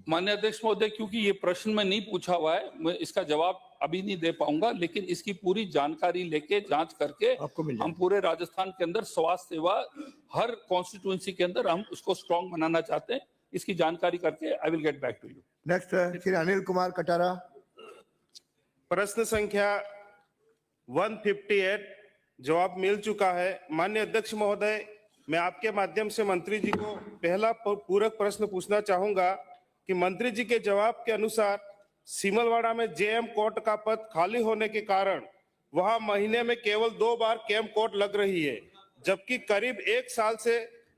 माननीय अध्यक्ष महोदय, क्योंकि ये प्रश्न में नहीं पूछा हुआ है, मैं इसका जवाब अभी नहीं दे पाऊंगा, लेकिन इसकी पूरी जानकारी लेके जांच करके हम पूरे राजस्थान के अंदर स्वास्थ्य सेवा हर कॉन्स्टिट्यूएंसी के अंदर हम उसको स्ट्रॉन्ग बनाना चाहते हैं। इसकी जानकारी करके I will get back to you. Next Shri Anil Kumar Katara. प्रश्न संख्या 158 जवाब मिल चुका है। माननीय अध्यक्ष महोदय, मैं आपके माध्यम से मंत्री जी को पहला पूरक प्रश्न पूछना चाहूंगा कि मंत्री जी के जवाब के अनुसार सीमलवाड़ा में JM कोर्ट का पद खाली होने के कारण वहां महीने में केवल 2 बार कैंप कोर्ट लग रही है, जबकि करीब 1 साल से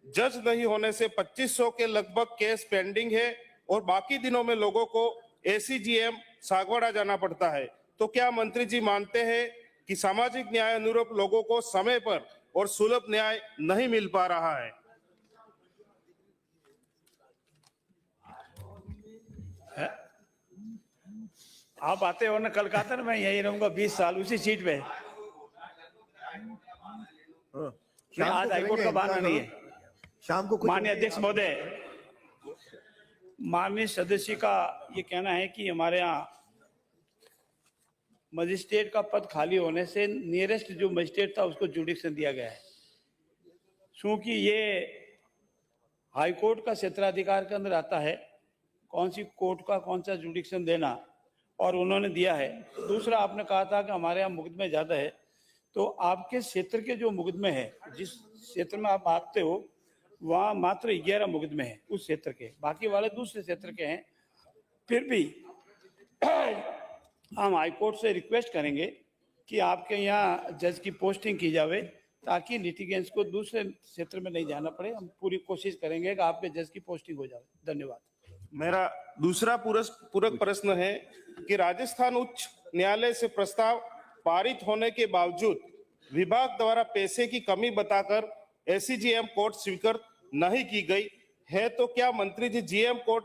जज नहीं होने से 2500 के लगभग केस पेंडिंग है और बाकी दिनों में लोगों को ACGM सागवाड़ा जाना पड़ता है। तो क्या मंत्री जी मानते हैं कि सामाजिक न्याय अनुरूप लोगों को समय पर और सुलभ न्याय नहीं मिल पा रहा है? आप आते हो ना, कल कहा था ना मैं यही रहूंगा 20 साल उसी सीट पे। आज हाईकोर्ट का बहाना नहीं है। शाम को माननीय अध्यक्ष महोदय, माननीय सदस्य का ये कहना है कि हमारे यहाँ मजिस्ट्रेट का पद खाली होने से नियरेस्ट जो मजिस्ट्रेट था उसको जुडिक्शन दिया गया है। क्योंकि ये हाईकोर्ट का क्षेत्राधिकार के अंदर आता है कौन सी कोर्ट का कौन सा जुडिक्शन देना, और उन्होंने दिया है। दूसरा, आपने कहा था कि हमारे यहाँ मुकदमे ज्यादा है, तो आपके क्षेत्र के जो मुकदमे हैं, जिस क्षेत्र में आप आते हो वहाँ मात्र 11 मुकदमे हैं उस क्षेत्र के, बाकी वाले दूसरे क्षेत्र के हैं। फिर भी हम हाईकोर्ट से रिक्वेस्ट करेंगे कि आपके यहाँ जज की पोस्टिंग की जावे ताकि लिटिगेंट्स को दूसरे क्षेत्र में नहीं जाना पड़े। हम पूरी कोशिश करेंगे कि आपके जज की पोस्टिंग हो जाए। धन्यवाद। मेरा दूसरा पूरक प्रश्न है कि राजस्थान उच्च न्यायालय से प्रस्ताव पारित होने के बावजूद विभाग द्वारा पैसे की कमी बताकर एससीजीएम कोर्ट स्वीकृत नहीं की गई है, तो क्या मंत्री जी जीएम कोर्ट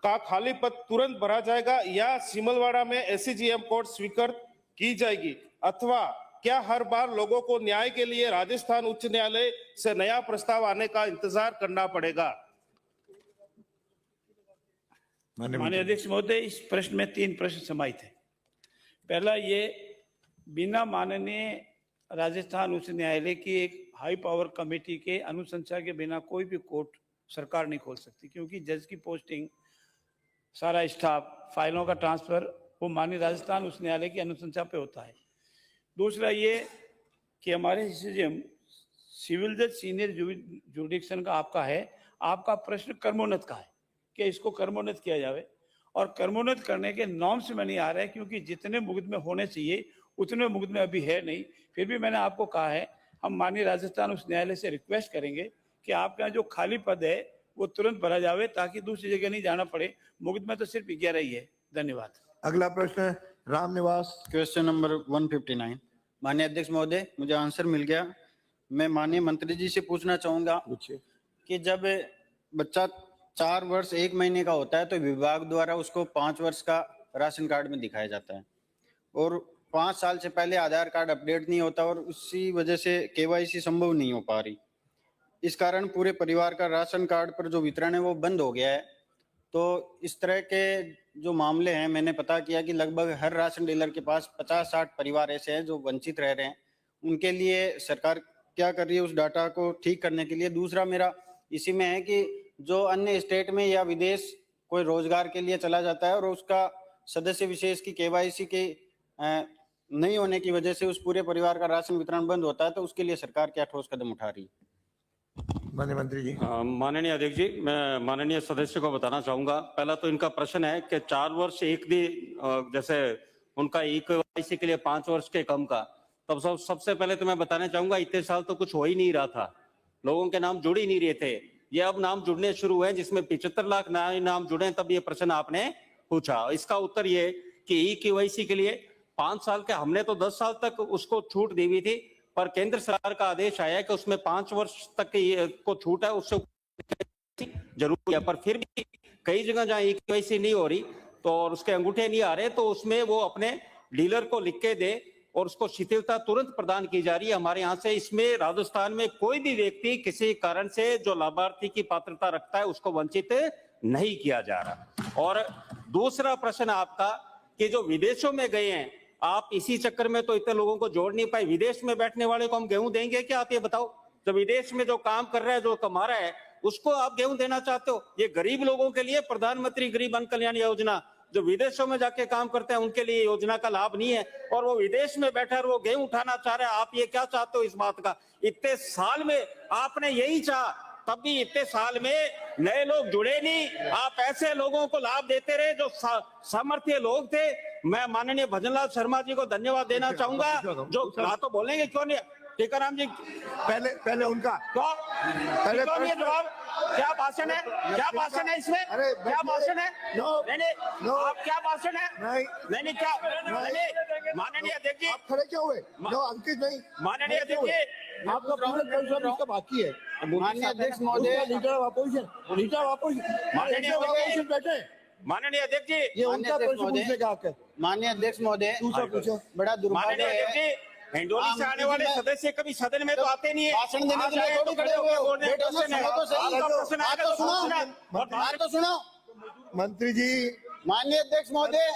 का खाली पद तुरंत भरा जाएगा या सिमलवाड़ा में एससीजीएम कोर्ट स्वीकृत की जाएगी, अथवा क्या हर बार लोगों को न्याय के लिए राजस्थान उच्च न्यायालय से नया प्रस्ताव आने का इंतजार करना पड़ेगा? माननीय अध्यक्ष महोदय, इस प्रश्न में 3 प्रश्न समाहित है। पहला, ये बिना माननीय राजस्थान उच्च न्यायालय की एक हाई पावर कमेटी के अनुशंसा के बिना कोई भी कोर्ट सरकार नहीं खोल सकती, क्योंकि जज की पोस्टिंग, सारा स्टाफ, फाइलों का ट्रांसफर वो माननीय राजस्थान उच्च न्यायालय की अनुशंसा पे होता है। दूसरा ये कि हमारे एससीजीएम सिविल जज सीनियर जुरिडिक्शन का आपका है, आपका प्रश्न कर्मोन्नत का है कि इसको कर्मोन्नत किया जावे, और कर्मोन्नत करने के नॉर्म्स में नहीं आ रहा है, क्योंकि जितने मुकदमे होने चाहिए उतने मुकदमे अभी है नहीं। फिर भी मैंने आपको कहा है, हम माननीय राजस्थान उच्च न्यायालय से रिक्वेस्ट करेंगे कि आपके यहाँ जो खाली पद है वो तुरंत भरा जावे, ताकि दूसरी जगह नहीं जाना पड़े। मुकदमे तो सिर्फ 11 ही है। धन्यवाद। अगला प्रश्न है रामनिवास। Question number 159। माननीय अध्यक्ष महोदय, मुझे आंसर मिल गया। मैं माननीय मंत्री जी से पूछना चाहूंगा कि जब बच्चा 4 वर्ष 1 महीने का होता है तो विभाग द्वारा उसको 5 वर्ष का राशन कार्ड में दिखाया जाता है, और 5 साल से पहले आधार कार्ड अपडेट नहीं होता, और उसी वजह से केवाईसी संभव नहीं हो पा रही। इस कारण पूरे परिवार का राशन कार्ड पर जो वितरण है वो बंद हो गया है। तो इस तरह के जो मामले हैं, मैंने पता किया कि लगभग हर राशन डीलर के पास 50-60 परिवार ऐसे हैं जो वंचित रह रहे हैं। उनके लिए सरकार क्या कर रही है उस डाटा को ठीक करने के लिए? दूसरा मेरा इसी में है कि जो अन्य स्टेट में या विदेश कोई रोजगार के लिए चला जाता है और उसका सदस्य विशेष की केवाईसी के नहीं होने की वजह से उस पूरे परिवार का राशन वितरण बंद होता है, तो उसके लिए सरकार क्या ठोस कदम उठा रही है? माननीय मंत्री जी। माननीय अध्यक्ष जी, मैं माननीय सदस्य को बताना चाहूंगा। पहला तो इनका प्रश्न है कि 4 वर्ष एक दिन जैसे उनका केवाईसी के लिए 5 वर्ष के कम का, तब सबसे पहले तो मैं बताना चाहूंगा, इतने साल तो कुछ हो ही नहीं रहा था, लोगों के नाम जुड़ ही नहीं रहे थे। ये अब नाम जुड़ने शुरू हुए, जिसमें 75 लाख नाम जुड़े, तब ये प्रश्न आपने पूछा। इसका उत्तर ये कि केवाईसी के लिए 5 साल के, हमने तो 10 साल तक उसको छूट दी हुई थी, पर केंद्र सरकार का आदेश आया कि उसमें 5 वर्ष तक को छूट है, उससे जरूरी है। पर फिर भी कई जगह जहां केवाईसी नहीं हो रही तो और उसके अंगूठे नहीं आ रहे, तो उसमें वो अपने डीलर को लिख के दे और उसको शिथिलता तुरंत प्रदान की जा रही है हमारे यहाँ से। इसमें राजस्थान में कोई भी व्यक्ति किसी कारण से जो लाभार्थी की पात्रता रखता है उसको वंचित नहीं किया जा रहा। और दूसरा प्रश्न आपका कि जो विदेशों में गए हैं, आप इसी चक्कर में तो इतने लोगों को जोड़ नहीं पाए। विदेश में बैठने वाले को हम गेहूं देंगे क्या? आप ये बताओ। जो विदेश में जो काम कर रहा है, जो कमा रहा है, उसको आप गेहूं देना चाहते हो? ये गरीब लोगों के लिए प्रधानमंत्री गरीब अन्न कल्याण योजना, जो विदेशों में जाके काम करते हैं उनके लिए योजना का लाभ नहीं है, और वो विदेश में बैठा वो गेहूं उठाना चाह रहे हैं। आप ये क्या चाहते हो इस बात का? इतने साल में आपने यही चाहा, तब भी इतने साल में नए लोग जुड़े नहीं। आप ऐसे लोगों को लाभ देते रहे जो सामर्थ्य लोग थे। मैं माननीय भजनलाल शर्मा जी को धन्यवाद देना चाहूंगा, जो तो बोलेंगे क्यों नहीं? टीकाराम जी पहले उनका पहले जवाब। क्या भाषण है? क्या भाषण है इसमें? क्या भाषण है? आप क्या भाषण है? नहीं क्या? माननीय अध्यक्ष जी, आप खड़े क्या हुए? अंकित नहीं। माननीय अध्यक्ष जी, आपका पूरा क्वेश्चन उसका बाकी है। माननीय अध्यक्ष महोदय, लीडर ऑफ अपोजिशन बैठे। माननीय अध्यक्ष जी, ये उनका प्रश्न पूछने का हक है। माननीय अध्यक्ष महोदय, दूसरा पूछो। बड़ा दुर्भाग्य माननीय अध्यक्ष है, जी, हिंडोली से आने वाले सदस्य कभी सदन में तो आते नहीं है। भाषण देने के लिए थोड़ी खड़े हुए हो। बेटा सुनो तो सही, बात तो सुनो। मंत्री जी, माननीय अध्यक्ष महोदय,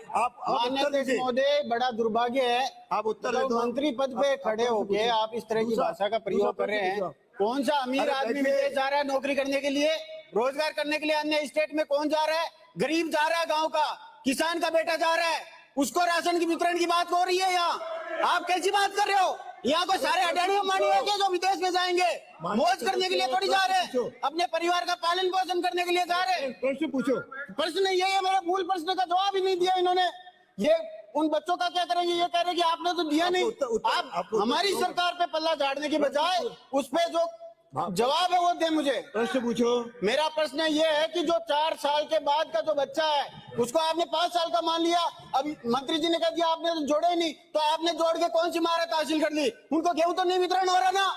माननीय अध्यक्ष महोदय, बड़ा दुर्भाग्य है, आप उत्तर तो मंत्री पद पे खड़े होके आप इस तरह की भाषा का प्रयोग कर रहे हैं। कौन सा अमीर आदमी विदेश जा रहा है नौकरी करने के लिए, रोजगार करने के लिए? अन्य स्टेट में कौन जा रहा है? गरीब जा रहा है, गांव का किसान का बेटा जा रहा है, उसको राशन की वितरण की बात हो रही है। यहाँ आप कैसी बात कर रहे हो? यहाँ को सारे अडानी अंबानी होंगे जो विदेश में जाएंगे, मौज करने के लिए थोड़ी जा रहे हैं, अपने परिवार का पालन पोषण करने के लिए जा रहे हैं। प्रश्न पूछो। प्रश्न ये है, मेरा मूल प्रश्न का जवाब ही नहीं दिया इन्होंने। ये उन बच्चों का क्या करेंगे? ये कह रहे कि आपने तो दिया नहीं। आप हमारी सरकार पे पल्ला झाड़ने की बजाय उस पे जो जवाब है वो दे मुझे। प्रश्न पूछो। मेरा प्रश्न ये है कि जो 4 साल के बाद का जो बच्चा है उसको आपने 5 साल का मान लिया। अब मंत्री जी ने कह दिया आपने तो जोड़े ही नहीं, तो आपने जोड़ के कौन सी महारत हासिल कर ली? उनको गेहूं तो नहीं वितरण हो रहा ना,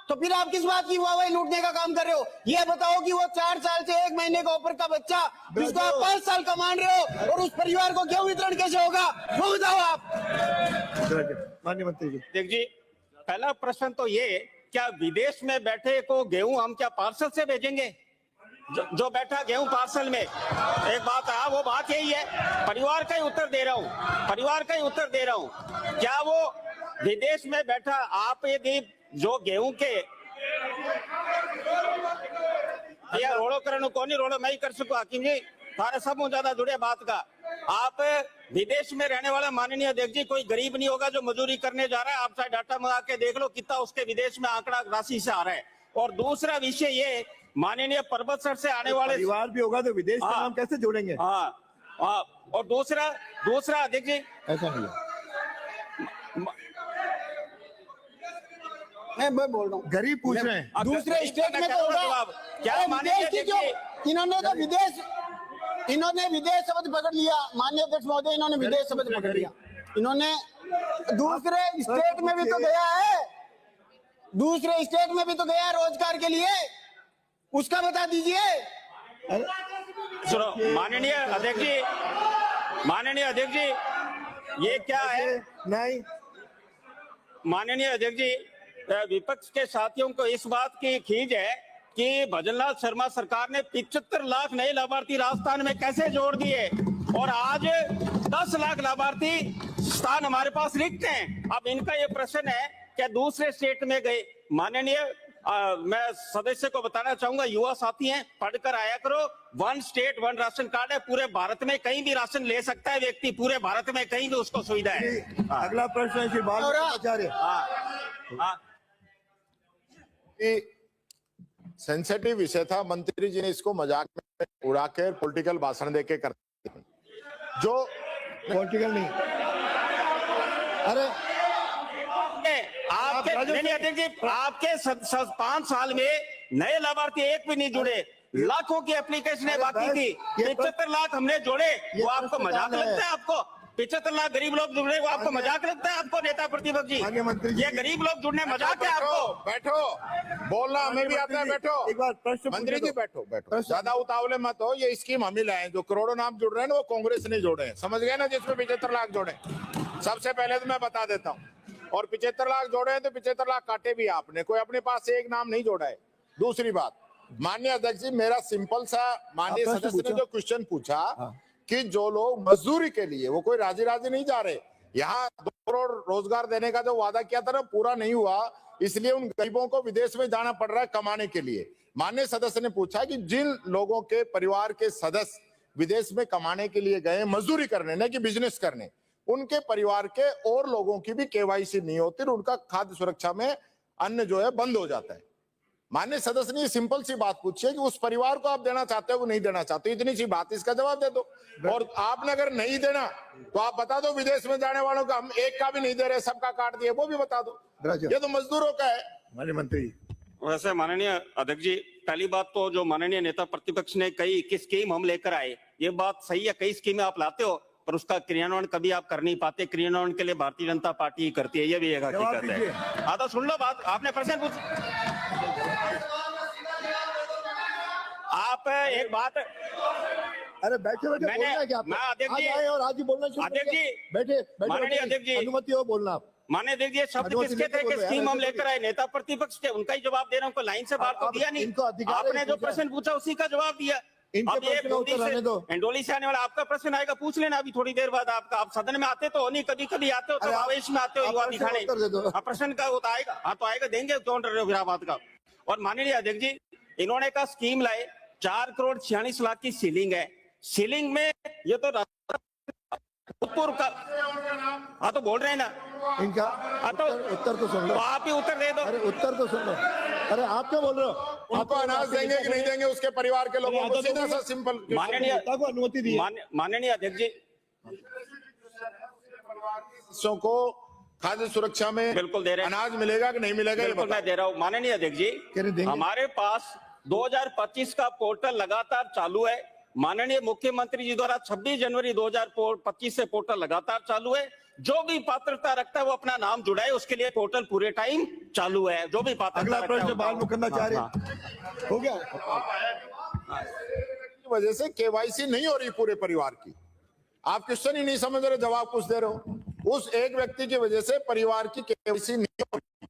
तो फिर आप किस बात की वाहवाही लूटने का काम कर रहे हो? ये बताओ कि वो 4 साल से 1 महीने का ऊपर का बच्चा जिसको आप 5 साल का मान रहे हो और उस परिवार को गेहूं वितरण कैसे होगा, वो बताओ आप। माननीय मंत्री जी। देख जी, पहला प्रश्न तो ये, क्या विदेश में बैठे को गेहूं हम क्या पार्सल से भेजेंगे? जो बैठा गेहूं पार्सल में, एक बात है, वो बात यही है। परिवार का ही उत्तर दे रहा हूं, परिवार का ही उत्तर दे रहा हूं। क्या वो विदेश में बैठा आप यदि जो गेहूं के या रोड़ो करण को नहीं रोड़ो मैं ही कर सकूं हाकिम जी, सारे सब ज्यादा जुड़े बात का। आप विदेश में रहने वाला माननीय अध्यक्ष जी कोई गरीब नहीं होगा जो मजदूरी करने जा रहा है। आप चाहे डाटा मंगा के देख लो कितना उसके विदेश में आंकड़ा राशि से आ रहा है। और दूसरा विषय ये, माननीय पर्वत सर से आने वाले परिवार भी होगा तो विदेश का नाम कैसे जोड़ेंगे? हाँ, और दूसरा अध्यक्ष जी, ऐसा नहीं है। मैं बोल रहा हूँ, गरीब पूछ रहे हैं। दूसरे स्टेट में तो होगा क्या विदेश की क्यों? इन्होंने तो विदेश शब्द पकड़ लिया। माननीय अध्यक्ष महोदय, इन्होंने विदेश शब्द पकड़ लिया। इन्होंने दूसरे स्टेट में भी तो गया है, दूसरे स्टेट में भी तो गया है रोजगार के लिए, उसका बता दीजिए। सुनो माननीय अध्यक्ष जी, ये क्या है? नहीं, माननीय अध्यक्ष जी, विपक्ष के साथियों को इस बात की खीज है कि भजनलाल शर्मा सरकार ने 75 लाख नए लाभार्थी राजस्थान में कैसे जोड़ दिए और आज 10 लाख लाभार्थी स्थान हमारे पास रिक्त हैं। अब इनका ये प्रश्न है क्या दूसरे स्टेट में गए? माननीय मैं सदस्य को बताना चाहूंगा, युवा साथी हैं, पढ़कर आया करो। 1 स्टेट 1 राशन कार्ड है, पूरे भारत में कहीं भी राशन ले सकता है व्यक्ति, पूरे भारत में कहीं भी उसको सुविधा है। अगला प्रश्न है श्री बालाचार्य। सेंसिटिव विषय था, मंत्री जी ने इसको मजाक में उड़ाकर पॉलिटिकल भाषण देके करते हैं। जो पॉलिटिकल नहीं, अरे आपके अध्यक्ष जी, आपके 5 साल में नए लाभार्थी एक भी नहीं जुड़े, लाखों की एप्लीकेशन बाकी थी, 75 लाख हमने जोड़े, वो आपको मजाक लगता है? आपको 75 लाख गरीब लोग जुड़े, वो आपको मजाक लगता है? आपको नेता प्रतिपक्ष जी, ये गरीब लोग जुड़ने मजाक है आपको? बैठो, बोलना हमें भी आता है। बैठो, एक बार प्रश्न मंत्री जी बैठो, ज्यादा उतावले मत हो। ये स्कीम हम ही लाए, जो करोड़ों नाम जुड़ रहे हैं ना वो कांग्रेस ने जोड़े हैं, समझ गए ना? जिसमें 75 लाख जोड़े, सबसे पहले तो मैं बता देता हूँ। और 75 लाख जोड़े हैं तो 75 लाख काटे भी आपने, कोई अपने पास से एक नाम नहीं जोड़ा है। दूसरी बात, माननीय अध्यक्ष जी, मेरा सिंपल सा माननीय सदस्य ने जो क्वेश्चन पूछा कि जो लोग मजदूरी के लिए, वो कोई राजी नहीं जा रहे, यहाँ 2 करोड़ रोजगार देने का जो वादा किया था ना पूरा नहीं हुआ, इसलिए उन गरीबों को विदेश में जाना पड़ रहा है कमाने के लिए। माननीय सदस्य ने पूछा कि जिन लोगों के परिवार के सदस्य विदेश में कमाने के लिए गए, मजदूरी करने न कि बिजनेस करने, उनके परिवार के और लोगों की भी केवाईसी नहीं होती और उनका खाद्य सुरक्षा में अन्न जो है बंद हो जाता है। माननीय सदस्य ने सिंपल सी बात पूछी है कि उस परिवार को आप देना चाहते हो कि नहीं देना चाहते, इतनी सी बात, इसका जवाब दे दो। और आपने अगर नहीं देना तो आप बता दो, विदेश में जाने वालों का हम एक का भी नहीं दे रहे, सबका काट दिए, वो भी बता दो। ये तो मजदूरों का है। माननीय मंत्री, वैसे माननीय अध्यक्ष जी, पहली बात तो जो माननीय नेता प्रतिपक्ष ने कही कि स्कीम हम लेकर आए, ये बात सही है, कई स्कीमें आप लाते हो पर उसका क्रियान्वयन कभी आप कर नहीं पाते। क्रियान्वयन के लिए भारतीय जनता पार्टी ही करती है, ये भी एक हकीकत है। तो सुन लो बात, आपने प्रश्न पूछा, आप एक बात, अरे बैठे बैठे बोलना है क्या? मैं अध्यक्ष जी, और आज ही बोलना शुरू अध्यक्ष जी, बैठे माननीय अध्यक्ष जी, अनुमति हो बोलना आप। माननीय अध्यक्ष जी, शब्द किसके थे कि स्कीम हम लेकर आए? नेता प्रतिपक्ष के, उनका ही जवाब दे रहा हूँ, कोई लाइन से बाहर तो दिया नहीं। आपने जो प्रश्न पूछा उसी का जवाब दिया। अब ये एंडोली से आने वाला आपका प्रश्न आएगा, पूछ लेना अभी थोड़ी देर बाद। आपका आप सदन में आते तो नहीं, कभी आते हो तो आवेश में आते हो युवा दिखाने, प्रश्न का वो आएगा। हाँ तो आएगा, देंगे, क्यों डर रहे हो फिर आप बात का? और माननीय अध्यक्ष जी, इन्होंने कहा स्कीम लाए, 4 करोड़ 46 लाख की सीलिंग है। सीलिंग में ये तो भूतपूर्व का, हाँ तो बोल रहे हैं ना इनका, तो उत्तर तो सुन लो, आप ही उत्तर दे दो। अरे उत्तर तो सुन लो, अरे आप क्या बोल रहे हो? उनको अनाज देंगे कि नहीं देंगे उसके परिवार के लोगों को, सीधा सा सिंपल। माननीय को अनुमति दी, माननीय अध्यक्ष जी, को खाद्य सुरक्षा में बिल्कुल दे रहे हैं। अनाज मिलेगा कि नहीं मिलेगा ये बिल्कुल बताओ। मैं दे रहा हूँ माननीय अध्यक्ष जी, हमारे पास 2025 का पोर्टल लगातार चालू है। माननीय मुख्यमंत्री जी द्वारा 26 जनवरी 2025 से पोर्टल लगातार चालू है। जो भी पात्रता रखता है वो अपना नाम जुड़ाए, उसके लिए पोर्टल पूरे टाइम चालू है। जो भी पात्रता अगला रखता प्रश्न है बाल मुकन्ना चाह रहे हो गया। की वजह से केवाईसी नहीं हो रही पूरे परिवार की। आप क्वेश्चन ही नहीं समझ रहे, जवाब कुछ दे रहे हो। उस एक व्यक्ति की वजह से परिवार की केवाईसी नहीं हो रही।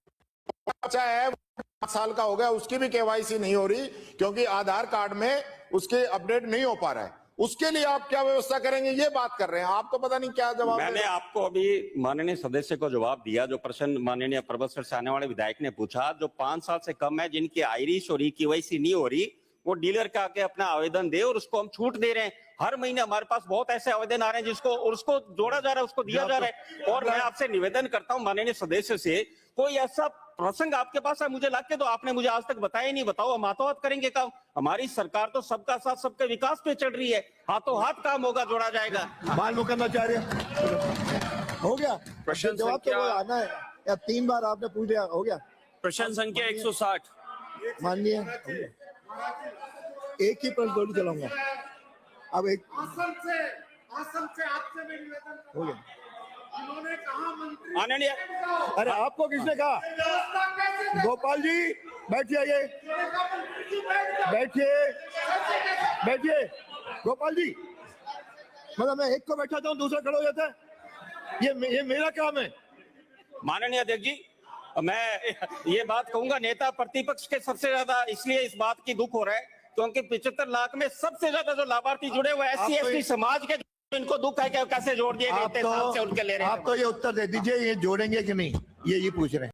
बच्चा है 5 साल का हो गया, उसकी भी केवाईसी नहीं हो रही क्योंकि आधार कार्ड में उसके अपडेट नहीं हो पा रहा है। उसके लिए आप क्या व्यवस्था करेंगे ये बात कर रहे हैं। आप तो पता नहीं क्या जवाब मैंने आपको अभी माननीय सदस्य को जवाब दिया। जो प्रश्न माननीय परबतसर से आने वाले विधायक ने पूछा, जो 5 साल से कम है, जिनकी आयरिश और केवाईसी नहीं हो रही, वो डीलर का आके अपना आवेदन दे और उसको हम छूट दे रहे हैं। हर महीने हमारे पास बहुत ऐसे आवेदन आ रहे हैं जिसको और उसको जोड़ा जा रहा है, उसको दिया जा रहा है। और मैं आपसे निवेदन करता हूं माननीय सदस्य से, कोई ऐसा प्रसंग आपके पास है मुझे लाके दो। आपने मुझे आज तक बताया नहीं, बताओ हम हाथों हाथ करेंगे काम। हमारी सरकार तो सबका साथ सबके विकास पे चल रही है, हाथों हाथ काम होगा, जोड़ा जाएगा। बाल मुकन्ना चाह रहे हो गया। प्रश्न जवाब तो संख्या- वो आना है या 3 बार आपने पूछ लिया, हो गया। प्रश्न संख्या 160। माननीय एक ही प्रश्न थोड़ी चलाऊंगा, अब एक आसन से आपसे मैं निवेदन हो गया। उन्होंने कहा मंत्री माननीय अरे आपको किसने कहा? गोपाल जी बैठिए, बैठिए बैठिए। गोपाल जी, मतलब मैं एक को बैठाता हूँ दूसरा खड़ा हो जाता है, ये मेरा काम है। माननीय अध्यक्ष जी, मैं ये बात कहूंगा, नेता प्रतिपक्ष के सबसे ज्यादा इसलिए इस बात की दुख हो रहा है क्योंकि 75 लाख में सबसे ज्यादा जो लाभार्थी जुड़े हुए SC ST समाज के, इनको दुख है कि कैसे जोड़ दिए गए इतने साल से उनके ले रहे हैं। आप तो ये उत्तर दे दीजिए, ये जोड़ेंगे कि नहीं, ये पूछ रहे हैं।